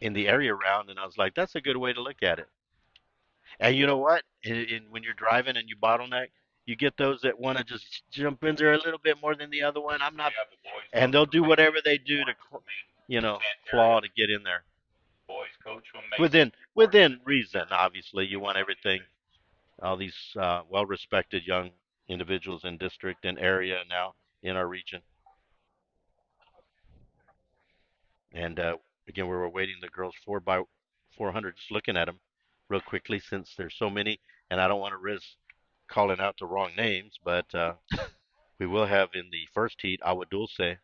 [SPEAKER 2] in the area round, and I was like, that's a good way to look at it. And you know what? When you're driving and you bottleneck, you get those that want to just jump in there a little bit more than the other one. I'm not, and they'll do whatever they do to, claw to get in there. Within reason, obviously, you want everything. All these well-respected young individuals in district and area now in our region. And again, we were waiting the girls 4x400, just looking at them real quickly since there's so many, and I don't want to risk calling out the wrong names, but we will have in the first heat Agua Dulce,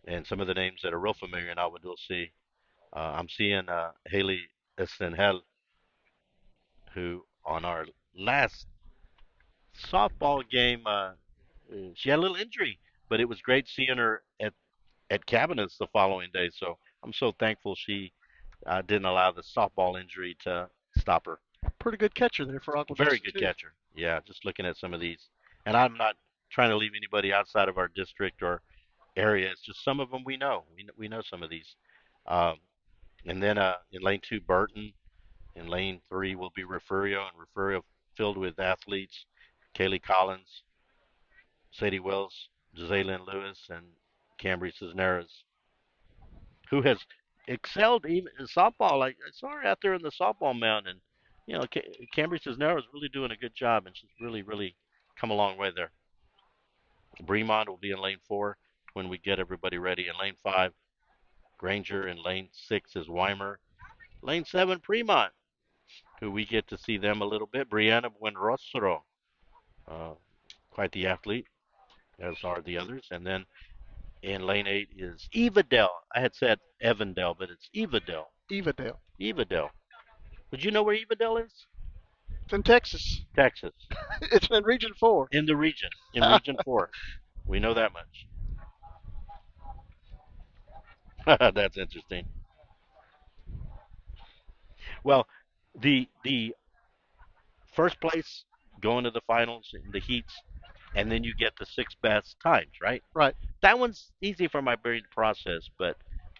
[SPEAKER 2] and some of the names that are real familiar in Agua Dulce. I'm seeing Haley Estenhel, who on our last softball game, she had a little injury, but it was great seeing her at Cabinets the following day. So I'm so thankful she didn't allow the softball injury to stop her.
[SPEAKER 1] Pretty good catcher there for Agua
[SPEAKER 2] Very
[SPEAKER 1] Dulce,
[SPEAKER 2] good
[SPEAKER 1] too.
[SPEAKER 2] catcher. Yeah, just looking at some of these. And I'm not trying to leave anybody outside of our district or area. It's just some of them we know. We know some of these. Um, and then in lane 2, Burton. In lane 3 will be Refugio, and Refugio filled with athletes: Kaylee Collins, Sadie Wells, Jazalyn Lewis, and Cambry Cisneros, who has excelled even in softball. Like I saw her out there in the softball mound, and Cambry Cisneros is really doing a good job, and she's really come a long way there. Bremont will be in lane 4 when we get everybody ready. In lane 5, Granger. In lane 6 is Weimer. Lane 7, Fremont, who we get to see them a little bit. Brianna Buenrostro, uh, quite the athlete, as are the others. And then in lane 8 is Evadell. I had said Evandell, but it's Evadell.
[SPEAKER 1] Evadale.
[SPEAKER 2] Evadell. Would you know where Evadell is?
[SPEAKER 1] It's in Texas.
[SPEAKER 2] Texas.
[SPEAKER 1] It's in Region 4.
[SPEAKER 2] In the region, in Region 4. We know that much. That's interesting. Well, the first place going to the finals in the heats, and then you get the 6 best times, right?
[SPEAKER 1] Right.
[SPEAKER 2] That one's easy for my brain to process, but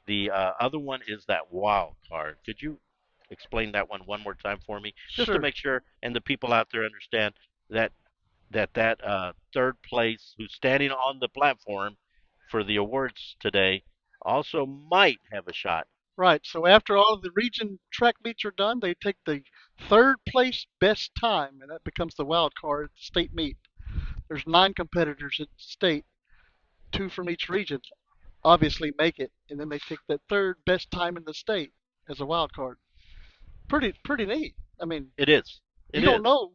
[SPEAKER 2] the other one is that wild card. Could you explain that one more time for me, just to
[SPEAKER 1] Sure.
[SPEAKER 2] make sure and the people out there understand that third place who's standing on the platform for the awards today also might have a shot.
[SPEAKER 1] Right. So after all of the region track meets are done, they take the third place best time, and that becomes the wild card at the state meet. There's 9 competitors at state, 2 from each region. Obviously make it, and then they take that third best time in the state as a wild card. Pretty neat. I mean,
[SPEAKER 2] It is.
[SPEAKER 1] you
[SPEAKER 2] It
[SPEAKER 1] don't
[SPEAKER 2] is.
[SPEAKER 1] know,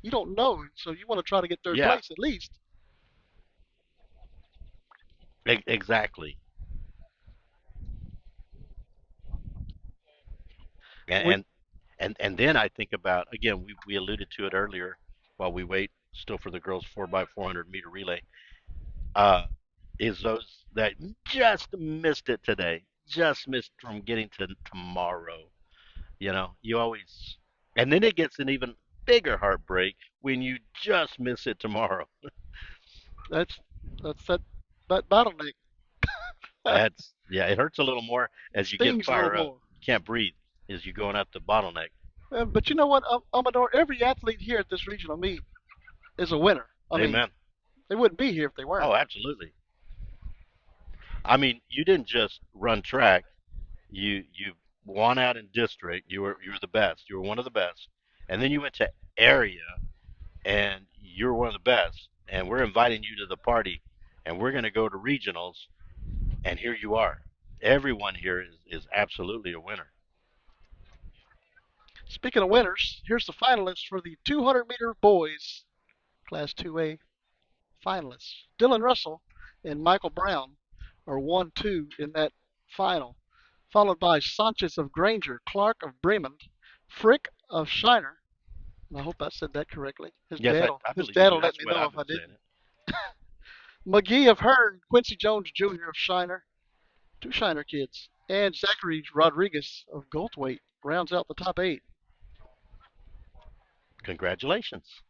[SPEAKER 1] you don't know, so you want to try to get third
[SPEAKER 2] Yeah.
[SPEAKER 1] place at least.
[SPEAKER 2] Exactly. And,
[SPEAKER 1] We
[SPEAKER 2] and and then I think about, again, we alluded to it earlier while we wait still for the girls 4x400 meter relay. Uh, is those that just missed it today, just missed from getting to tomorrow. You always, and then it gets an even bigger heartbreak when you just miss it tomorrow.
[SPEAKER 1] that's that's that bottleneck.
[SPEAKER 2] That's, yeah, it hurts a little more as you get
[SPEAKER 1] Stings a little
[SPEAKER 2] fire up.
[SPEAKER 1] more.
[SPEAKER 2] You can't breathe as you're going up the bottleneck.
[SPEAKER 1] But you know what, Amador? Every athlete here at this regional meet is a winner. I mean,
[SPEAKER 2] Amen.
[SPEAKER 1] they wouldn't be here if they weren't.
[SPEAKER 2] Oh, absolutely. I mean, you didn't just run track. You won out in district. You were the best. You were one of the best. And then you went to area, and you're one of the best. And we're inviting you to the party, and we're going to go to regionals. And here you are. Everyone here is absolutely a winner.
[SPEAKER 1] Speaking of winners, here's the finalists for the 200-meter boys Class 2A finalists. Dylan Russell and Michael Brown are 1-2 in that final, followed by Sanchez of Granger, Clark of Bremen, Frick of Shiner. And I hope I said that correctly. His
[SPEAKER 2] Yes,
[SPEAKER 1] dad,
[SPEAKER 2] I
[SPEAKER 1] his
[SPEAKER 2] believe you
[SPEAKER 1] dad
[SPEAKER 2] do.
[SPEAKER 1] will let
[SPEAKER 2] That's
[SPEAKER 1] me
[SPEAKER 2] what
[SPEAKER 1] know
[SPEAKER 2] I've
[SPEAKER 1] if I
[SPEAKER 2] been saying
[SPEAKER 1] didn't.
[SPEAKER 2] it.
[SPEAKER 1] McGee of Hearn, Quincy Jones Jr. of Shiner, 2 Shiner kids, and Zachary Rodriguez of Goldthwaite rounds out the top 8.
[SPEAKER 2] Congratulations.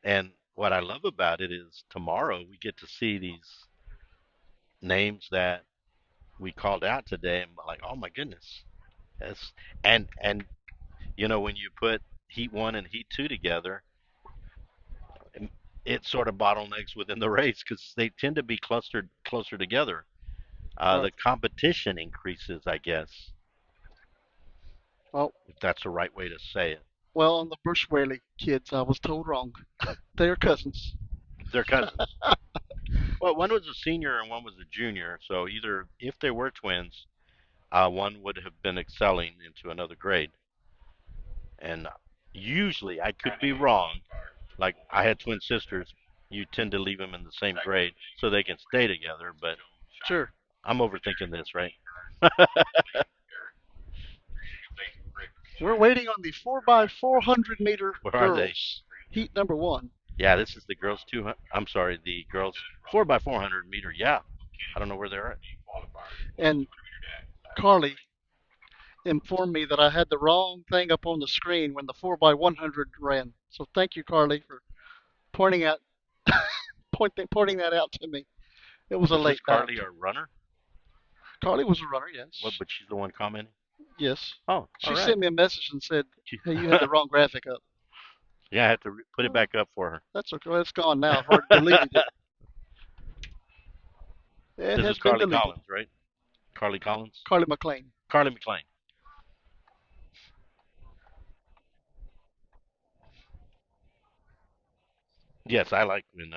[SPEAKER 2] And what I love about it is tomorrow we get to see these names that we called out today, and like, oh my goodness, that's and when you put Heat 1 and Heat 2 together, it sort of bottlenecks within the race because they tend to be clustered closer together. The
[SPEAKER 1] Right.
[SPEAKER 2] competition increases, I guess,
[SPEAKER 1] Well,
[SPEAKER 2] if that's the right way to say it.
[SPEAKER 1] well, on the Bushwhaley kids, I was told wrong. They are cousins.
[SPEAKER 2] They're cousins. Well, one was a senior and one was a junior, so either if they were twins, one would have been excelling into another grade. And usually, I could be wrong. Like I had twin sisters, you tend to leave them in the same grade so they can stay together. But
[SPEAKER 1] Sure.
[SPEAKER 2] I'm overthinking this, right?
[SPEAKER 1] We're waiting on the 4x400-meter
[SPEAKER 2] Where are they?
[SPEAKER 1] girls. Heat number 1.
[SPEAKER 2] Yeah, this is the girls 200. I'm sorry, the girls 4x400 meter. Yeah, I don't know where they're at.
[SPEAKER 1] And Carly informed me that I had the wrong thing up on the screen when the 4x100 ran. So thank you, Carly, for pointing out pointing that out to me. It was a
[SPEAKER 2] Is this
[SPEAKER 1] late night.
[SPEAKER 2] Carly, our runner?
[SPEAKER 1] Carly was a runner,
[SPEAKER 2] What?
[SPEAKER 1] yes.
[SPEAKER 2] But she's the one commenting.
[SPEAKER 1] Yes.
[SPEAKER 2] Oh, all
[SPEAKER 1] She
[SPEAKER 2] right.
[SPEAKER 1] sent me a message and said, "Hey, you had the wrong graphic up."
[SPEAKER 2] Yeah, I have to put it
[SPEAKER 1] Oh,
[SPEAKER 2] back up for her.
[SPEAKER 1] that's okay. Well, it's gone now. I've already deleted it. It
[SPEAKER 2] This
[SPEAKER 1] has
[SPEAKER 2] is
[SPEAKER 1] been
[SPEAKER 2] Carly
[SPEAKER 1] deleted.
[SPEAKER 2] Collins, right? Carly Collins?
[SPEAKER 1] Carly McLean.
[SPEAKER 2] Carly McLean. Yes, I like when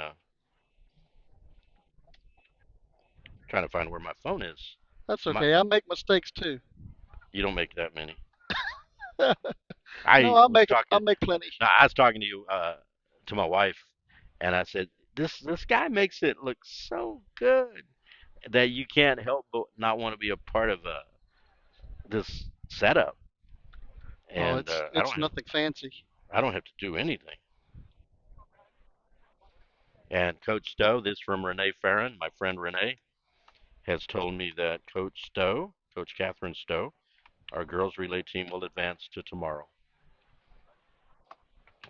[SPEAKER 2] trying to find where my phone is.
[SPEAKER 1] That's
[SPEAKER 2] My
[SPEAKER 1] okay. I make mistakes too.
[SPEAKER 2] You don't make that many.
[SPEAKER 1] No,
[SPEAKER 2] I
[SPEAKER 1] I
[SPEAKER 2] was
[SPEAKER 1] make I
[SPEAKER 2] talking.
[SPEAKER 1] make plenty.
[SPEAKER 2] No, I was talking to you to my wife, and I said this guy makes it look so good that you can't help but not want to be a part of this setup.
[SPEAKER 1] Oh,
[SPEAKER 2] And
[SPEAKER 1] it's nothing fancy.
[SPEAKER 2] I don't have to do anything. And Coach Stowe, this from Renee Farron, my friend Renee, has told me that Coach Stowe, Coach Catherine Stowe, our girls relay team will advance to tomorrow.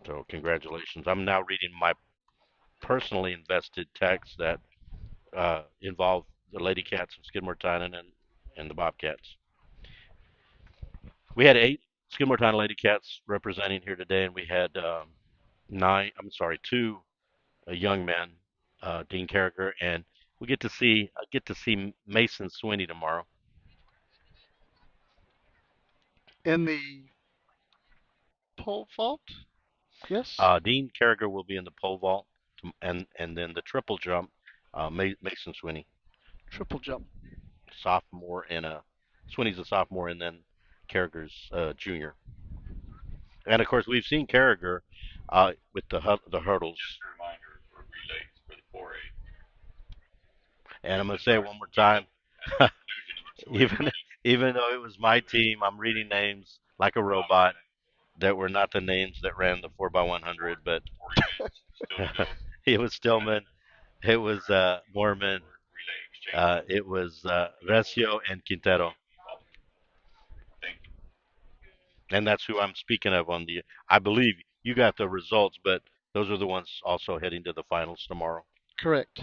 [SPEAKER 2] So congratulations. I'm now reading my personally invested texts that involve the Lady Cats of Skidmore Tynan and the Bobcats. We had 8 Skidmore Tynan Lady Cats representing here today, and we had two young men, Dean Carricker, and we get to see Mason Swinney tomorrow.
[SPEAKER 1] In the pole vault? Yes.
[SPEAKER 2] Dean Carricker will be in the pole vault, and then the triple jump, Mason Swinney,
[SPEAKER 1] Triple jump.
[SPEAKER 2] sophomore, and Swinney's a sophomore, and then Carricker's junior. And of course, we've seen Carragher with the hurdles.
[SPEAKER 3] Just a reminder for relays for the 4A.
[SPEAKER 2] And I'm gonna say it one more time. even even though it was my team, I'm reading names like a robot that were not the names that ran the 4x100, but it was Stillman, it was Mormon, it was Recio and Quintero, and that's who I'm speaking of on the. I believe you got the results, but those are the ones also heading to the finals tomorrow.
[SPEAKER 1] Correct.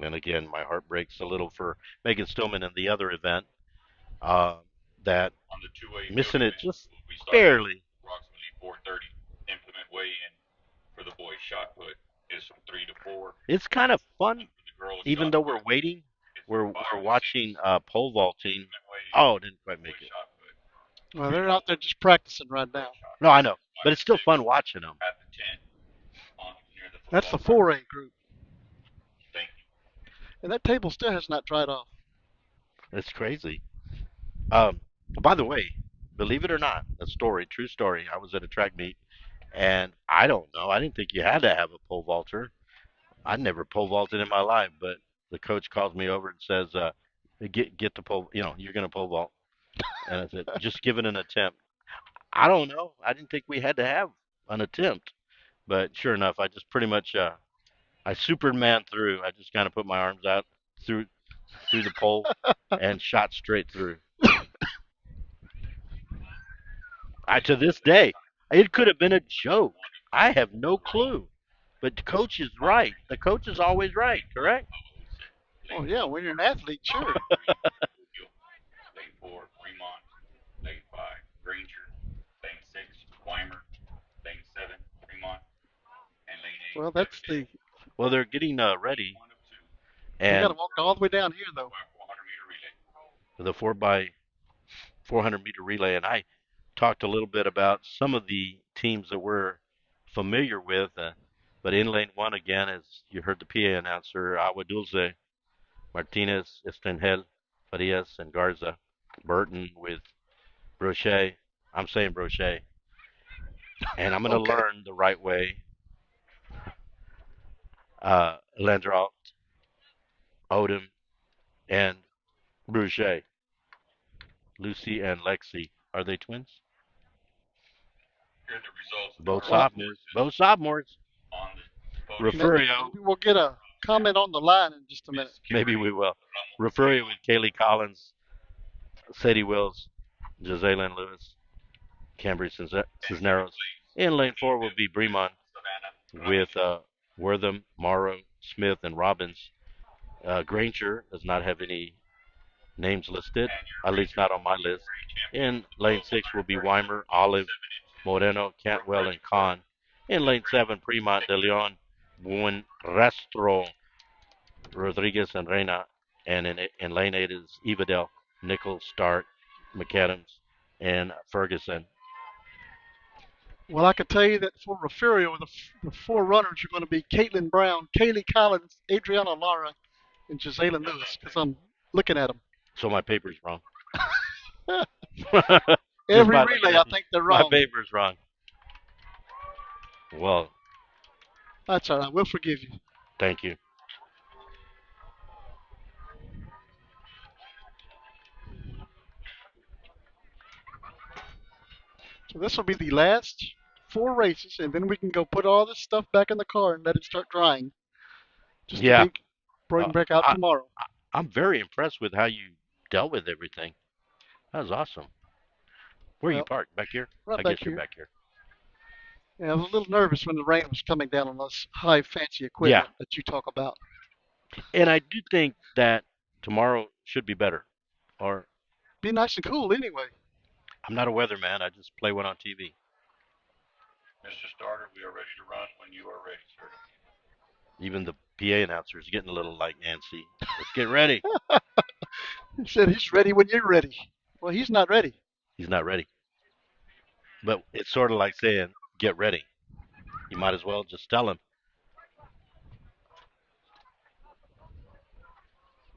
[SPEAKER 2] And again, my heart breaks a little for Megan Stillman in the other event. Uh, that
[SPEAKER 3] On the 2A
[SPEAKER 2] missing it
[SPEAKER 3] event,
[SPEAKER 2] just
[SPEAKER 3] we started
[SPEAKER 2] barely.
[SPEAKER 3] approximately 4:30. Implement weigh-in for the boys shot put is from 3 to 4.
[SPEAKER 2] It's kind of
[SPEAKER 3] And
[SPEAKER 2] fun,
[SPEAKER 3] for the girls
[SPEAKER 2] even
[SPEAKER 3] shot
[SPEAKER 2] though we're
[SPEAKER 3] put,
[SPEAKER 2] waiting.
[SPEAKER 3] it's from
[SPEAKER 2] We're
[SPEAKER 3] 5 to
[SPEAKER 2] watching
[SPEAKER 3] 6.
[SPEAKER 2] pole vaulting.
[SPEAKER 3] Implement weigh-in,
[SPEAKER 2] Oh, didn't quite make
[SPEAKER 3] boys
[SPEAKER 2] it.
[SPEAKER 3] shot put.
[SPEAKER 1] Well, they're out there just practicing right now.
[SPEAKER 2] No, I know, but
[SPEAKER 3] 5
[SPEAKER 2] it's
[SPEAKER 3] to
[SPEAKER 2] still
[SPEAKER 3] 6
[SPEAKER 2] fun watching them.
[SPEAKER 3] at the 10 on near the
[SPEAKER 1] That's the
[SPEAKER 3] football
[SPEAKER 1] 4A group.
[SPEAKER 3] Thank you.
[SPEAKER 1] And that table still has not dried off.
[SPEAKER 2] It's crazy. Um, by the way, believe it or not, a story, true story. I was at a track meet, and I don't know. I didn't think you had to have a pole vaulter. I never pole vaulted in my life, but the coach calls me over and says, "Get the pole. You know, you're gonna pole vault." And I said, "Just give it an attempt." I don't know. I didn't think we had to have an attempt, but sure enough, I just pretty much I Superman through. I just kind of put my arms out through the pole and shot straight through. I to this day, it could have been a joke. I have no clue. But the coach is right. The coach is always right, correct?
[SPEAKER 1] Oh yeah, when you're an athlete, sure.
[SPEAKER 3] Lane 4, Fremont. Lane 5, Granger. Lane 6, Weimer. Lane 7, Fremont. And lane 8,
[SPEAKER 1] Well, that's
[SPEAKER 3] Everdale.
[SPEAKER 1] the.
[SPEAKER 2] Well, they're getting ready,
[SPEAKER 3] One of 2
[SPEAKER 1] They got to
[SPEAKER 2] and
[SPEAKER 1] walk all the way down here though.
[SPEAKER 3] by 400-meter relay.
[SPEAKER 2] the 4x400 meter relay, and I talked a little bit about some of the teams that we're familiar with. But in lane 1 again, as you heard the PA announcer, Agua Dulce, Martinez, Estengel, Farias, and Garza. Burton with Brochet. I'm saying Brochet. And I'm going to
[SPEAKER 1] Okay.
[SPEAKER 2] learn the right way. Landral, Odom, and Brochet. Lucy and Lexi. Are they twins?
[SPEAKER 3] Here are the results of the
[SPEAKER 2] Both
[SPEAKER 1] Well,
[SPEAKER 2] sophomores. Both sophomores.
[SPEAKER 3] on the podium.
[SPEAKER 2] Refurio.
[SPEAKER 1] maybe we'll get a comment on the line in just a minute.
[SPEAKER 2] Maybe we will. Refurio with Kaylee Collins, Sadie Wills, Josailen Lewis, Cambry Cisneros. In lane 4 will be Bremont with Wortham, Morrow, Smith, and Robbins. Granger does not have any names listed, at least not on my list. In lane 6 will be Weimer, Olive, Moreno, Cantwell, and Kahn. In lane 7, Fremont, De Leon, Buenrastro, Rodriguez, and Reina. And in lane 8 is Evadell, Nichols, Stark, McAdams, and Ferguson.
[SPEAKER 1] Well, I can tell you that for Refugio, the four runners are going to be Caitlin Brown, Kaylee Collins, Adriana Lara, and Gisela Lewis, because I'm looking at them.
[SPEAKER 2] So my paper's wrong. Just
[SPEAKER 1] Every
[SPEAKER 2] by looking
[SPEAKER 1] relay,
[SPEAKER 2] at
[SPEAKER 1] I think they're
[SPEAKER 2] my
[SPEAKER 1] wrong.
[SPEAKER 2] paper's wrong. Well,
[SPEAKER 1] That's all right. We'll forgive you.
[SPEAKER 2] thank you.
[SPEAKER 1] So this will be the last four races, and then we can go put all this stuff back in the car and let it start drying, just to
[SPEAKER 2] Yeah,
[SPEAKER 1] bring
[SPEAKER 2] uh,
[SPEAKER 1] back out
[SPEAKER 2] I,
[SPEAKER 1] tomorrow.
[SPEAKER 2] I'm very impressed with how you dealt with everything. That was awesome. Where are you
[SPEAKER 1] Well,
[SPEAKER 2] parked? Back here?
[SPEAKER 1] right
[SPEAKER 2] I
[SPEAKER 1] back
[SPEAKER 2] guess you're
[SPEAKER 1] here.
[SPEAKER 2] back here.
[SPEAKER 1] Yeah, I was a little nervous when the rain was coming down on this high fancy
[SPEAKER 2] Yeah,
[SPEAKER 1] equipment that you talk about.
[SPEAKER 2] and I do think that tomorrow should be better. Or
[SPEAKER 1] Be nice and cool anyway.
[SPEAKER 2] I'm not a weatherman. I just play one on TV.
[SPEAKER 3] Mr. Starter, we are ready to run when you are ready, sir.
[SPEAKER 2] Even the PA announcer is getting a little like Nancy. Let's get ready.
[SPEAKER 1] He said he's ready when you're ready. Well, he's not ready.
[SPEAKER 2] He's not ready. But it's sort of like saying, get ready. You might as well just tell him.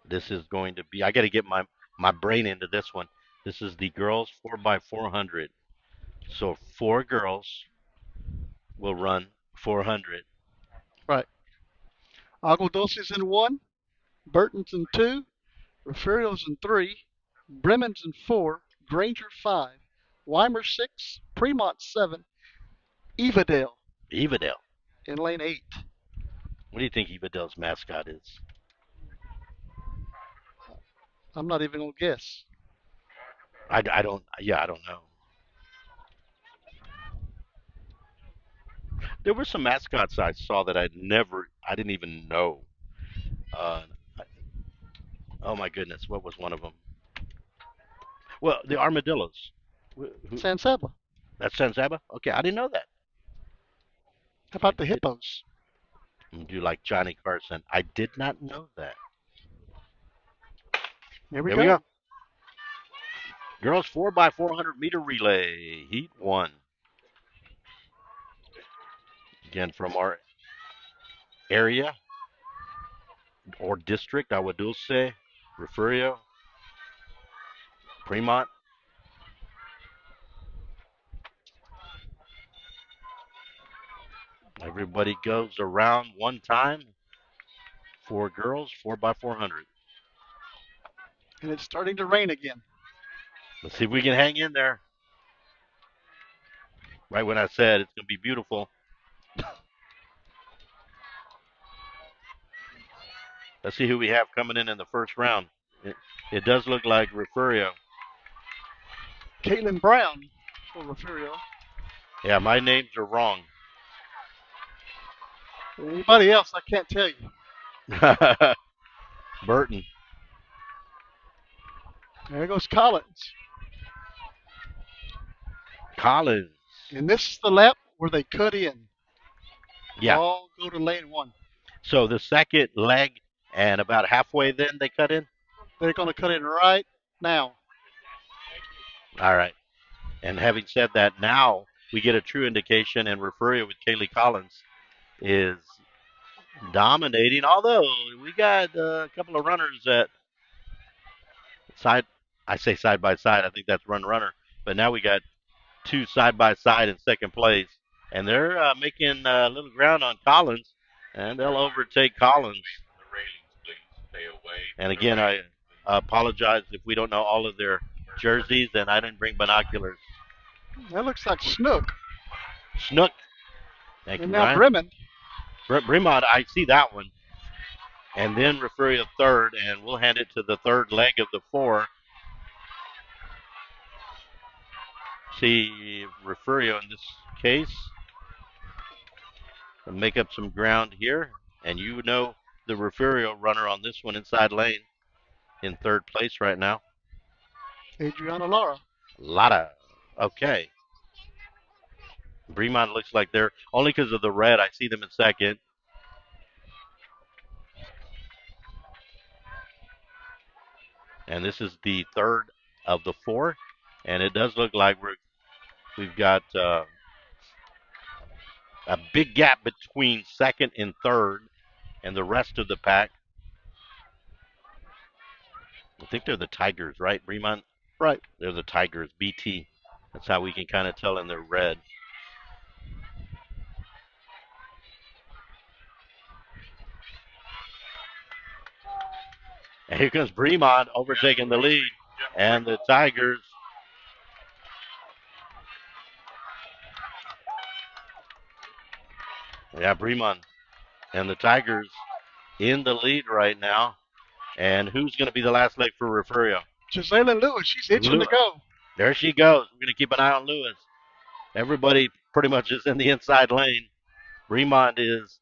[SPEAKER 2] This is going to be, I got to get my brain into this one. This is the girls 4x400. So 4 girls will run 400.
[SPEAKER 1] Right. Aguados's in one, Burton's in two, Refugio's in three, Bremen's in four, Granger five, Weimer six, Fremont seven, Evadale
[SPEAKER 2] Evadale.
[SPEAKER 1] in lane eight.
[SPEAKER 2] What do you think Evadale's mascot is?
[SPEAKER 1] I'm not even gonna guess.
[SPEAKER 2] I don't, yeah, I don't know. There were some mascots I saw that I didn't even know. Uh, oh my goodness, what was one of them? Well, the armadillos.
[SPEAKER 1] San Saba.
[SPEAKER 2] That's San Saba? Okay, I didn't know that.
[SPEAKER 1] How
[SPEAKER 2] I
[SPEAKER 1] about the
[SPEAKER 2] did.
[SPEAKER 1] hippos?
[SPEAKER 2] Do like Johnny Carson. I did not know that.
[SPEAKER 1] Here we
[SPEAKER 2] There we go.
[SPEAKER 1] go.
[SPEAKER 2] Girls 4x400 meter relay, heat 1. Again, from our area or district, I would say, Refugio, Fremont. Everybody goes around one time. 4 girls, 4x400.
[SPEAKER 1] And it's starting to rain again.
[SPEAKER 2] Let's see if we can hang in there. Right when I said it's going to be beautiful. Let's see who we have coming in the first round. It does look like Refugio.
[SPEAKER 1] Caitlin Brown for Refugio.
[SPEAKER 2] Yeah, my names are wrong.
[SPEAKER 1] Anybody else, I can't tell you.
[SPEAKER 2] Burton.
[SPEAKER 1] There goes Collins.
[SPEAKER 2] Collins.
[SPEAKER 1] And this is the lap where they cut in.
[SPEAKER 2] Yeah.
[SPEAKER 1] All go to lane one.
[SPEAKER 2] So the second leg and about halfway then they cut in?
[SPEAKER 1] They're going to cut in right now.
[SPEAKER 2] All right. And having said that, now we get a true indication, and Refugio with Kaylee Collins is dominating. Although we got a couple of runners at side. I say side by side. I think that's runner. But now we got 2 side by side in second place, and they're making a little ground on Collins, and they'll overtake Collins.
[SPEAKER 3] The railings, please. Stay away.
[SPEAKER 2] And again, I apologize if we don't know all of their jerseys, and I didn't bring binoculars.
[SPEAKER 1] That looks like Snook.
[SPEAKER 2] Snook. Thank
[SPEAKER 1] And
[SPEAKER 2] you,
[SPEAKER 1] now
[SPEAKER 2] Ryan.
[SPEAKER 1] Bremen.
[SPEAKER 2] Bremont, I see that one. And then Refugio third, and we'll hand it to the third leg of the 4. See Refugio in this case. And make up some ground here. And you know the Refugio runner on this one inside lane. in third place right now.
[SPEAKER 1] Adriana Lara.
[SPEAKER 2] Lotta. Okay. Bremont looks like they're only because of the red. I see them in second. And this is the third of the four. And it does look like we've got a big gap between second and third and the rest of the pack. I think they're the Tigers, right, Bremont?
[SPEAKER 1] Right.
[SPEAKER 2] They're the Tigers, BT. That's how we can kind of tell in their red. And here comes Bremont overtaking the lead. And the Tigers. Yeah, Bremont and the Tigers in the lead right now. And who's going to be the last leg for Refugio?
[SPEAKER 1] Gisela Lewis. She's itching to go.
[SPEAKER 2] There she goes. We're going to keep an eye on Lewis. Everybody pretty much is in the inside lane. Bremont is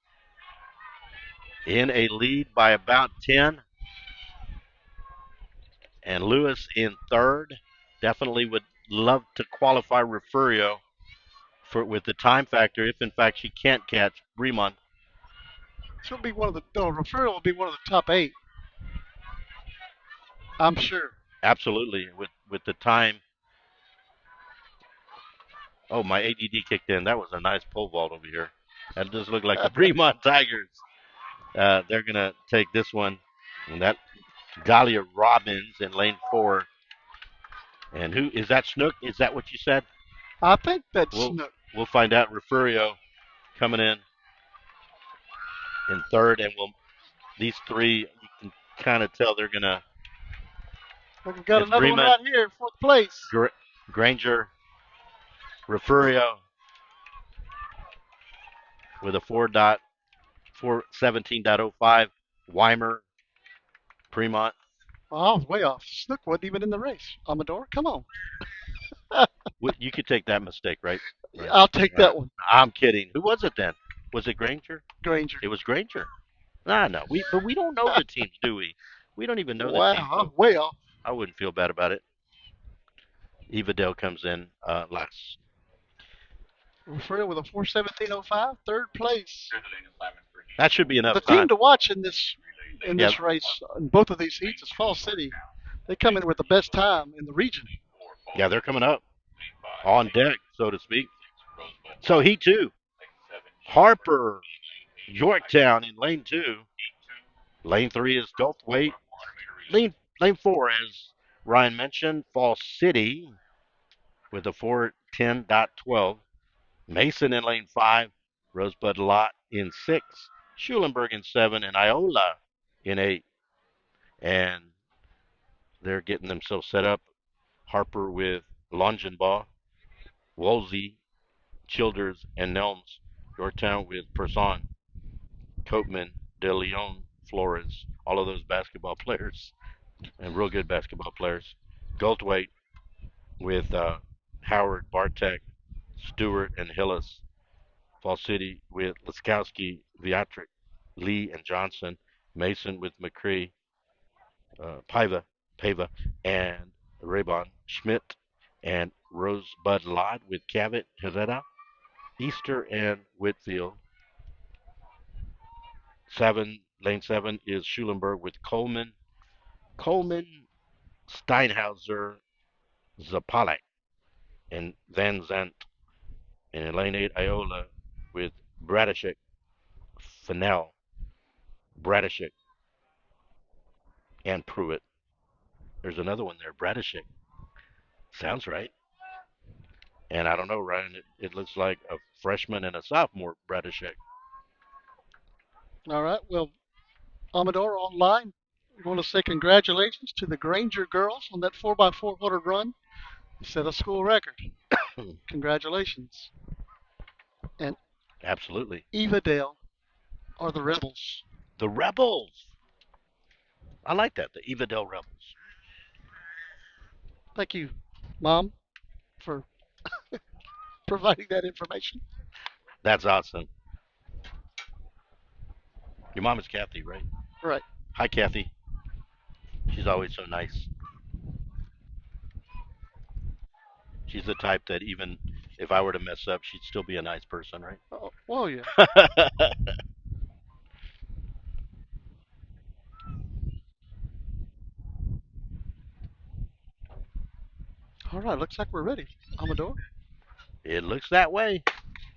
[SPEAKER 2] in a lead by about 10. And Lewis in third. Definitely would love to qualify Refugio with the time factor if, in fact, she can't catch Bremont.
[SPEAKER 1] She'll be one of the. Referral will be one of the top 8. I'm sure.
[SPEAKER 2] Absolutely, with the time. Oh, my ADD kicked in. That was a nice pole vault over here. That does look like the Bremont Tigers. They're going to take this one. And that Dahlia Robbins in lane 4. And who is that? Snook? Is that what you said?
[SPEAKER 1] I think that's Snook.
[SPEAKER 2] We'll find out. Refugio coming in third, and these three, you can kind of tell they're going to.
[SPEAKER 1] We've got another Bremont, one right here, fourth place.
[SPEAKER 2] Granger, Refugio with a 4.17.05. Weimer, Bremont.
[SPEAKER 1] Oh, I was way off. Snook wasn't even in the race. Amador, come on.
[SPEAKER 2] You could take that mistake, right?
[SPEAKER 1] I'll take that one.
[SPEAKER 2] I'm kidding. Who was it then? Was it Granger?
[SPEAKER 1] Granger.
[SPEAKER 2] It was Granger. No. But we don't know the teams, do we? We don't even know the teams.
[SPEAKER 1] Wow, I'm way off.
[SPEAKER 2] I wouldn't feel bad about it. Eva Dale comes in last.
[SPEAKER 1] Refugio with a 4.17.05, third place.
[SPEAKER 2] That should be enough
[SPEAKER 1] the
[SPEAKER 2] time.
[SPEAKER 1] team to watch in this race, in both of these heats, is Fall City. They come in with the best time in the region.
[SPEAKER 2] Yeah, they're coming up on deck, so to speak. So Heat 2, Harper, Yorktown in lane 2. Lane 3 is Gulfweight. Lane 4, as Ryan mentioned, Fall City with a 4.10.12. Mason in lane 5, Rosebud Lot in 6, Schulenburg in 7, and Iola in 8. And they're getting themselves set up. Harper with Longenbaugh, Woolsey, Childers, and Nelms. Yorktown with Person, Copeman, De Leon, Flores. All of those basketball players and real good basketball players. Goldthwait with Howard, Bartek, Stewart, and Hillis. Fall City with Laskowski, Viatric, Lee, and Johnson. Mason with McCree, Paiva, and Raybon. Schmidt and Rosebud Lott with Cavett, Herrera, Easter, and Whitfield. Lane 7 is Schulenburg with Coleman, Steinhauser, Zapalek, and Van Zandt. And in lane 8, Iola with Bradishek, Fennell, Bradishek, and Pruitt. There's another one there, Bradishek. Sounds right. And I don't know, Ryan, it looks like a freshman and a sophomore, Bradishek.
[SPEAKER 1] All right, well, Amador online. We want to say congratulations to the Granger girls on that 4x400 run. You set a school record. Congratulations. And
[SPEAKER 2] absolutely,
[SPEAKER 1] Eva Dale are the Rebels.
[SPEAKER 2] The Rebels. I like that, the Eva Dale Rebels.
[SPEAKER 1] Thank you, Mom, for providing that information.
[SPEAKER 2] That's awesome. Your mom is Kathy, right?
[SPEAKER 1] Right.
[SPEAKER 2] Hi, Kathy. She's always so nice. She's the type that even if I were to mess up, she'd still be a nice person,
[SPEAKER 1] Oh, well, yeah.
[SPEAKER 2] right?
[SPEAKER 1] All right, looks like we're ready, Amador.
[SPEAKER 2] It looks that way.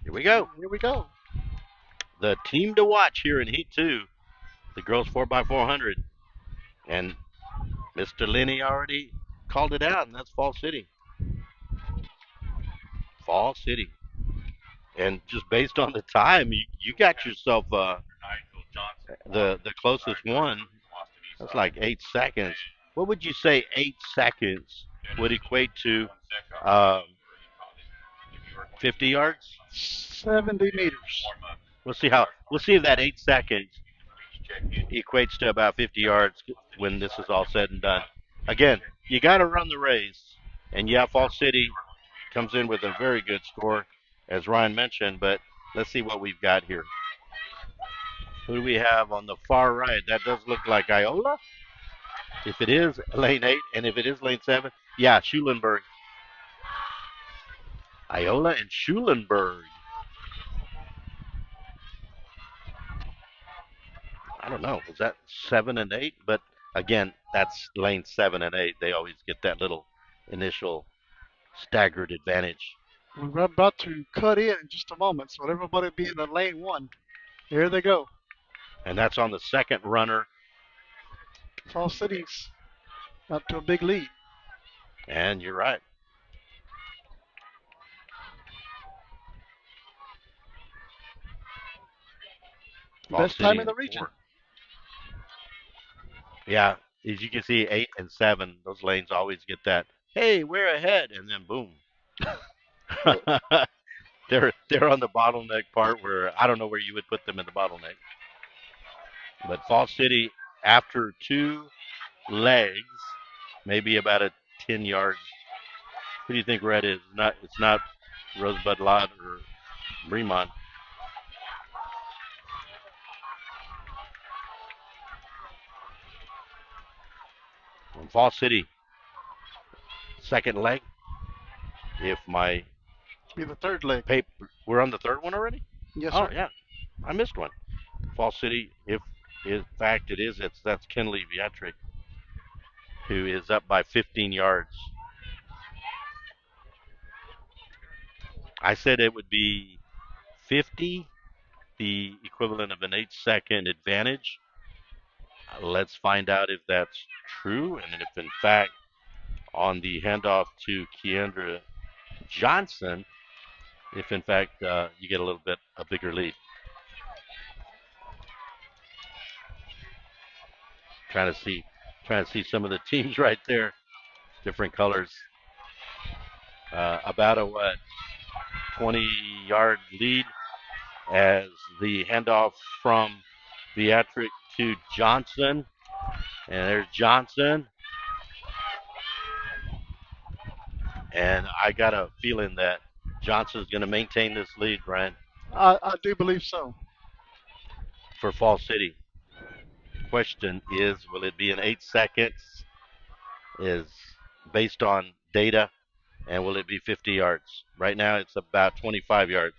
[SPEAKER 2] Here we go.
[SPEAKER 1] Here we go.
[SPEAKER 2] The team to watch here in Heat 2, the girls 4x400. And Mr. Lenny already called it out, and that's Fall City. Fall City. And just based on the time, you got yourself the closest one. That's like 8 seconds. What would you say 8 seconds would equate to? Um, 50 yards.
[SPEAKER 1] 70 meters.
[SPEAKER 2] We'll see if that 8 seconds equates to about 50 yards when this is all said and done. Again, you got to run the race, and yeah, Fall City comes in with a very good score, as Ryan mentioned. But let's see what we've got here. Who do we have on the far right? That does look like Iola. If it is lane 8, and if it is lane 7, yeah, Schulenberg. Iola and Schulenberg. I don't know. Was that 7 and 8? But again, that's lane 7 and 8. They always get that little initial staggered advantage.
[SPEAKER 1] We're about to cut in just a moment, so everybody be in the lane 1. Here they go.
[SPEAKER 2] And that's on the second runner.
[SPEAKER 1] Fall City's up to a big lead.
[SPEAKER 2] And you're right.
[SPEAKER 1] Best time in the region.
[SPEAKER 2] 4. Yeah, as you can see, 8 and 7, those lanes always get that. Hey, we're ahead, and then boom. they're on the bottleneck part where I don't know where you would put them in the bottleneck. But Fall City, after 2 legs, maybe about a 10 yards. Who do you think red is? It's not Rosebud Lot or Bremont. And Fall City, second leg. If my
[SPEAKER 1] Be the third leg.
[SPEAKER 2] paper, we're on the third one already.
[SPEAKER 1] Yes,
[SPEAKER 2] Oh
[SPEAKER 1] sir.
[SPEAKER 2] yeah, I missed one. Fall City, if in fact it is, that's Kenley Viatric, who is up by 15 yards. I said it would be 50, the equivalent of an 8-second advantage. Let's find out if that's true, and if in fact on the handoff to Keandra Johnson, if in fact you get a little bit a bigger lead. Trying to see some of the teams right there, different colors. About a 20-yard lead as the handoff from Beatrick to Johnson. And there's Johnson. And I got a feeling that Johnson's going to maintain this lead, Brian,
[SPEAKER 1] I do believe so.
[SPEAKER 2] for Fall City. Question is, will it be in 8 seconds? Is based on data, and will it be 50 yards? Right now, it's about 25 yards.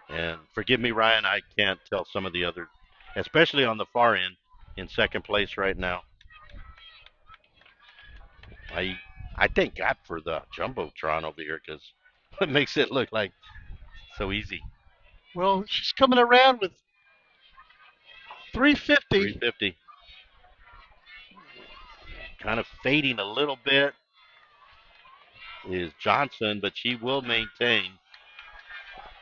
[SPEAKER 2] And forgive me, Ryan, I can't tell some of the other, especially on the far end, in second place right now. I thank God for the jumbotron over here because it makes it look like so easy.
[SPEAKER 1] Well, she's coming around with 350.
[SPEAKER 2] 350. Kind of fading a little bit is Johnson, but she will maintain.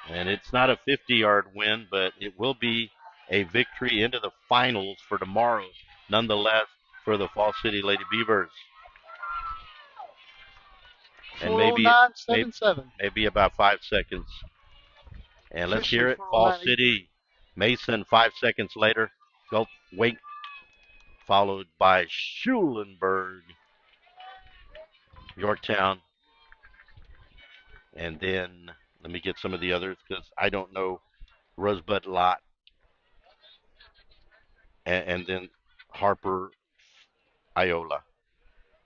[SPEAKER 2] And it's not a 50-yard win, but it will be a victory into the finals for tomorrow, nonetheless, for the Fall City Lady Beavers. And maybe
[SPEAKER 1] 409.77.
[SPEAKER 2] maybe about 5 seconds. And let's hear it. Fall
[SPEAKER 1] 409.83.
[SPEAKER 2] City, Mason, 5 seconds later. Go wait. Followed by Schulenberg, Yorktown. And then let me get some of the others because I don't know. Rosebud Lot. And then Harper Iola.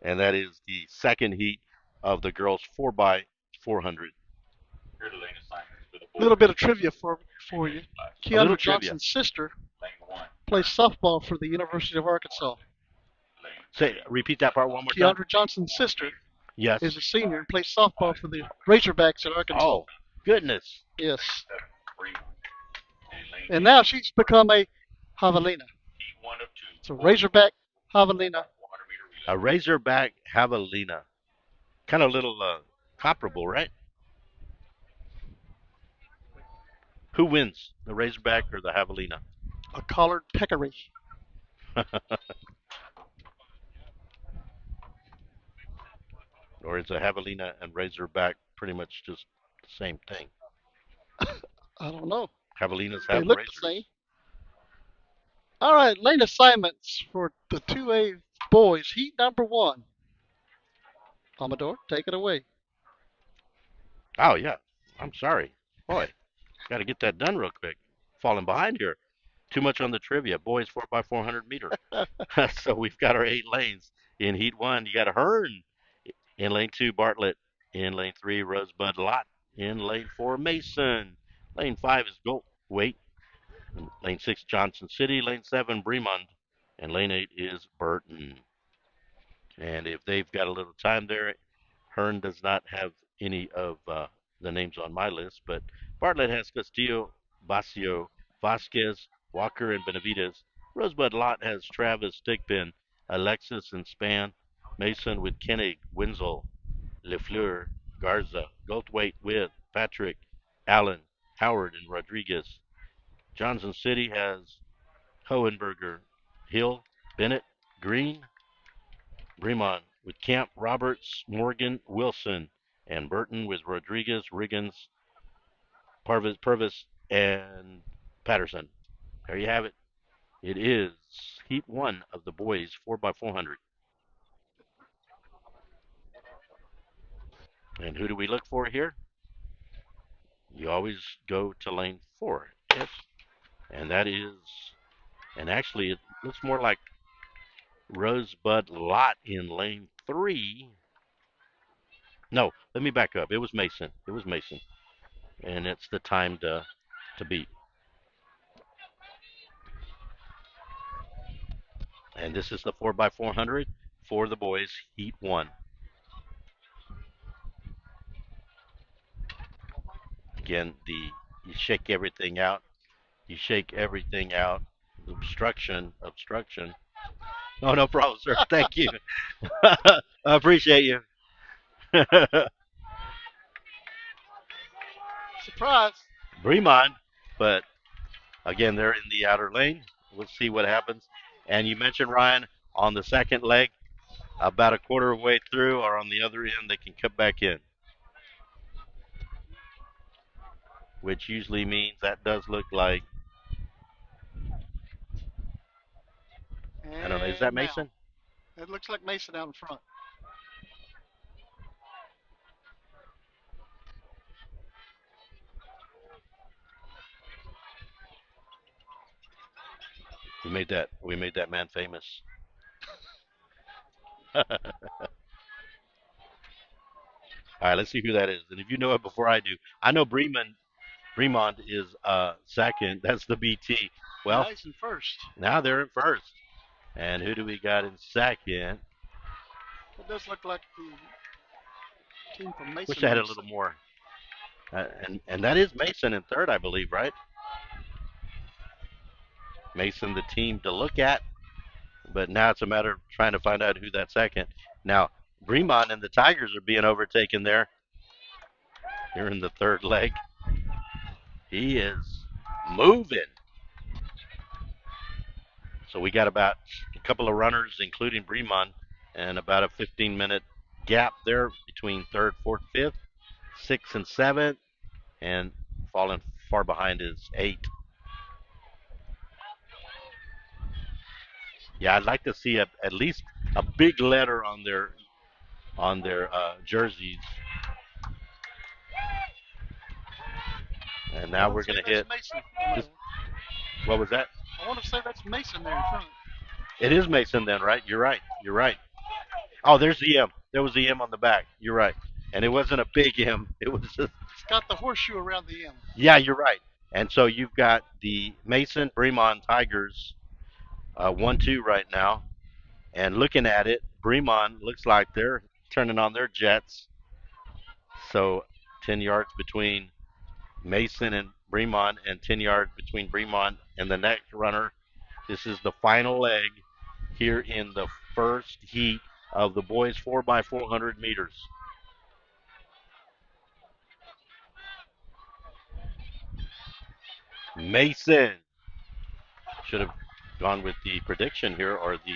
[SPEAKER 2] And that is the second heat of the girls 4x400.
[SPEAKER 3] Here are the lane assignments for the
[SPEAKER 1] A
[SPEAKER 3] boys
[SPEAKER 1] little bit of trivia for you.
[SPEAKER 3] relay class.
[SPEAKER 2] A little
[SPEAKER 1] Keandra
[SPEAKER 2] trivia.
[SPEAKER 1] Johnson's sister
[SPEAKER 3] Lane 1,
[SPEAKER 1] plays softball for the University of Arkansas.
[SPEAKER 3] lane
[SPEAKER 2] Say,
[SPEAKER 3] 3,
[SPEAKER 2] repeat that part one more time.
[SPEAKER 1] Keandra Johnson's sister
[SPEAKER 2] Yes.
[SPEAKER 1] is a senior and plays softball for the Razorbacks at Arkansas.
[SPEAKER 2] Oh, goodness.
[SPEAKER 1] Yes.
[SPEAKER 3] 7, Fremont. And lane
[SPEAKER 1] And
[SPEAKER 3] 8,
[SPEAKER 1] now she's become a Javelina.
[SPEAKER 3] heat 1 of 2.
[SPEAKER 1] So Razorback Javelina.
[SPEAKER 3] 400-meter relay.
[SPEAKER 2] A Razorback Javelina. Kind of little comparable, right? Who wins, the Razorback or the Javelina?
[SPEAKER 1] A collared peccary.
[SPEAKER 2] Or is a Javelina and Razorback pretty much just the same thing?
[SPEAKER 1] I don't know.
[SPEAKER 2] Javelinas
[SPEAKER 1] They
[SPEAKER 2] have
[SPEAKER 1] look
[SPEAKER 2] razors.
[SPEAKER 1] the same. All right, lane assignments for the 2A boys. Heat number 1. Amador, take it away.
[SPEAKER 2] Oh, yeah. I'm sorry. Boy, got to get that done real quick. Falling behind here. Too much on the trivia. Boys 4x400 meter. So we've got our 8 lanes. In Heat 1, you got a Hearn. In Lane 2, Bartlett. In Lane 3, Rosebud Lot. In Lane 4, Mason. Lane 5 is Gold. Wait. Lane 6, Johnson City. Lane 7, Bremond. And Lane 8 is Burton. And if they've got a little time there, Hearn does not have any of the names on my list, but Bartlett has Castillo, Basio, Vasquez, Walker, and Benavides. Rosebud Lot has Travis, Stigpin, Alexis, and Span. Mason with Koenig, Wenzel, LeFleur, Garza. Goldthwait with Patrick, Allen, Howard, and Rodriguez. Johnson City has Hohenberger, Hill, Bennett, Green, Bremont with Camp, Roberts, Morgan, Wilson, and Burton with Rodriguez, Riggins, Purvis, and Patterson. There you have it. It is Heat 1 of the boys 4x400. And who do we look for here? You always go to lane 4. Yes. And that is, and actually it looks more like Rosebud Lot in lane 3. No, let me back up. It was Mason. It was Mason. And it's the time to beat. And this is the 4x400 for the boys, Heat 1. Again, you shake everything out. You shake everything out. Obstruction, obstruction. Oh, no problem, sir. Thank you. I appreciate you.
[SPEAKER 1] Surprise.
[SPEAKER 2] Bremond, but again, they're in the outer lane. We'll see what happens. And you mentioned, Ryan, on the second leg, about a quarter of the way through or on the other end, they can cut back in, which usually means that does look like, I don't know, is that
[SPEAKER 1] And now,
[SPEAKER 2] Mason?
[SPEAKER 1] it looks like Mason out in front.
[SPEAKER 2] We made that man famous. All right, let's see who that is. And if you know it before I do, I know Bremond is second. That's the BT. Well,
[SPEAKER 1] Nice in first.
[SPEAKER 2] now they're in first. And who do we got in second?
[SPEAKER 1] It does look like the team from Mason.
[SPEAKER 2] Wish I had a little more. And that is Mason in third, I believe, right? Mason, the team to look at. But now it's a matter of trying to find out who that second. Now, Bremond and the Tigers are being overtaken there. Here in the third leg. He is moving. So we got about a couple of runners, including Bremond, and about a 15-minute gap there between third, fourth, fifth, sixth, and seventh, and falling far behind is 8. Yeah, I'd like to see at least a big letter on their jerseys. And now we're going to hit.
[SPEAKER 1] Mason.
[SPEAKER 2] Just, what was that?
[SPEAKER 1] I want to say that's Mason there in front.
[SPEAKER 2] It is Mason then, right? You're right. You're right. Oh, there's the M. There was the M on the back. You're right. And it wasn't a big M. It was just,
[SPEAKER 1] It's got the horseshoe around the M.
[SPEAKER 2] yeah, you're right. And so you've got the Mason Bremont Tigers 1-2 right now. And looking at it, Bremont looks like they're turning on their jets. So 10 yards between Mason and Bremont, and 10 yards between Bremont and the next runner. This is the final leg here in the first heat of the boys 4x400 meters. Mason should have gone with the prediction here or the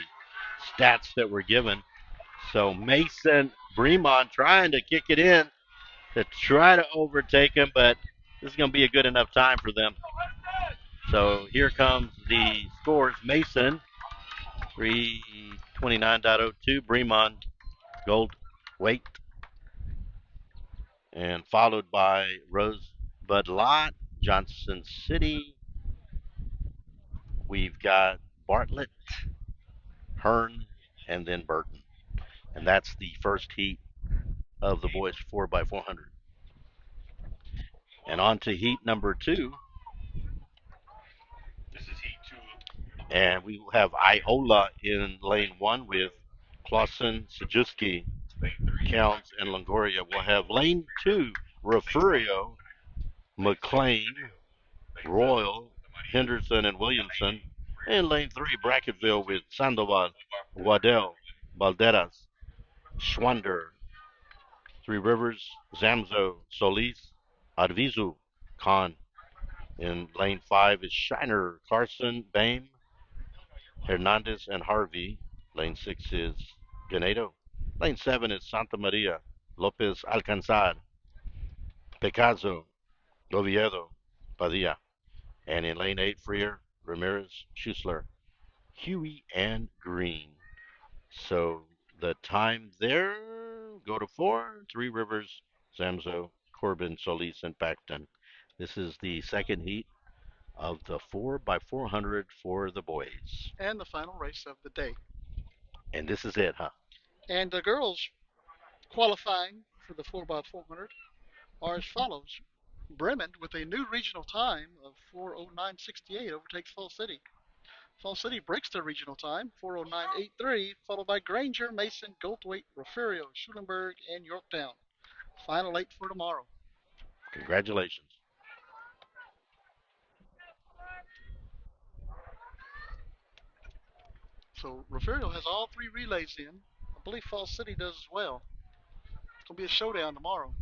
[SPEAKER 2] stats that were given. So Mason Bremont trying to kick it in to try to overtake him, but this is going to be a good enough time for them. So here comes the scores. Mason 329.02, Bremont gold weight, and followed by Rosebud Lot, Johnson City. We've got Bartlett, Hearn, and then Burton. And that's the first heat of the boys 4x400. And on to heat number 2.
[SPEAKER 3] This is heat 2.
[SPEAKER 2] And we will have Iola in lane 1 with Clausen, Sajewski, Counts, and Longoria. We'll have lane 2, Refugio, McLean, Royal, Henderson, and Williamson. And lane 3, Bracketville with Sandoval, Waddell, Balderas, Schwander, Three Rivers, Zamzo, Solis, Arvizu, Khan. In lane 5 is Shiner, Carson, Bame, Hernandez, and Harvey. Lane 6 is Ganedo. Lane 7 is Santa Maria, Lopez Alcanzar, Picasso, Oviedo, Padilla. And in lane 8, Freer, Ramirez, Schussler, Huey, and Green. So the time there, go to 4, Three Rivers, Zamzo, Corbin, Solis, and Paxton. This is the second heat of the 4x400 for the boys.
[SPEAKER 1] And the final race of the day.
[SPEAKER 2] And this is it, huh?
[SPEAKER 1] And the girls qualifying for the 4x400 are as follows. Bremen, with a new regional time of 4:09.68, overtakes Fall City. Fall City breaks their regional time, 4:09.83, followed by Granger, Mason, Goldthwaite, Refugio, Schulenburg, and Yorktown. Final 8 for tomorrow.
[SPEAKER 2] Congratulations.
[SPEAKER 1] So Refugio has all 3 relays in. I believe Fall City does as well. It's going to be a showdown tomorrow.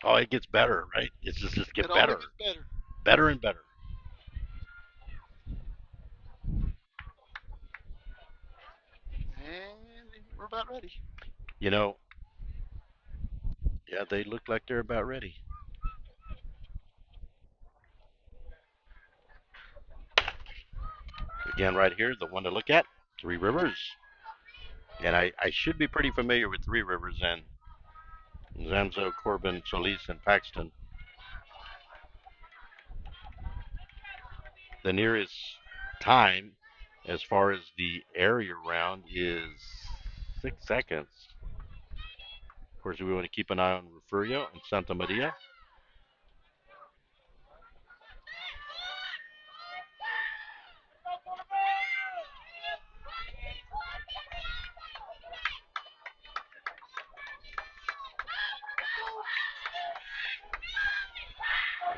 [SPEAKER 2] Oh, it gets better, right? It's just
[SPEAKER 1] It
[SPEAKER 2] get
[SPEAKER 1] only
[SPEAKER 2] better,
[SPEAKER 1] gets better.
[SPEAKER 2] better and better.
[SPEAKER 1] And we're about ready.
[SPEAKER 2] You know, yeah, they look like they're about ready. Again, right here, the one to look at, Three Rivers. And I should be pretty familiar with Three Rivers and Zamzo, Corbin, Solis, and Paxton. The nearest time, as far as the area round, is 6 seconds. Of course, we want to keep an eye on Refugio and Santa Maria.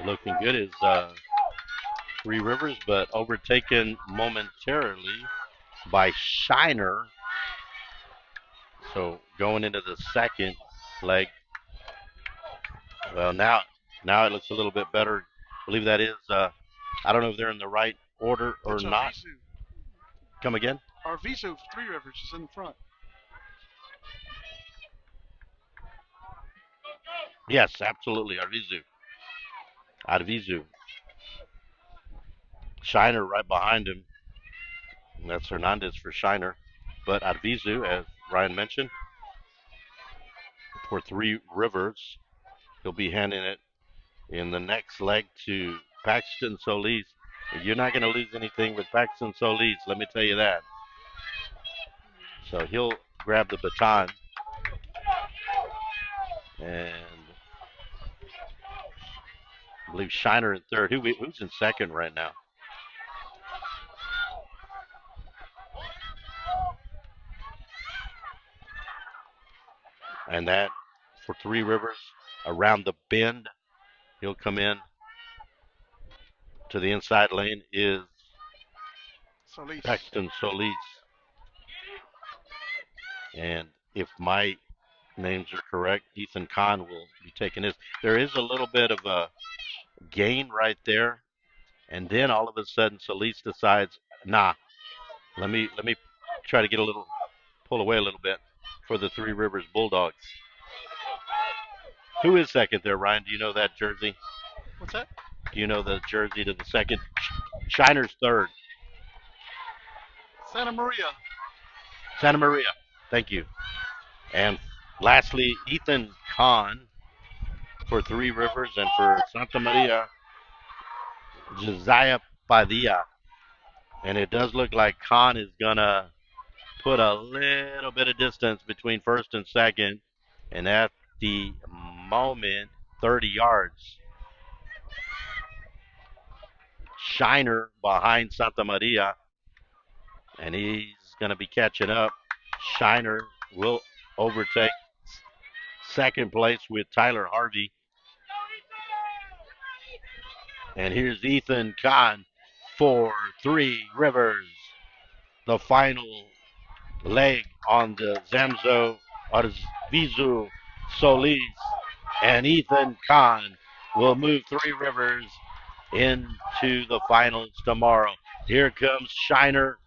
[SPEAKER 2] Looking good is Three Rivers, but overtaken momentarily by Shiner. So going into the second leg, well now it looks a little bit better. I believe that is I don't know if they're in the right order or
[SPEAKER 1] That's
[SPEAKER 2] not.
[SPEAKER 1] Arvizu.
[SPEAKER 2] Come again?
[SPEAKER 1] Arvizu for Three Rivers is in the front.
[SPEAKER 2] Yes, absolutely. Arvizu. Shiner right behind him. And that's Hernandez for Shiner. But Arvizu, as Ryan mentioned, for Three Rivers, he'll be handing it in the next leg to Paxton Solis. You're not going to lose anything with Paxton Solis, let me tell you that. So he'll grab the baton, and I believe Shiner in third. Who's in second right now? And that for Three Rivers around the bend. He'll come in to the inside lane is
[SPEAKER 1] Solis.
[SPEAKER 2] Paxton Solis. And if my names are correct, Ethan Kahn will be taking his. There is a little bit of a gain right there. And then all of a sudden Solis decides, nah, let me try to get a little pull away a little bit for the Three Rivers Bulldogs. Who is second there, Ryan? Do you know that jersey?
[SPEAKER 1] What's that?
[SPEAKER 2] Do you know the jersey to the second? Shiner's third.
[SPEAKER 1] Santa Maria.
[SPEAKER 2] Santa Maria. Thank you. And lastly, Ethan Kahn for Three Rivers, and for Santa Maria, Josiah Padilla. And it does look like Kahn is going to put a little bit of distance between first and second. And at the moment, 30 yards. Shiner behind Santa Maria, and he's going to be catching up. Shiner will overtake second place with Tyler Harvey. And here's Ethan Kahn for Three Rivers. The final leg on the Zamzo Arvizu Solis. And Ethan Kahn will move Three Rivers into the finals tomorrow. Here comes Shiner.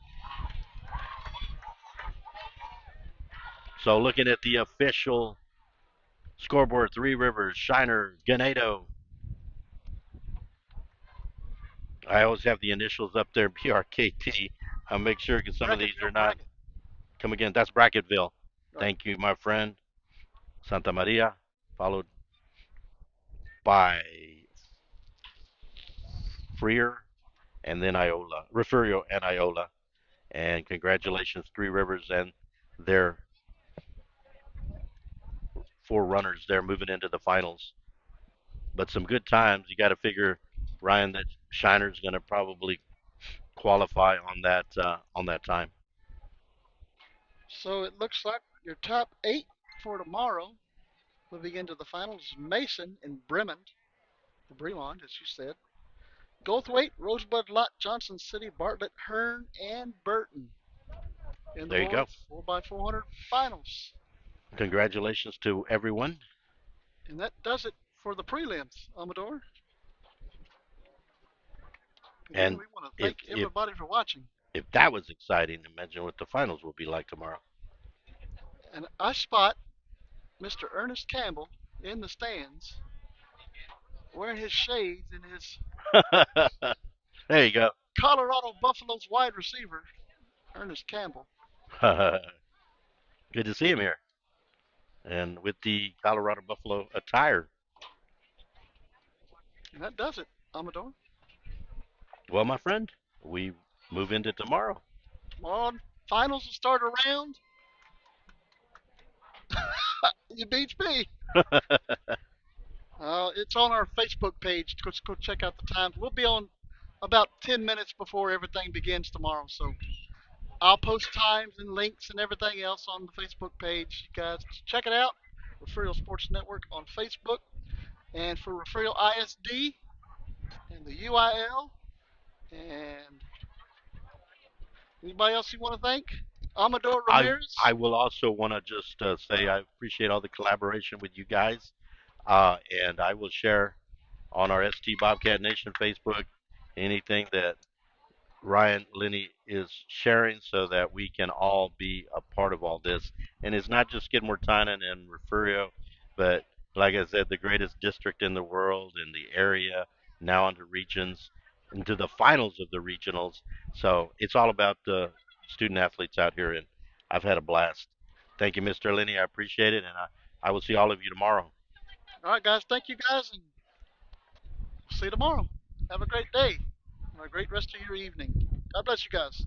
[SPEAKER 2] So looking at the official scoreboard, Three Rivers, Shiner, Ganado. I always have the initials up there, BRKT. I'll make sure because some of these are not.
[SPEAKER 1] Bracket.
[SPEAKER 2] Come again, that's Bracketville.
[SPEAKER 1] Right.
[SPEAKER 2] Thank you, my friend. Santa Maria, followed by Freer, and then Iola, Refugio and Iola. And congratulations, Three Rivers and their four runners there moving into the finals. But some good times. You got to figure, Ryan, that Shiner's going to probably qualify on that time.
[SPEAKER 1] So it looks like your top 8 for tomorrow, moving into the finals, Mason and Bremen, or Bremond, as you said. Goldthwaite, Rosebud, Lot, Johnson City, Bartlett, Hearn, and Burton in the
[SPEAKER 2] There you go.
[SPEAKER 1] 4x400 finals.
[SPEAKER 2] Congratulations to everyone.
[SPEAKER 1] And that does it for the prelims, Amador. Again,
[SPEAKER 2] And
[SPEAKER 1] we want to
[SPEAKER 2] if
[SPEAKER 1] thank
[SPEAKER 2] if
[SPEAKER 1] everybody for watching.
[SPEAKER 2] if that was exciting, imagine what the finals will be like tomorrow.
[SPEAKER 1] And I spot Mr. Ernest Campbell in the stands wearing his shades and his
[SPEAKER 2] There you go.
[SPEAKER 1] Colorado Buffaloes wide receiver, Ernest Campbell.
[SPEAKER 2] Good to see him here. And with the Colorado Buffalo attire.
[SPEAKER 1] And that does it, Amador.
[SPEAKER 2] Well, my friend, we move into tomorrow.
[SPEAKER 1] Tomorrow, finals will start around. You beats me. It's on our Facebook page. Go check out the times. We'll be on about 10 minutes before everything begins tomorrow. So I'll post times and links and everything else on the Facebook page. You guys check it out. Referral Sports Network on Facebook. And for Referral ISD and the UIL. And anybody else you want to thank? Amador
[SPEAKER 2] I
[SPEAKER 1] Ramirez.
[SPEAKER 2] I will also want to just say I appreciate all the collaboration with you guys, and I will share on our ST Bobcat Nation Facebook anything that Ryan Linney is sharing so that we can all be a part of all this. And it's not just Skidmore, Tynan, and Refugio, but like I said, the greatest district in the world, in the area, now into regions, into the finals of the regionals. So it's all about the student athletes out here, and I've had a blast. Thank you, Mr. Linney. I appreciate it, and I will see all of you tomorrow.
[SPEAKER 1] All right, guys. Thank you, guys. And we'll see you tomorrow. Have a great day. Have a great rest of your evening. God bless you guys.